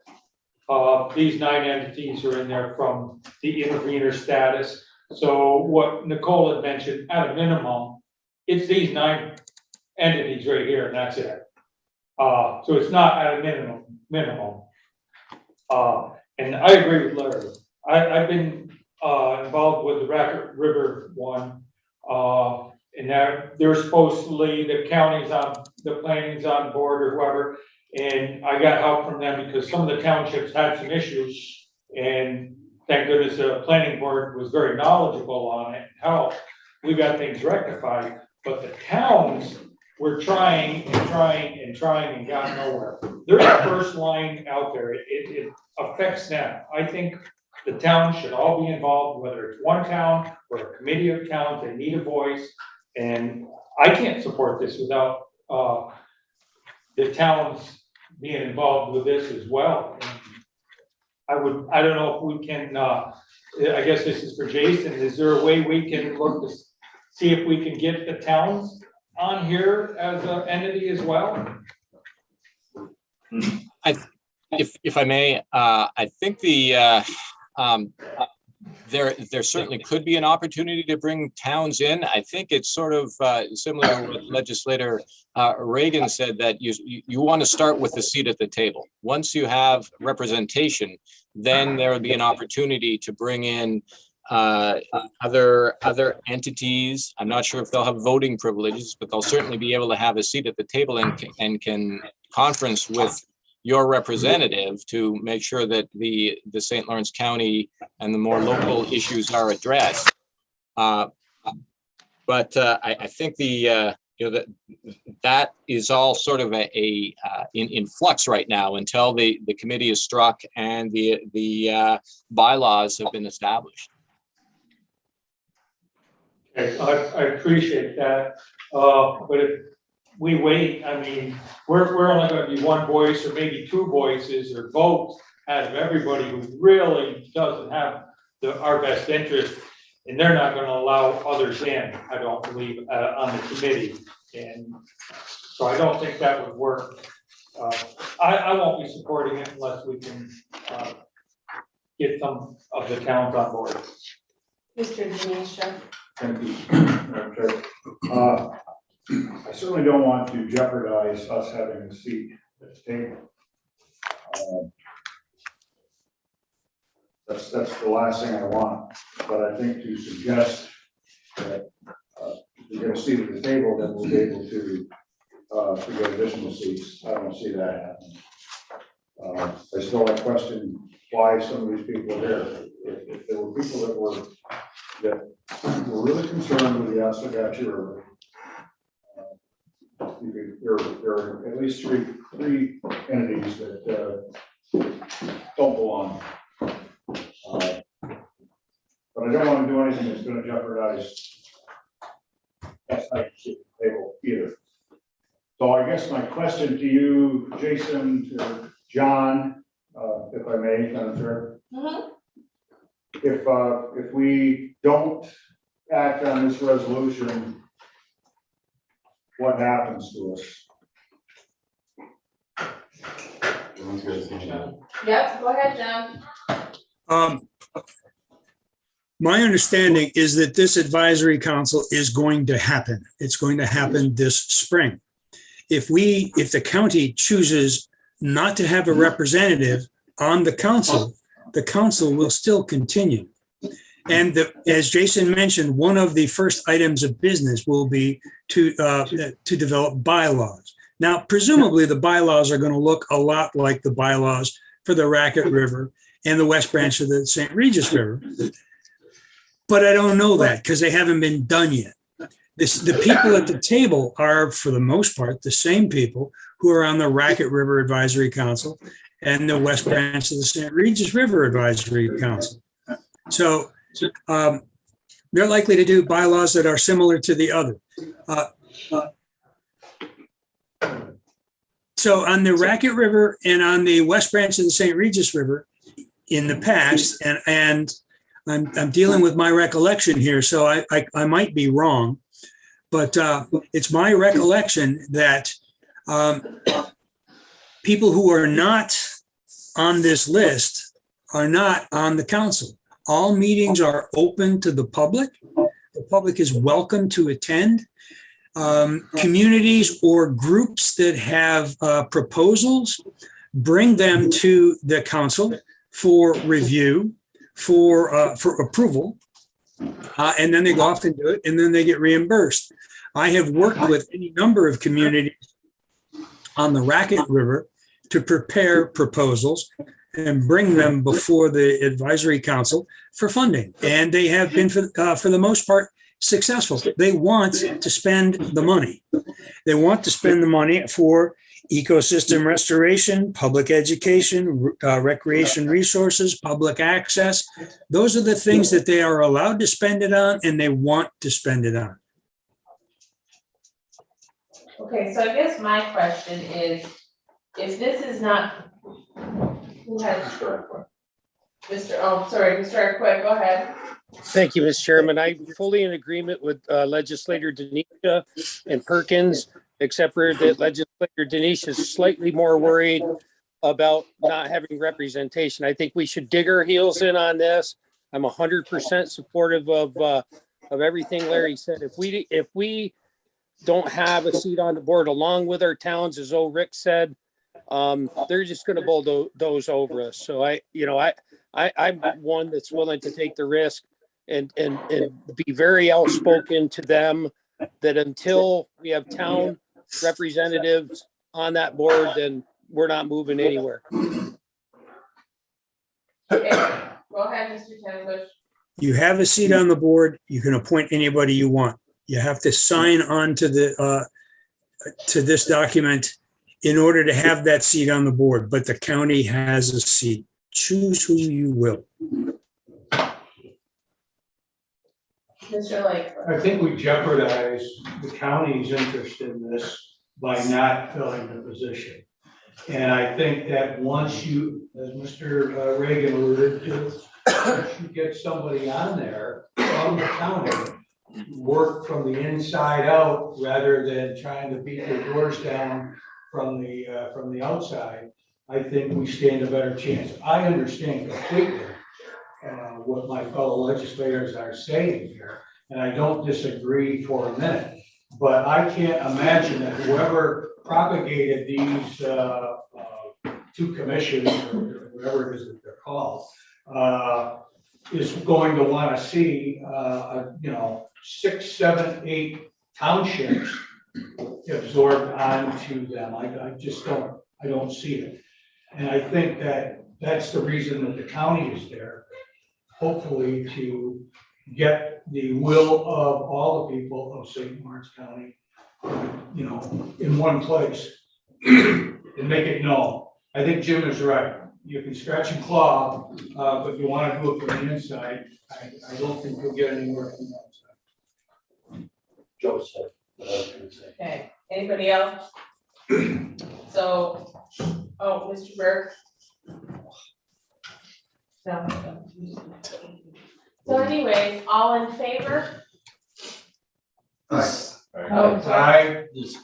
these 9 entities are in there from the intervener status. So what Nicole had mentioned, at a minimum, it's these 9 entities right here, and that's it. So it's not at a minimum. And I agree with Larry. I've been involved with the Racket River one, and they're supposedly the county's on, the planning's on board or whoever. And I got help from them because some of the townships had some issues, and thank goodness the planning board was very knowledgeable on it and helped. We got things rectified, but the towns were trying and got nowhere. They're the first line out there. It affects them. I think the town should all be involved, whether it's one town or a committee of towns, they need a voice. And I can't support this without, the towns being involved with this as well. I don't know if we can, I guess this is for Jason, is there a way we can look to see if we can get the towns on here as an entity as well? If I may, I think there certainly could be an opportunity to bring towns in. I think it's sort of similar to what legislator Reagan said, that you want to start with the seat at the table. Once you have representation, then there would be an opportunity to bring in other entities. I'm not sure if they'll have voting privileges, but they'll certainly be able to have a seat at the table and can conference with your representative to make sure that the St. Lawrence County and the more local issues are addressed. But I think that is all sort of in flux right now until the committee is struck and the bylaws have been established. Okay, I appreciate that, but if we wait, I mean, we're only gonna be one voice or maybe two voices or votes out of everybody who really doesn't have our best interest, and they're not gonna allow others in, I don't believe, on the committee. And so I don't think that would work. I won't be supporting it unless we can get some of the towns on board. Mr. Denisha. Thank you, Madam Chair. I certainly don't want to jeopardize us having a seat at the table. That's the last thing I want, but I think to suggest that we get a seat at the table, then we'll be able to get additional seats. I don't see that happening. I still have question why some of these people are there. If there were people that were really concerned with the Oswegatchie River, there are at least three entities that don't belong. But I don't want to do anything that's going to jeopardize that type of table either. So I guess my question to you, Jason, to John, if I may, Madam Chair. If we don't act on this resolution, what happens to us? Yep, go ahead, John. My understanding is that this advisory council is going to happen. It's going to happen this spring. If the county chooses not to have a representative on the council will still continue. And as Jason mentioned, one of the first items of business will be to develop bylaws. Now, presumably the bylaws are going to look a lot like the bylaws for the Racket River and the West Branch of the St. Regis River. But I don't know that because they haven't been done yet. The people at the table are, for the most part, the same people who are on the Racket River Advisory Council and the West Branch of the St. Regis River Advisory Council. So they're likely to do bylaws that are similar to the other. So on the Racket River and on the West Branch of the St. Regis River in the past, and I'm dealing with my recollection here, so I might be wrong, but it's my recollection that people who are not on this list are not on the council. All meetings are open to the public. The public is welcome to attend. Communities or groups that have proposals, bring them to the council for review, for approval, and then they go off and do it, and then they get reimbursed. I have worked with any number of communities on the Racket River to prepare proposals and bring them before the advisory council for funding. And they have been, for the most part, successful. They want to spend the money. They want to spend the money for ecosystem restoration, public education, recreation resources, public access. Those are the things that they are allowed to spend it on and they want to spend it on. Okay, so I guess my question is, if this is not, who has? Mr. Arquette, go ahead. Thank you, Mr. Chairman. I'm fully in agreement with legislator Denisha and Perkins, except for that legislator Denisha is slightly more worried about not having representation. I think we should dig our heels in on this. I'm 100% supportive of everything Larry said. If we don't have a seat on the board along with our towns, as old Rick said, they're just going to bulldoze over us. So I'm one that's willing to take the risk and be very outspoken to them that until we have town representatives on that board, then we're not moving anywhere. Okay, go ahead, Mr. Tenbush. You have a seat on the board, you can appoint anybody you want. You have to sign on to to this document in order to have that seat on the board, but the county has a seat. Choose who you will. Mr. Lake. I think we jeopardize the county's interest in this by not filling the position. And I think that once you, as Mr. Reagan alluded to, once you get somebody on there from the county, work from the inside out rather than trying to beat their doors down from the outside, I think we stand a better chance. I understand completely what my fellow legislators are saying here, and I don't disagree for a minute. But I can't imagine that whoever propagated these two commissions, or whatever it is that they're called, is going to want to see 6, 7, 8 townships absorbed onto them. I just don't see it. And I think that that's the reason that the county is there, hopefully to get the will of all the people of St. Lawrence County, in one place and make it known. I think Jim is right. You can scratch and claw, but you want to do it from the inside. I don't think you'll get anywhere from the outside. Joe said what I was gonna say. Okay, anybody else? So, Mr. Burke. No. So anyways, all in favor? Oh, sorry. This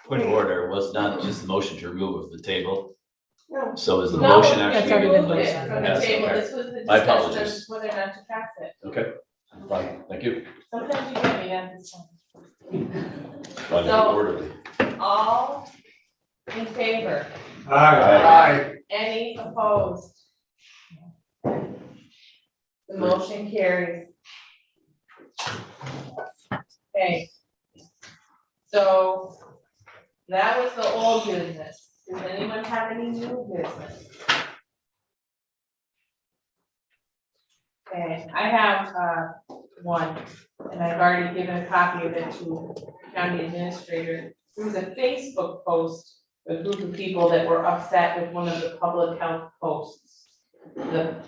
point of order was not just the motion to remove the table. No. So is the No, motion that's actually? already been voted from the Yes, table. okay. This was the My discussion apologies. of whether or not to pass it. Okay, fine, thank you. Sometimes you get me at this time. Fine, So- orderly. All in favor? Aye. Any opposed? The motion carries. Okay. So that was the old business. Does anyone have any new business? Okay, I have one, and I've already given a copy of it to the county administrator. There was a Facebook post, a group of people that were upset with one of the public health posts. The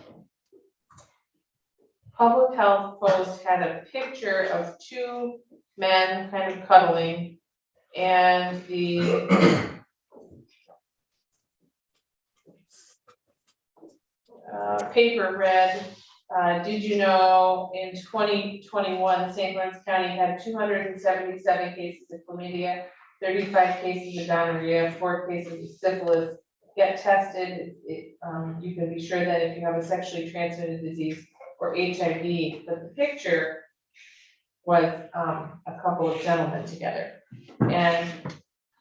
public health post had a picture of 2 men kind of cuddling, and the paper read, did you know in 2021, St. Lawrence County had 277 cases of chlamydia, 35 cases of gonorrhea, 4 cases of syphilis. Get tested. You can be sure that if you have a sexually transmitted disease or HIV. But the picture was a couple of gentlemen together, and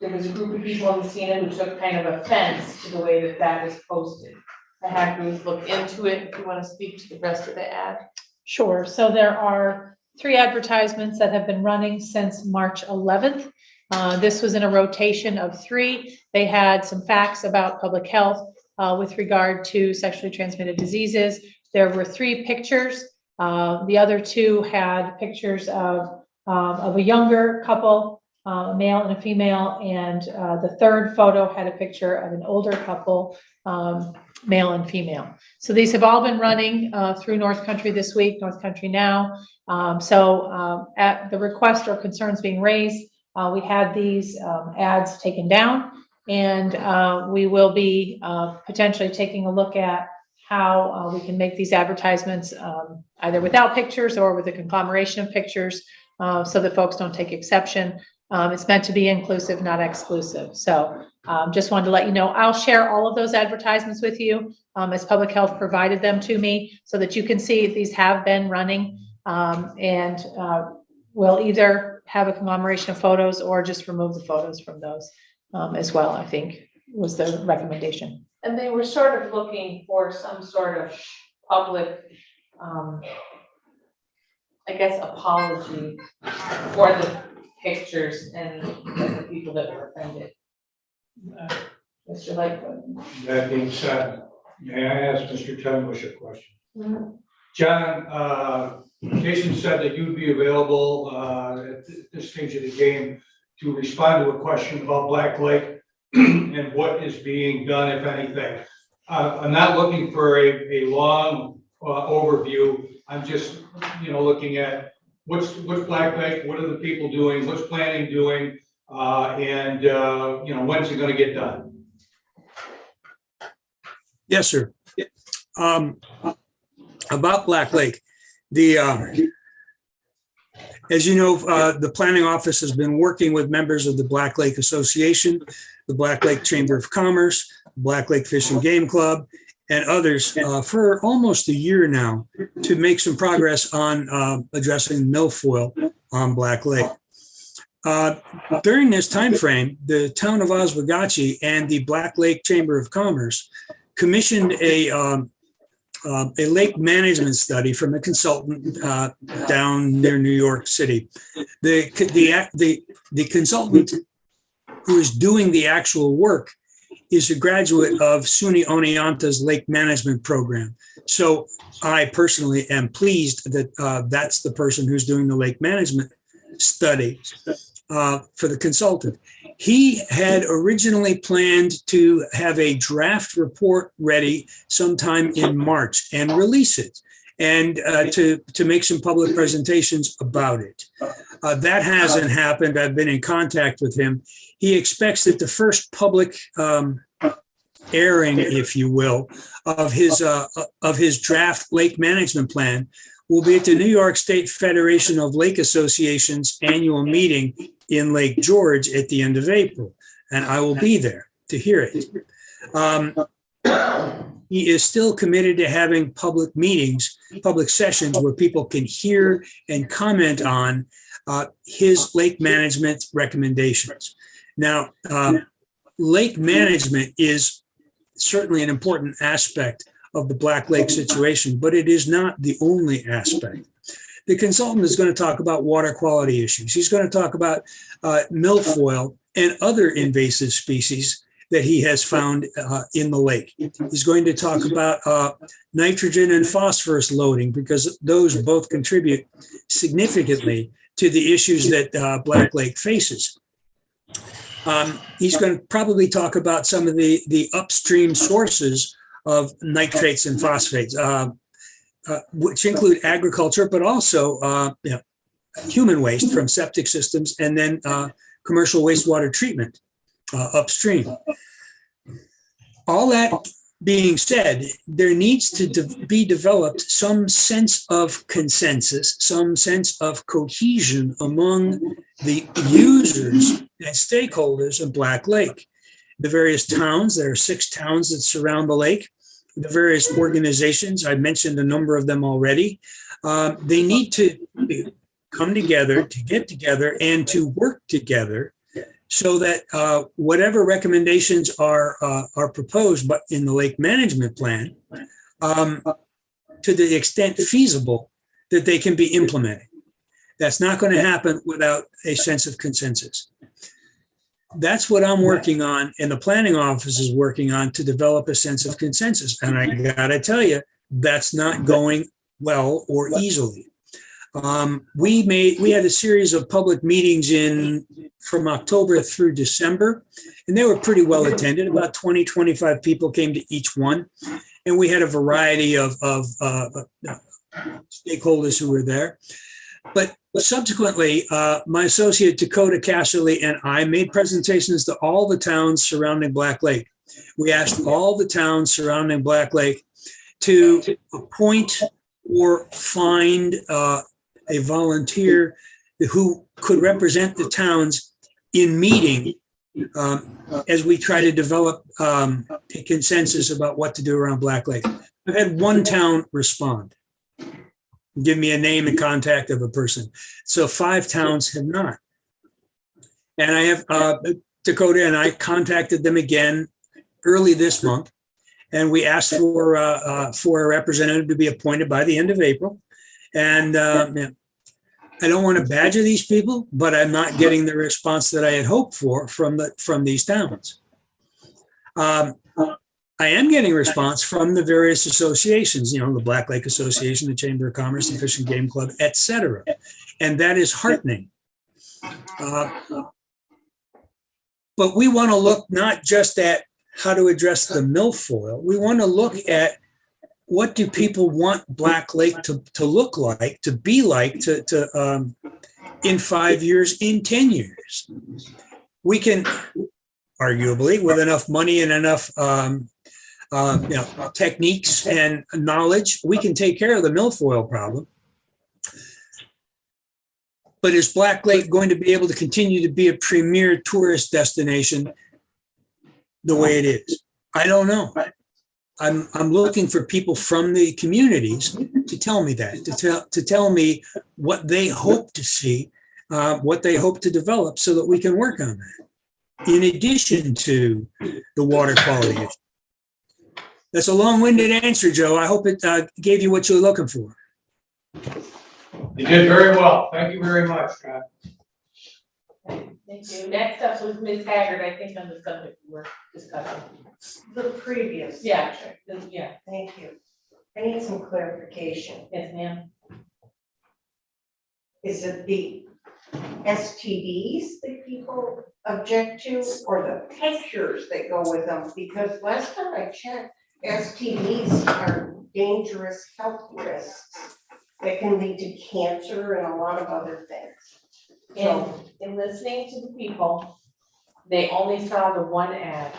there was a group of people in Messina who took kind of offense to the way that that was posted. I had Ruth look into it. If you want to speak to the rest of the ad. Sure. So there are 3 advertisements that have been running since March 11th. This was in a rotation of 3. They had some facts about public health with regard to sexually transmitted diseases. There were 3 pictures. The other 2 had pictures of a younger couple a male and a female, and the third photo had a picture of an older couple, male and female. So these have all been running through North Country this week, North Country Now. At the request or concerns being raised, we had these ads taken down, and we will be potentially taking a look at how we can make these advertisements either without pictures or with a conglomeration of pictures, so that folks don't take exception. It's meant to be inclusive, not exclusive. So just wanted to let you know, I'll share all of those advertisements with you as Public Health provided them to me, so that you can see these have been running, and we'll either have a conglomeration of photos or just remove the photos from those as well, I think was the recommendation. And they were sort of looking for some sort of public, I guess, apology for the pictures and the people that were offended. Mr. Lightfoot. That being said, may I ask Mr. Tenbush a question? Mm-hmm. John, Jason said that you'd be available at this stage of the game to respond to a question about Black Lake and what is being done, if anything. I'm not looking for a long overview. I'm just, looking at what's Black Lake, what are the people doing, what's planning doing, and when's it going to get done? Yes, sir. About Black Lake, as you know, the planning office has been working with members of the Black Lake Association, the Black Lake Chamber of Commerce, Black Lake Fish and Game Club, and others for almost a year now to make some progress on addressing milfoil on Black Lake. During this time frame, the town of Oswegatchie and the Black Lake Chamber of Commerce commissioned a lake management study from a consultant down near New York City. The consultant who is doing the actual work is a graduate of SUNY Oneonta's lake management program. So I personally am pleased that that's the person who's doing the lake management study for the consultant. He had originally planned to have a draft report ready sometime in March and release it, and to make some public presentations about it. That hasn't happened. I've been in contact with him. He expects that the first public airing, if you will, of his draft lake management plan will be at the New York State Federation of Lake Associations annual meeting in Lake George at the end of April, and I will be there to hear it. He is still committed to having public meetings, public sessions where people can hear and comment on his lake management recommendations. Now, lake management is certainly an important aspect of the Black Lake situation, but it is not the only aspect. The consultant is going to talk about water quality issues. He's going to talk about milfoil and other invasive species that he has found in the lake. He's going to talk about nitrogen and phosphorus loading, because those both contribute significantly to the issues that Black Lake faces. He's going to probably talk about some of the upstream sources of nitrates and phosphates, which include agriculture, but also human waste from septic systems, and then commercial wastewater treatment upstream. All that being said, there needs to be developed some sense of consensus, some sense of cohesion among the users and stakeholders of Black Lake. The various towns, there are 6 towns that surround the lake, the various organizations, I mentioned a number of them already. They need to come together, to get together, and to work together so that whatever recommendations are proposed but in the lake management plan, to the extent feasible, that they can be implemented. That's not going to happen without a sense of consensus. That's what I'm working on, and the planning office is working on, to develop a sense of consensus. And I got to tell you, that's not going well or easily. We had a series of public meetings from October through December, and they were pretty well attended. About 20, 25 people came to each one. And we had a variety of stakeholders who were there. But subsequently, my associate Dakota Casserly and I made presentations to all the towns surrounding Black Lake. We asked all the towns surrounding Black Lake to appoint or find a volunteer who could represent the towns in meeting as we try to develop a consensus about what to do around Black Lake. I've had one town respond, give me a name and contact of a person. So 5 towns have not. And I have Dakota and I contacted them again early this month, and we asked for a representative to be appointed by the end of April. And I don't want to badger these people, but I'm not getting the response that I had hoped for from these towns. I am getting response from the various associations, the Black Lake Association, the Chamber of Commerce, the Fish and Game Club, et cetera. And that is heartening. But we want to look not just at how to address the milfoil. We want to look at what do people want Black Lake to look like, to be like, to in 5 years, in 10 years. We can, arguably, with enough money and enough techniques and knowledge, we can take care of the milfoil problem. But is Black Lake going to be able to continue to be a premier tourist destination the way it is? I don't know. I'm looking for people from the communities to tell me that, to tell me what they hope to see, what they hope to develop, so that we can work on that. In addition to the water quality issue. That's a long-winded answer, Joe. I hope it gave you what you were looking for. You did very well. Thank you very much, Scott. Thank you. Next up was Ms. Haggard, I think, on the subject we were discussing. The previous. Yeah, yeah. Thank you. I need some clarification. Yes, ma'am. Is it the STDs that people object to, or the pictures that go with them? Because last time I checked, STDs are dangerous health risks that can lead to cancer and a lot of other things. And in listening to the people, they only saw the one ad.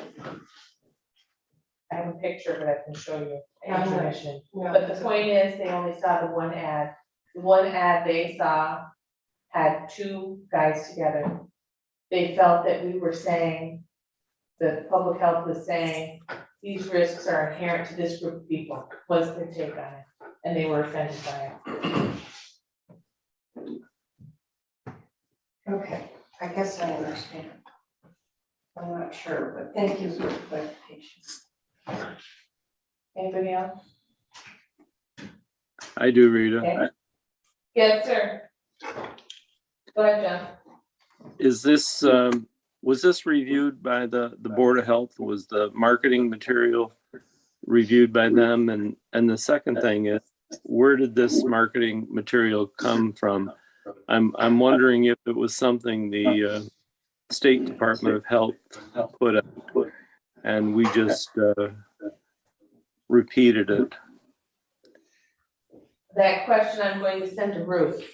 I have a picture that I can show you, information. But the point is, they only saw the one ad. The one ad they saw had 2 guys together. They felt that we were saying, the public health was saying, these risks are inherent to this group of people, was their take on it, and they were offended by it. Okay, I guess I understand. I'm not sure, but thank you for the clarification. Anybody else? I do, Rita. Okay. Yes, sir. Go ahead, John. Is this, was this reviewed by the Board of Health? Was the marketing material reviewed by them? And the second thing is, where did this marketing material come from? I'm wondering if it was something the State Department of Health put up and we just repeated it. That question I'm going to send to Ruth.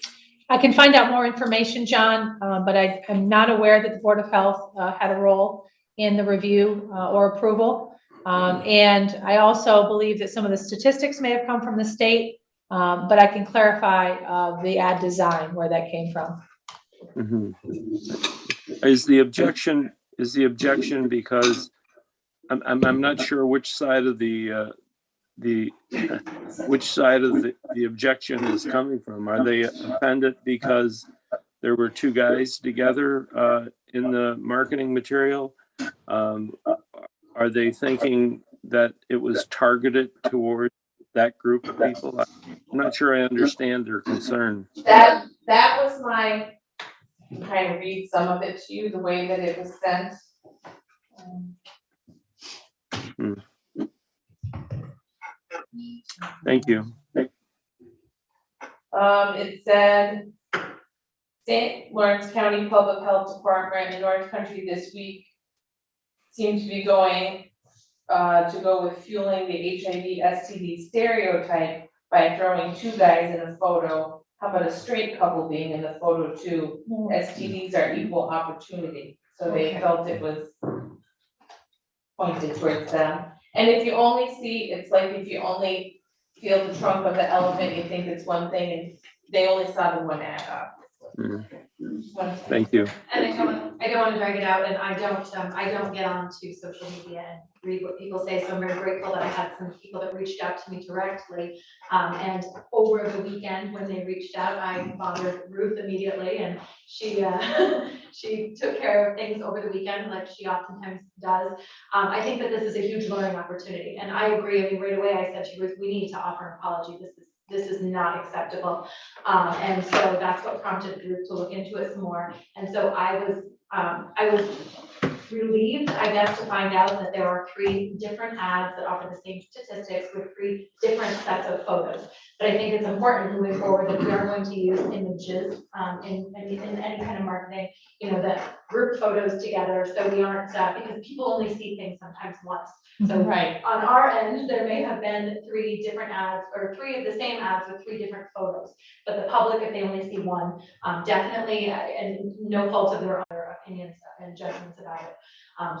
I can find out more information, John, but I'm not aware that the Board of Health had a role in the review or approval. And I also believe that some of the statistics may have come from the state, but I can clarify the ad design, where that came from. Mm-hmm. Is the objection because I'm not sure which side of the objection is coming from? Are they offended because there were 2 guys together in the marketing material? Are they thinking that it was targeted toward that group of people? I'm not sure I understand their concern. That was my, I'm trying to read some of it to you, the way that it was sent. Thank you. It said St. Lawrence County Public Health Department in Orange Country this week seemed to be going to go with fueling the HIV STD stereotype by throwing two guys in a photo. How about a straight couple being in the photo too? STDs are equal opportunity, so they felt it was pointed towards them. And if you only see, it's like if you only feel the trunk of the elephant, you think it's one thing, and they only saw the one ad up. Thank you. And I don't want to drag it out, and I don't get on to social media and read what people say, so I'm very grateful that I had some people that reached out to me directly. And over the weekend, when they reached out, I bothered Ruth immediately, and she she took care of things over the weekend, like she oftentimes does. I think that this is a huge learning opportunity, and I agree. I mean, right away, I said to Ruth, we need to offer an apology. This is not acceptable. And so that's what prompted the group to look into it some more. And so I was relieved, I guess, to find out that there are 3 different ads that offer the same statistics with 3 different sets of photos. But I think it's important moving forward that we are going to use images in any kind of marketing, you know, that group photos together, so we aren't, because people only see things sometimes once. So Right. on our end, there may have been 3 different ads or 3 of the same ads with 3 different photos. But the public, if they only see one, definitely, and no fault of their own opinions and judgments about it.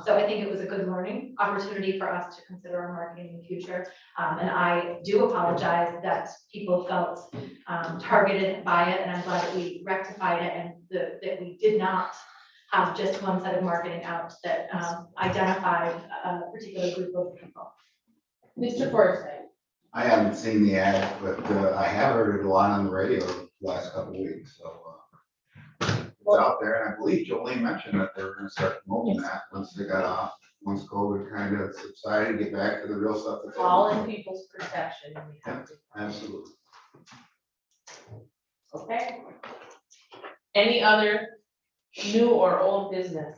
So I think it was a good learning opportunity for us to consider our marketing in the future. And I do apologize that people felt targeted by it, and I'm glad that we rectified it and that we did not have just one set of marketing out that identified a particular group of people. Mr. Forsythe. I haven't seen the ad, but I have heard it a lot on the radio the last couple of weeks, so it's out there, and I believe Jolene mentioned that they were gonna start promoting that once they got off, once COVID kind of subsided, get back to the real stuff. It's all in people's perception. And we have to. Absolutely. Okay. Any other new or old business?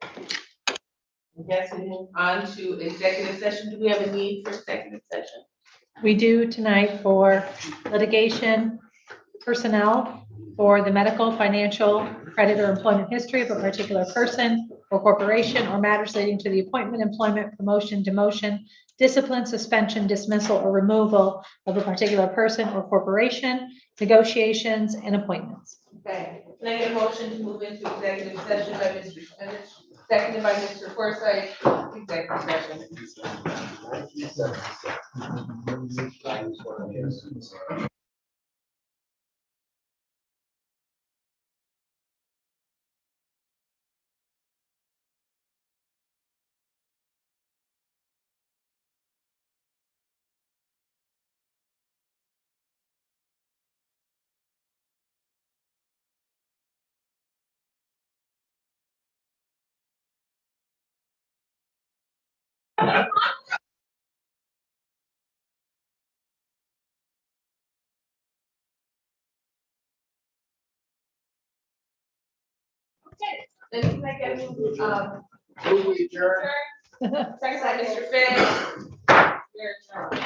I guess we move on to executive session. Do we have a need for executive session? We do tonight for litigation, personnel, for the medical, financial, credit, or employment history of a particular person or corporation, or matters relating to the appointment, employment, promotion, demotion, discipline, suspension, dismissal, or removal of a particular person or corporation, negotiations, and appointments. Okay, can I get a motion to move into executive session by Mr. Schmidt, seconded by Mr. Forsythe, executive session. Okay, then can I get a second by Mr. Finn. We're adjourned.